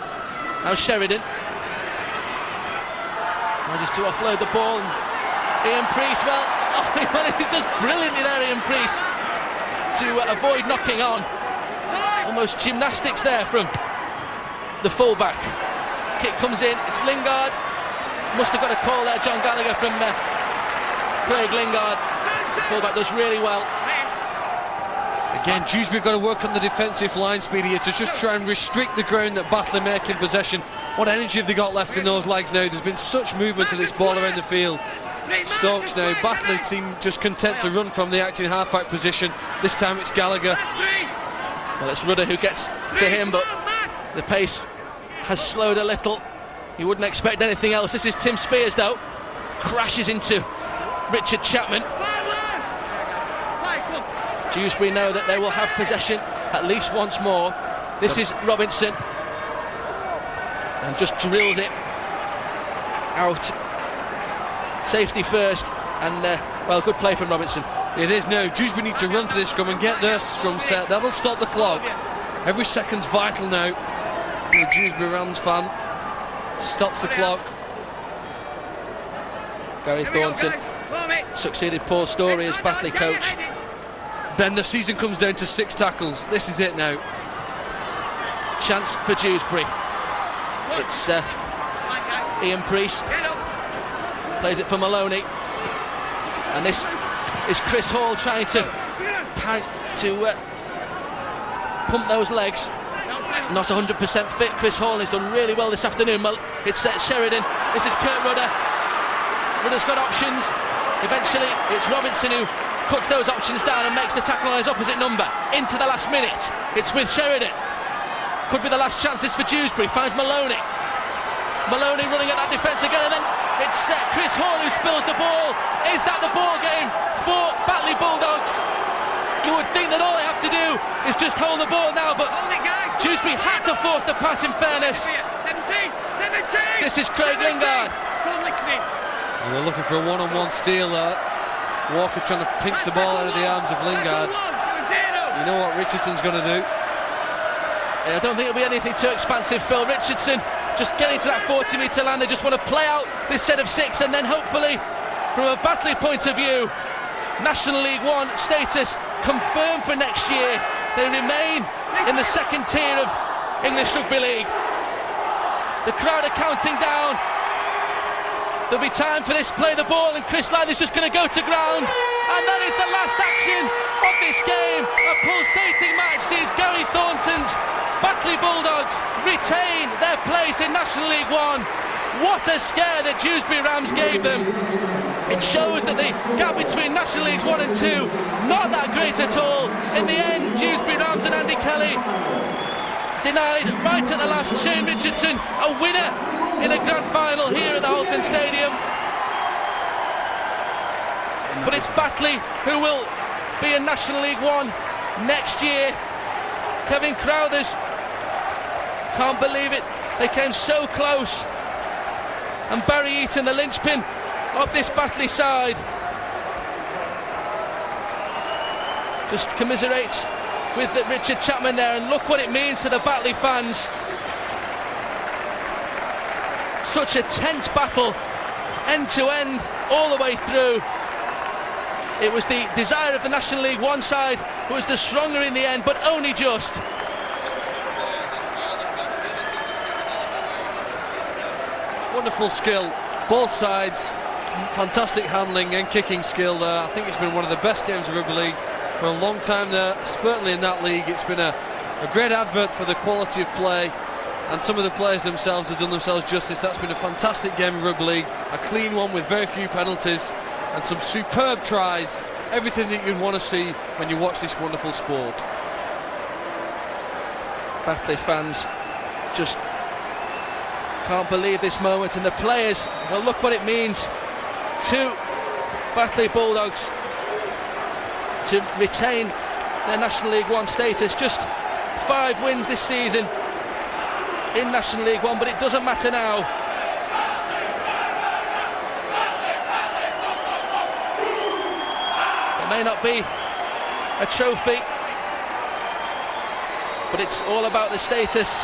now Sheridan. Manages to offload the ball, and Ian Priest, well, he does brilliantly there, Ian Priest, to avoid knocking on. Almost gymnastics there from the fullback. Kick comes in, it's Lingard. Must have got a call there, John Gallagher, from Craig Lingard. The fullback does really well. Again, Dewsbury got to work on the defensive line speed here to just try and restrict the ground that Batley make in possession. What energy have they got left in those legs now? There's been such movement to this ball around the field. Stokes now, Batley seem just content to run from the acting halfback position. This time it's Gallagher. Well, it's Rudder who gets to him, but the pace has slowed a little. You wouldn't expect anything else. This is Tim Spears, though. Crashes into Richard Chapman. Dewsbury know that they will have possession at least once more. This is Robinson, and just drills it out. Safety first, and well, good play from Robinson. It is now. Dewsbury need to run to this scrum and get their scrum set. That'll stop the clock. Every second's vital now. The Dewsbury Rams fan stops the clock. Gary Thornton succeeded Paul Storey as Batley coach. Then the season comes down to 6 tackles. This is it now. Chance for Dewsbury. It's Ian Priest. Plays it for Maloney. And this is Chris Hall trying to pump those legs. Not 100% fit. Chris Hall has done really well this afternoon. It's Sheridan. This is Kurt Rudder. Rudder's got options. Eventually it's Robinson who cuts those options down and makes the tackle on his opposite number into the last minute. It's with Sheridan. Could be the last chance. This for Dewsbury. Finds Maloney. Maloney running at that defence again, and then it's Chris Hall who spills the ball. Is that the ball game for Batley Bulldogs? You would think that all they have to do is just hold the ball now, but Dewsbury had to force the pass in fairness. This is Craig Lingard. And they're looking for a one-on-one steal there. Walker trying to pinch the ball out of the arms of Lingard. You know what Richardson's going to do. I don't think it'll be anything too expansive. Phil Richardson just getting to that 40-metre line. They just want to play out this set of 6, and then hopefully, from a Batley point of view, National League 1 status confirmed for next year. They remain in the second tier of English Rugby League. The crowd are counting down. There'll be time for this. Play the ball, and Chris Ladd is just going to go to ground. And that is the last action of this game. A pulsating match sees Gary Thornton's Batley Bulldogs retain their place in National League 1. What a scare that Dewsbury Rams gave them. It shows that the gap between National Leagues 1 and 2, not that great at all. In the end, Dewsbury Rams and Andy Kelly denied right at the last. Shane Richardson, a winner in a grand final here at the Halton Stadium. But it's Batley who will be in National League 1 next year. Kevin Crowthers can't believe it. They came so close. And Barry Eaton, the linchpin of this Batley side, just commiserates with Richard Chapman there, and look what it means to the Batley fans. Such a tense battle, end to end, all the way through. It was the desire of the National League 1 side who was the stronger in the end, but only just. Wonderful skill, both sides, fantastic handling and kicking skill there. I think it's been one of the best games of rugby league for a long time there, certainly in that league. It's been a great advert for the quality of play, and some of the players themselves have done themselves justice. That's been a fantastic game of rugby league, a clean one with very few penalties and some superb tries, everything that you'd want to see when you watch this wonderful sport. Batley fans just can't believe this moment, and the players, well, look what it means to Batley Bulldogs to retain their National League 1 status. Just 5 wins this season in National League 1, but it doesn't matter now. It may not be a trophy, but it's all about the status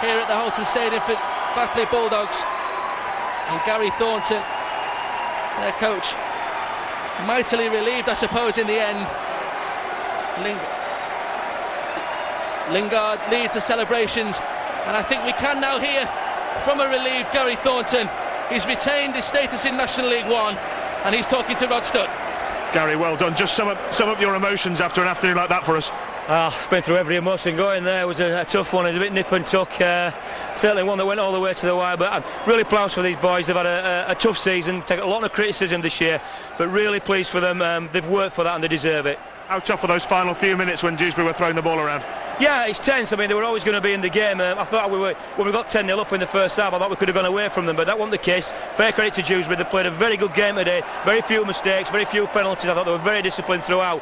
here at the Halton Stadium for Batley Bulldogs. And Gary Thornton, their coach, mightily relieved, I suppose, in the end. Lingard leads the celebrations, and I think we can now hear from a relieved Gary Thornton. He's retained his status in National League 1, and he's talking to Rod Studd. Gary, well done. Just sum up your emotions after an afternoon like that for us. I've been through every emotion. Going there was a tough one. It was a bit nip and tuck. Certainly one that went all the way to the wire. But I'm really pleased for these boys. They've had a tough season, taken a lot of criticism this year, but really pleased for them. They've worked for that and they deserve it. How tough were those final few minutes when Dewsbury were throwing the ball around? Yeah, it's tense. I mean, they were always going to be in the game. I thought when we got 10-0 up in the first half, I thought we could have gone away from them, but that wasn't the case. Fair credit to Dewsbury. They played a very good game today. Very few mistakes, very few penalties. I thought they were very disciplined throughout,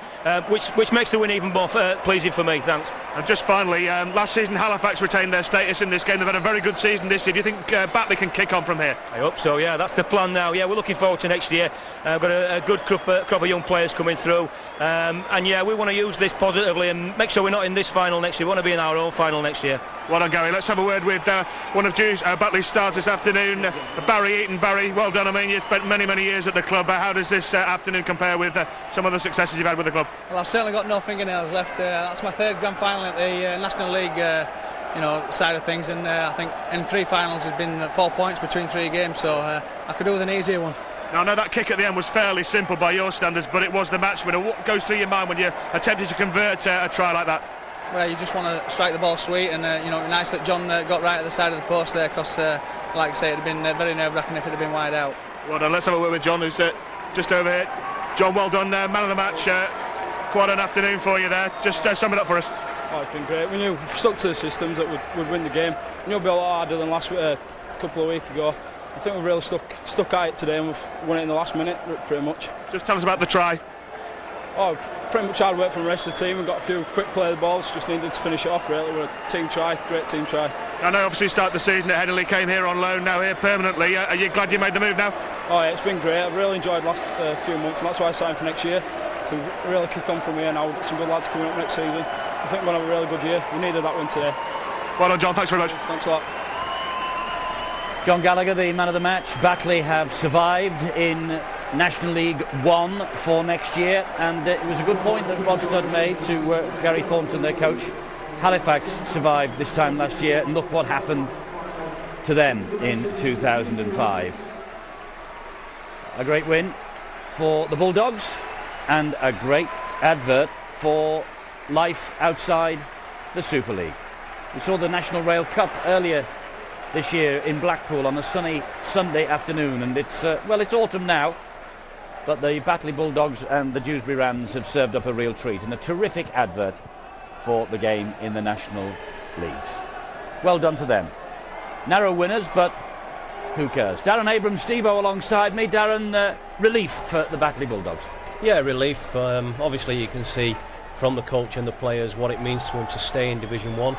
which makes the win even more pleasing for me. Thanks. And just finally, last season Halifax retained their status in this game. They've had a very good season this year. Do you think Batley can kick on from here? I hope so, yeah. That's the plan now. Yeah, we're looking forward to next year. Got a good crop of young players coming through. And yeah, we want to use this positively and make sure we're not in this final next year. We want to be in our own final next year. Well done, Gary. Let's have a word with one of Batley's stars this afternoon, Barry Eaton. Barry, well done. I mean, you've spent many years at the club. How does this afternoon compare with some of the successes you've had with the club? Well, I've certainly got no fingernails left. That's my 3rd grand final at the National League side of things, and I think in 3 finals has been 4 points between 3 games, so I could do with an easier one. Now, I know that kick at the end was fairly simple by your standards, but it was the match winner. What goes through your mind when you're attempting to convert a try like that? Well, you just want to strike the ball sweet, and nice that John got right at the side of the post there, because like I say, it would have been very nerve-wracking if it had been wide out. Well done. Let's have a word with John, who's just over here. John, well done, man of the match. Quite an afternoon for you there. Just sum it up for us. Oh, it's been great. We knew if we stuck to the systems that we'd win the game. We knew it'd be a lot harder than last couple of weeks ago. I think we've really stuck at it today, and we've won it in the last minute, pretty much. Just tell us about the try. Oh, pretty much hard work from the rest of the team. We've got a few quick play balls, just needed to finish it off really. We're a team try, great team try. I know obviously start the season at Headingley, came here on loan, now here permanently. Are you glad you made the move now? Oh yeah, it's been great. I've really enjoyed the last few months, and that's why I signed for next year. So really kick on from here now. We've got some good lads coming up next season. I think we're going to have a really good year. We needed that win today. Well done, John. Thanks very much. Thanks a lot. John Gallagher, the man of the match. Batley have survived in National League 1 for next year, and it was a good point that Rod Studd made to Gary Thornton, their coach. Halifax survived this time last year, and look what happened to them in 2005. A great win for the Bulldogs, and a great advert for life outside the Super League. We saw the National Rail Cup earlier this year in Blackpool on a sunny Sunday afternoon, and it's autumn now, but the Batley Bulldogs and the Dewsbury Rams have served up a real treat, and a terrific advert for the game in the National Leagues. Well done to them. Narrow winners, but who cares? Darren Abrams, Steve-O alongside me. Darren, relief for the Batley Bulldogs? Yeah, relief. Obviously you can see from the coach and the players what it means to them to stay in Division 1.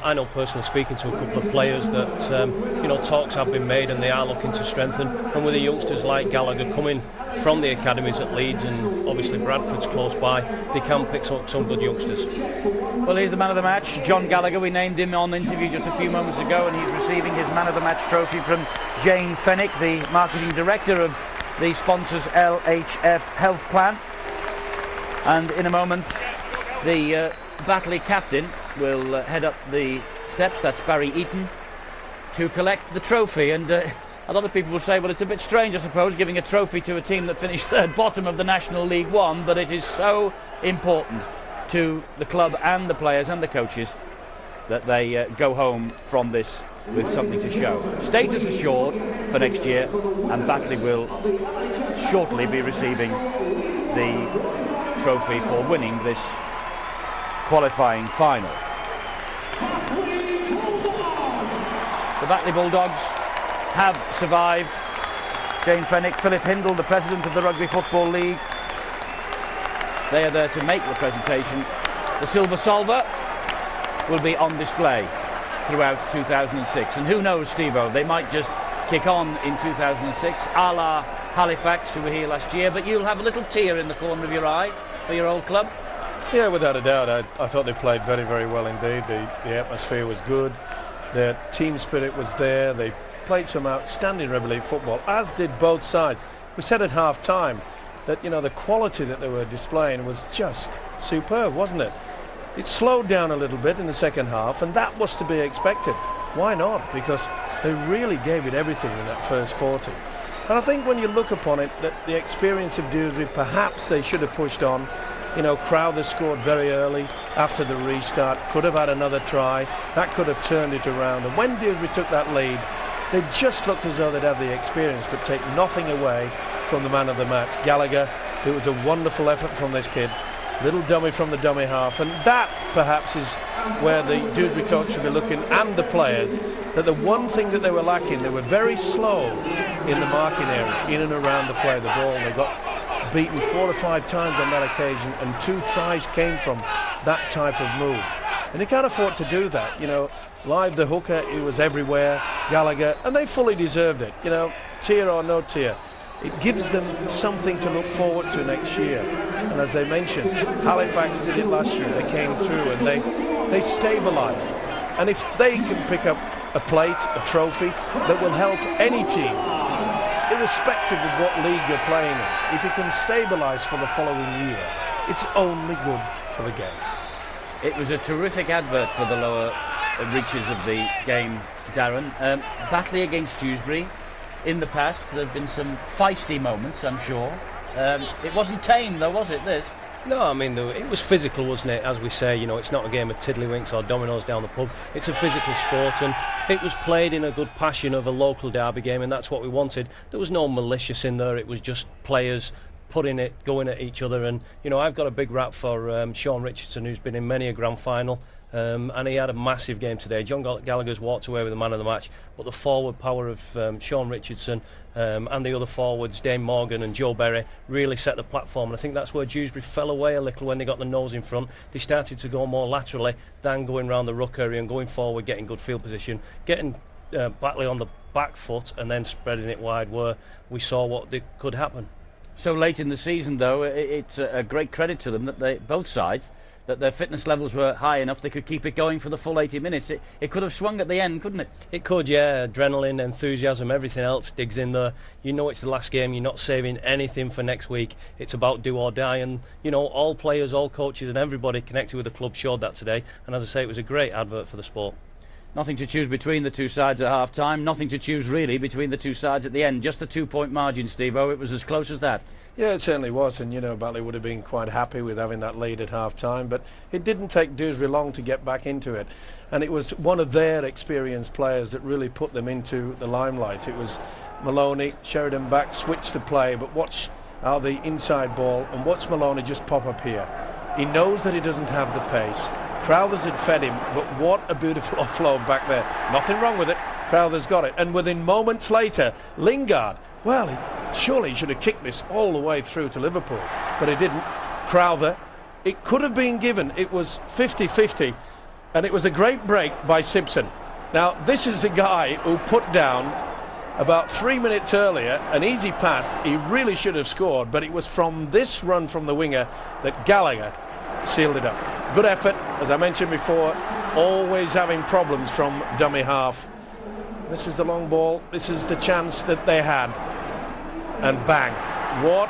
I know personally, speaking to a couple of players, that talks have been made and they are looking to strengthen, and with the youngsters like Gallagher coming from the academies at Leeds, and obviously Bradford's close by, they can pick up some good youngsters. Well, he's the man of the match, John Gallagher. We named him on the interview just a few moments ago, and he's receiving his man of the match trophy from Jane Fennick, the marketing director of the sponsors LHF Health Plan. And in a moment, the Batley captain will head up the steps, that's Barry Eaton, to collect the trophy. And a lot of people will say, well, it's a bit strange, I suppose, giving a trophy to a team that finished third bottom of the National League 1, but it is so important to the club and the players and the coaches that they go home from this with something to show. Status assured for next year, and Batley will shortly be receiving the trophy for winning this qualifying final. The Batley Bulldogs have survived. Jane Fennick, Philip Hindle, the president of the Rugby Football League, they are there to make the presentation. The Silver Solver will be on display throughout 2006, and who knows, Steve-O, they might just kick on in 2006 a la Halifax, who were here last year, but you'll have a little tear in the corner of your eye for your old club. Yeah, without a doubt. I thought they played very, very well indeed. The atmosphere was good. Their team spirit was there. They played some outstanding rugby league football, as did both sides. We said at half-time that, the quality that they were displaying was just superb, wasn't it? It slowed down a little bit in the second half, and that was to be expected. Why not? Because they really gave it everything in that first 40. And I think when you look upon it, that the experience of Dewsbury, perhaps they should have pushed on. Crowther scored very early after the restart, could have had another try, that could have turned it around. And when Dewsbury took that lead, they just looked as though they'd have the experience, but take nothing away from the man of the match, Gallagher. It was a wonderful effort from this kid, little dummy from the dummy half, and that perhaps is where the Dewsbury coach should be looking, and the players, that the one thing that they were lacking, they were very slow in the marking area, in and around the play of the ball. They got beaten 4 or 5 times on that occasion, and 2 tries came from that type of move. And they can't afford to do that. Live the hooker, he was everywhere, Gallagher, and they fully deserved it. Tier or no tier, it gives them something to look forward to next year. And as they mentioned, Halifax did it last year. They came through and they stabilised. And if they can pick up a plate, a trophy that will help any team, irrespective of what league you're playing in, if you can stabilise for the following year, it's only good for the game. It was a terrific advert for the lower reaches of the game, Darren. Batley against Dewsbury. In the past, there have been some feisty moments, I'm sure. It wasn't tame, though, was it, this? No, I mean, it was physical, wasn't it? As we say, it's not a game of tiddlywinks or dominoes down the pub. It's a physical sport, and it was played in a good passion of a local derby game, and that's what we wanted. There was no malicious in there. It was just players going at each other. And, I've got a big rap for Sean Richardson, who's been in many a grand final. and he had a massive game today. John Gallagher's walked away with the man of the match, but the forward power of Sean Richardson and the other forwards, Dane Morgan and Joe Berry, really set the platform, and I think that's where Dewsbury fell away a little when they got the nose in front. They started to go more laterally than going round the ruck area and going forward, getting good field position, getting Batley on the back foot and then spreading it wide, where we saw what could happen. So late in the season, though, it's a great credit to them that both sides, that their fitness levels were high enough they could keep it going for the full 80 minutes. It could have swung at the end, couldn't it? It could, yeah. Adrenaline, enthusiasm, everything else digs in there. You know it's the last game, you're not saving anything for next week. It's about do or die, and you know, all players, all coaches and everybody connected with the club showed that today, and as I say, it was a great advert for the sport. Nothing to choose between the two sides at half-time, nothing to choose really between the two sides at the end, just a 2-point margin, Steve-O. It was as close as that. Yeah, it certainly was, and you know, Batley would have been quite happy with having that lead at half-time, but it didn't take Dewsbury long to get back into it, and it was one of their experienced players that really put them into the limelight. It was Maloney, Sheridan back, switched the play, but watch the inside ball, and watch Maloney just pop up here. He knows that he doesn't have the pace. Crowthers had fed him, but what a beautiful offload back there. Nothing wrong with it. Crowthers got it, and within moments later, Lingard, well, surely he should have kicked this all the way through to Liverpool, but he didn't. Crowther, it could have been given. It was 50-50, and it was a great break by Simpson. Now, this is the guy who put down about 3 minutes earlier an easy pass. He really should have scored, but it was from this run from the winger that Gallagher sealed it up. Good effort, as I mentioned before, always having problems from dummy half. This is the long ball, this is the chance that they had, and bang, what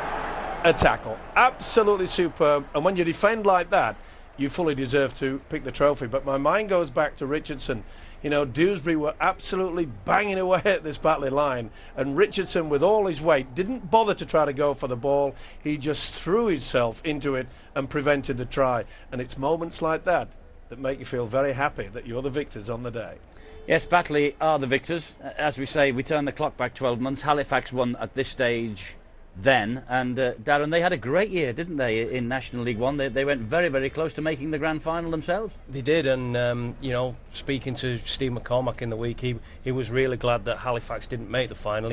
a tackle, absolutely superb. And when you defend like that, you fully deserve to pick the trophy. But my mind goes back to Richardson. You know, Dewsbury were absolutely banging away at this Batley line, and Richardson, with all his weight, didn't bother to try to go for the ball. He just threw himself into it and prevented the try. And it's moments like that that make you feel very happy that you're the victors on the day. Yes, Batley are the victors. As we say, we turn the clock back 12 months. Halifax won at this stage then, and Darren, they had a great year, didn't they, in National League One? They went very, very close to making the grand final themselves. They did, and you know, speaking to Steve McCormack in the week, he was really glad that Halifax didn't make the final.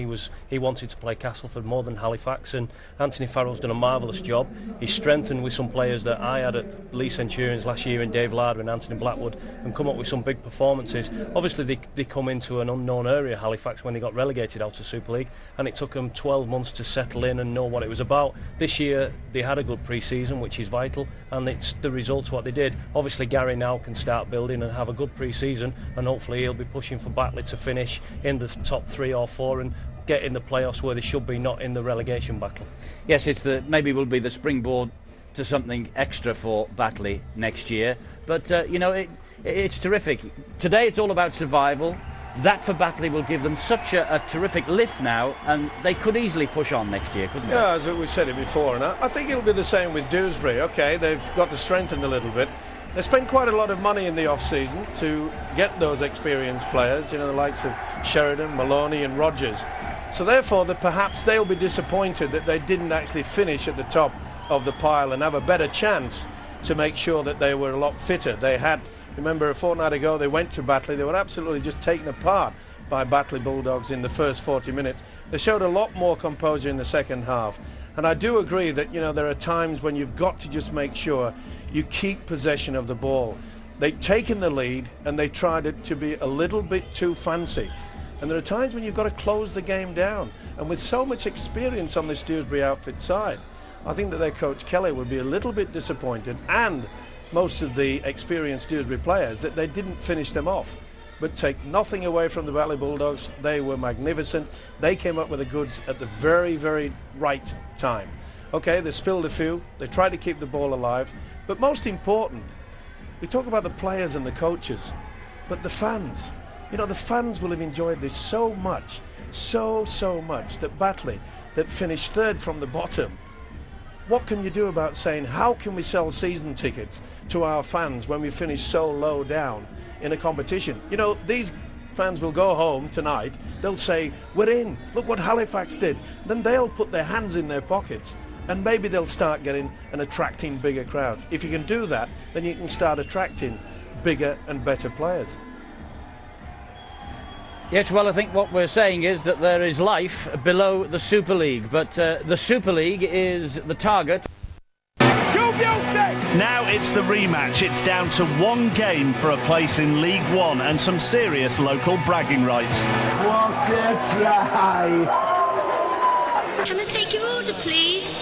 He wanted to play Castleford more than Halifax, and Anthony Farrell's done a marvellous job. He's strengthened with some players that I had at Lee Centurions last year in Dave Larder and Anthony Blackwood, and come up with some big performances. Obviously they come into an unknown area, Halifax, when they got relegated out of Super League, and it took them 12 months to settle in and know what it was about. This year they had a good pre-season, which is vital, and it's the result of what they did. Obviously Gary now can start building and have a good pre-season, and hopefully he'll be pushing for Batley to finish in the top 3 or 4 and get in the playoffs where they should be, not in the relegation battle. Yes, maybe will be the springboard to something extra for Batley next year, but you know, it's terrific. Today it's all about survival. That for Batley will give them such a terrific lift now, and they could easily push on next year, couldn't they? Yeah, as we said it before, and I think it'll be the same with Dewsbury. Okay, they've got to strengthen a little bit. They spent quite a lot of money in the off-season to get those experienced players, you know, the likes of Sheridan, Maloney and Rogers. So therefore, that perhaps they'll be disappointed that they didn't actually finish at the top of the pile and have a better chance to make sure that they were a lot fitter. They had, remember, a fortnight ago they went to Batley. They were absolutely just taken apart by Batley Bulldogs in the first 40 minutes. They showed a lot more composure in the second half. And I do agree that, you know, there are times when you've got to just make sure you keep possession of the ball. They've taken the lead and they tried it to be a little bit too fancy. And there are times when you've got to close the game down. And with so much experience on this Dewsbury outfit side, I think that their coach Kelly would be a little bit disappointed, and most of the experienced Dewsbury players, that they didn't finish them off. But take nothing away from the Batley Bulldogs. They were magnificent. They came up with the goods at the very, very right time. Okay, they spilled a few. They tried to keep the ball alive. But most important, we talk about the players and the coaches, but the fans. You know, the fans will have enjoyed this so much, so much, that Batley, that finished third from the bottom, what can you do about saying, how can we sell season tickets to our fans when we finish so low down in a competition? You know, these fans will go home tonight, they'll say, we're in, look what Halifax did. Then they'll put their hands in their pockets and maybe they'll start getting and attracting bigger crowds. If you can do that, then you can start attracting bigger and better players. Yes, well, I think what we're saying is that there is life below the Super League, but the Super League is the target. Now it's the rematch. It's down to one game for a place in League One and some serious local bragging rights. What a try! Can I take your order, please?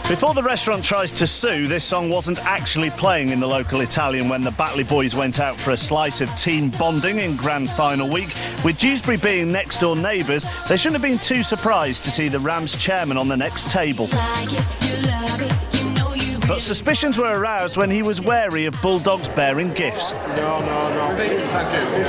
Before the restaurant tries to sue, this song wasn't actually playing in the local Italian when the Batley boys went out for a slice of team bonding in grand final week. With Dewsbury being next door neighbours, they shouldn't have been too surprised to see the Rams chairman on the next table. But suspicions were aroused when he was wary of Bulldogs bearing gifts. No. Thank you.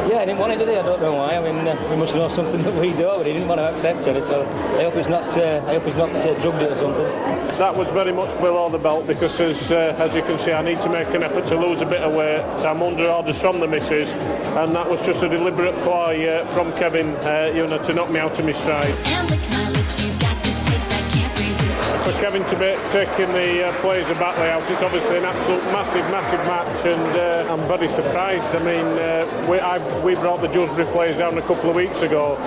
Yeah, I didn't want it, did he? I don't know why. I mean, we must know something that we don't, but he didn't want to accept it. So I hope he's not drugged it or something. That was very much below the belt because, as you can see, I need to make an effort to lose a bit of weight. I'm under orders from the missus, and that was just a deliberate ploy from Kevin, to knock me out of my stride. For Kevin to be taking the players of Batley out, it's obviously an absolute massive match, and I'm very surprised. I mean, we brought the Dewsbury players down a couple of weeks ago,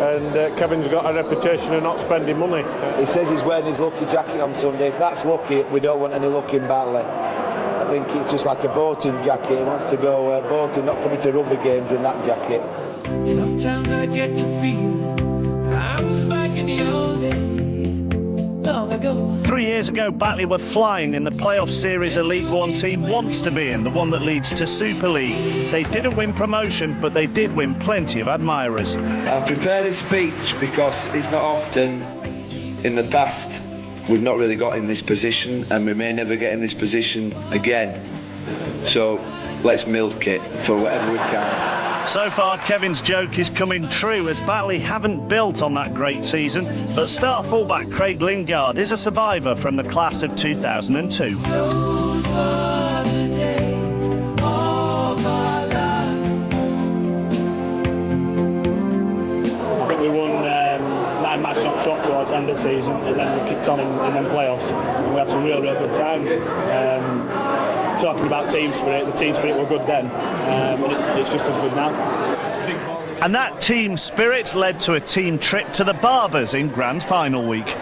and Kevin's got a reputation of not spending money. He says he's wearing his lucky jacket on Sunday. If that's lucky, we don't want any luck in Batley. I think it's just like a boating jacket. He wants to go boating, not coming to rugby games in that jacket. Sometimes I get to feel I was back in the old days. 3 years ago, Batley were flying in the playoff series a League One team wants to be in, the one that leads to Super League. They didn't win promotion, but they did win plenty of admirers. I've prepared a speech because it's not often in the past we've not really got in this position, and we may never get in this position again. So let's milk it for whatever we can. So far, Kevin's joke is coming true as Batley haven't built on that great season, but star fullback Craig Lingard is a survivor from the class of 2002. Those were the days of our lives. I think we won 9 matches not short towards the end of the season, and then we kicked on in them playoffs, and we had some real good times. Talking about team spirit, the team spirit were good then, and it's just as good now. And that team spirit led to a team trip to the Barbers in grand final week.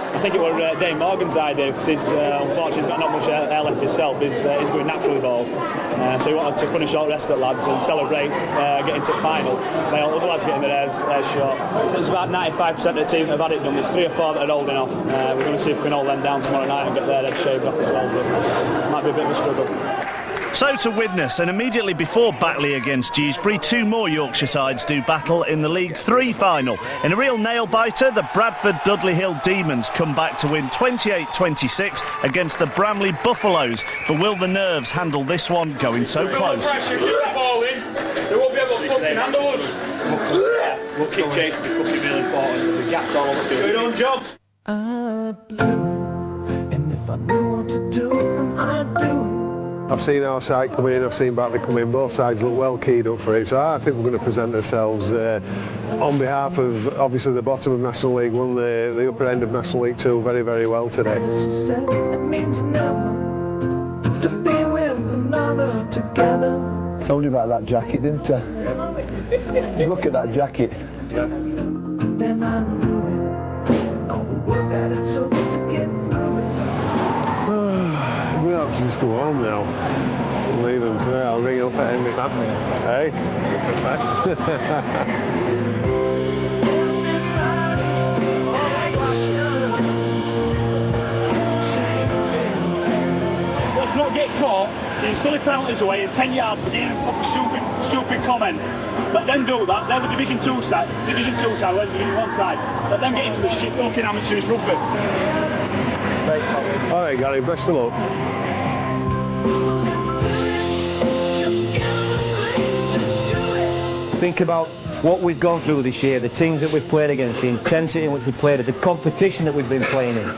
I think it was Dave Morgan's idea because unfortunately he's got not much air left himself. He's going naturally bald, so he wanted to put a short rest at lads and celebrate getting to the final. While other lads getting their hairs short. It's about 95% of the team that have had it done. There's 3 or 4 that are holding off. We're going to see if we can hold them down tomorrow night and get their heads shaved off as well. But it might be a bit of a struggle. So to Widnes, and immediately before Batley against Dewsbury, 2 more Yorkshire sides do battle in the League 3 final. In a real nail-biter, the Bradford-Dudley Hill Demons come back to win 28-26 against the Bramley Buffaloes. But will the Nerves handle this one going so close? They won't be able to fucking handle us. We'll keep chasing, it's fucking really important. The gaps all over the field. Good on job. And if I know what to do, then I do. I've seen our side come in, I've seen Batley come in, both sides look well keyed up for it, so I think we're going to present ourselves on behalf of obviously the bottom of National League 1, the upper end of National League 2 very, very well today. It means never to be with another together. Told you about that jacket, didn't I? Look at that jacket. Then I knew it. All the work that it took to get through it. We'll have to just go home now. Leave them to it. I'll ring up at any happening. Hey? Let's not get caught in silly penalties away in 10 yards for getting a fucking stupid comment. Let them do that. They're the Division 2 side. Division 2 side, we're the Division 1 side. Let them get into the shit fucking amateurs rugby. All right, Gary, best of luck. Think about what we've gone through this year, the teams that we've played against, the intensity in which we played, the competition that we've been playing in.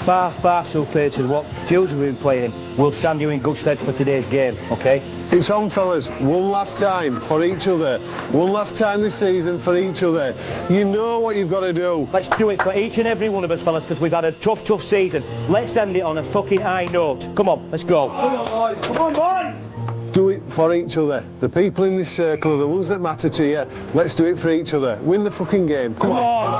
far, far superior to what Dewsbury have been playing, will stand you in good stead for today's game, okay? It's on, fellas. One last time for each other. One last time this season for each other. You know what you've got to do. Let's do it for each and every one of us, fellas, because we've had a tough, tough season. Let's end it on a fucking high note. Come on, let's go. Come on, boys. Come on, boys. Do it for each other. The people in this circle are the ones that matter to you. Let's do it for each other. Win the fucking game. Come on.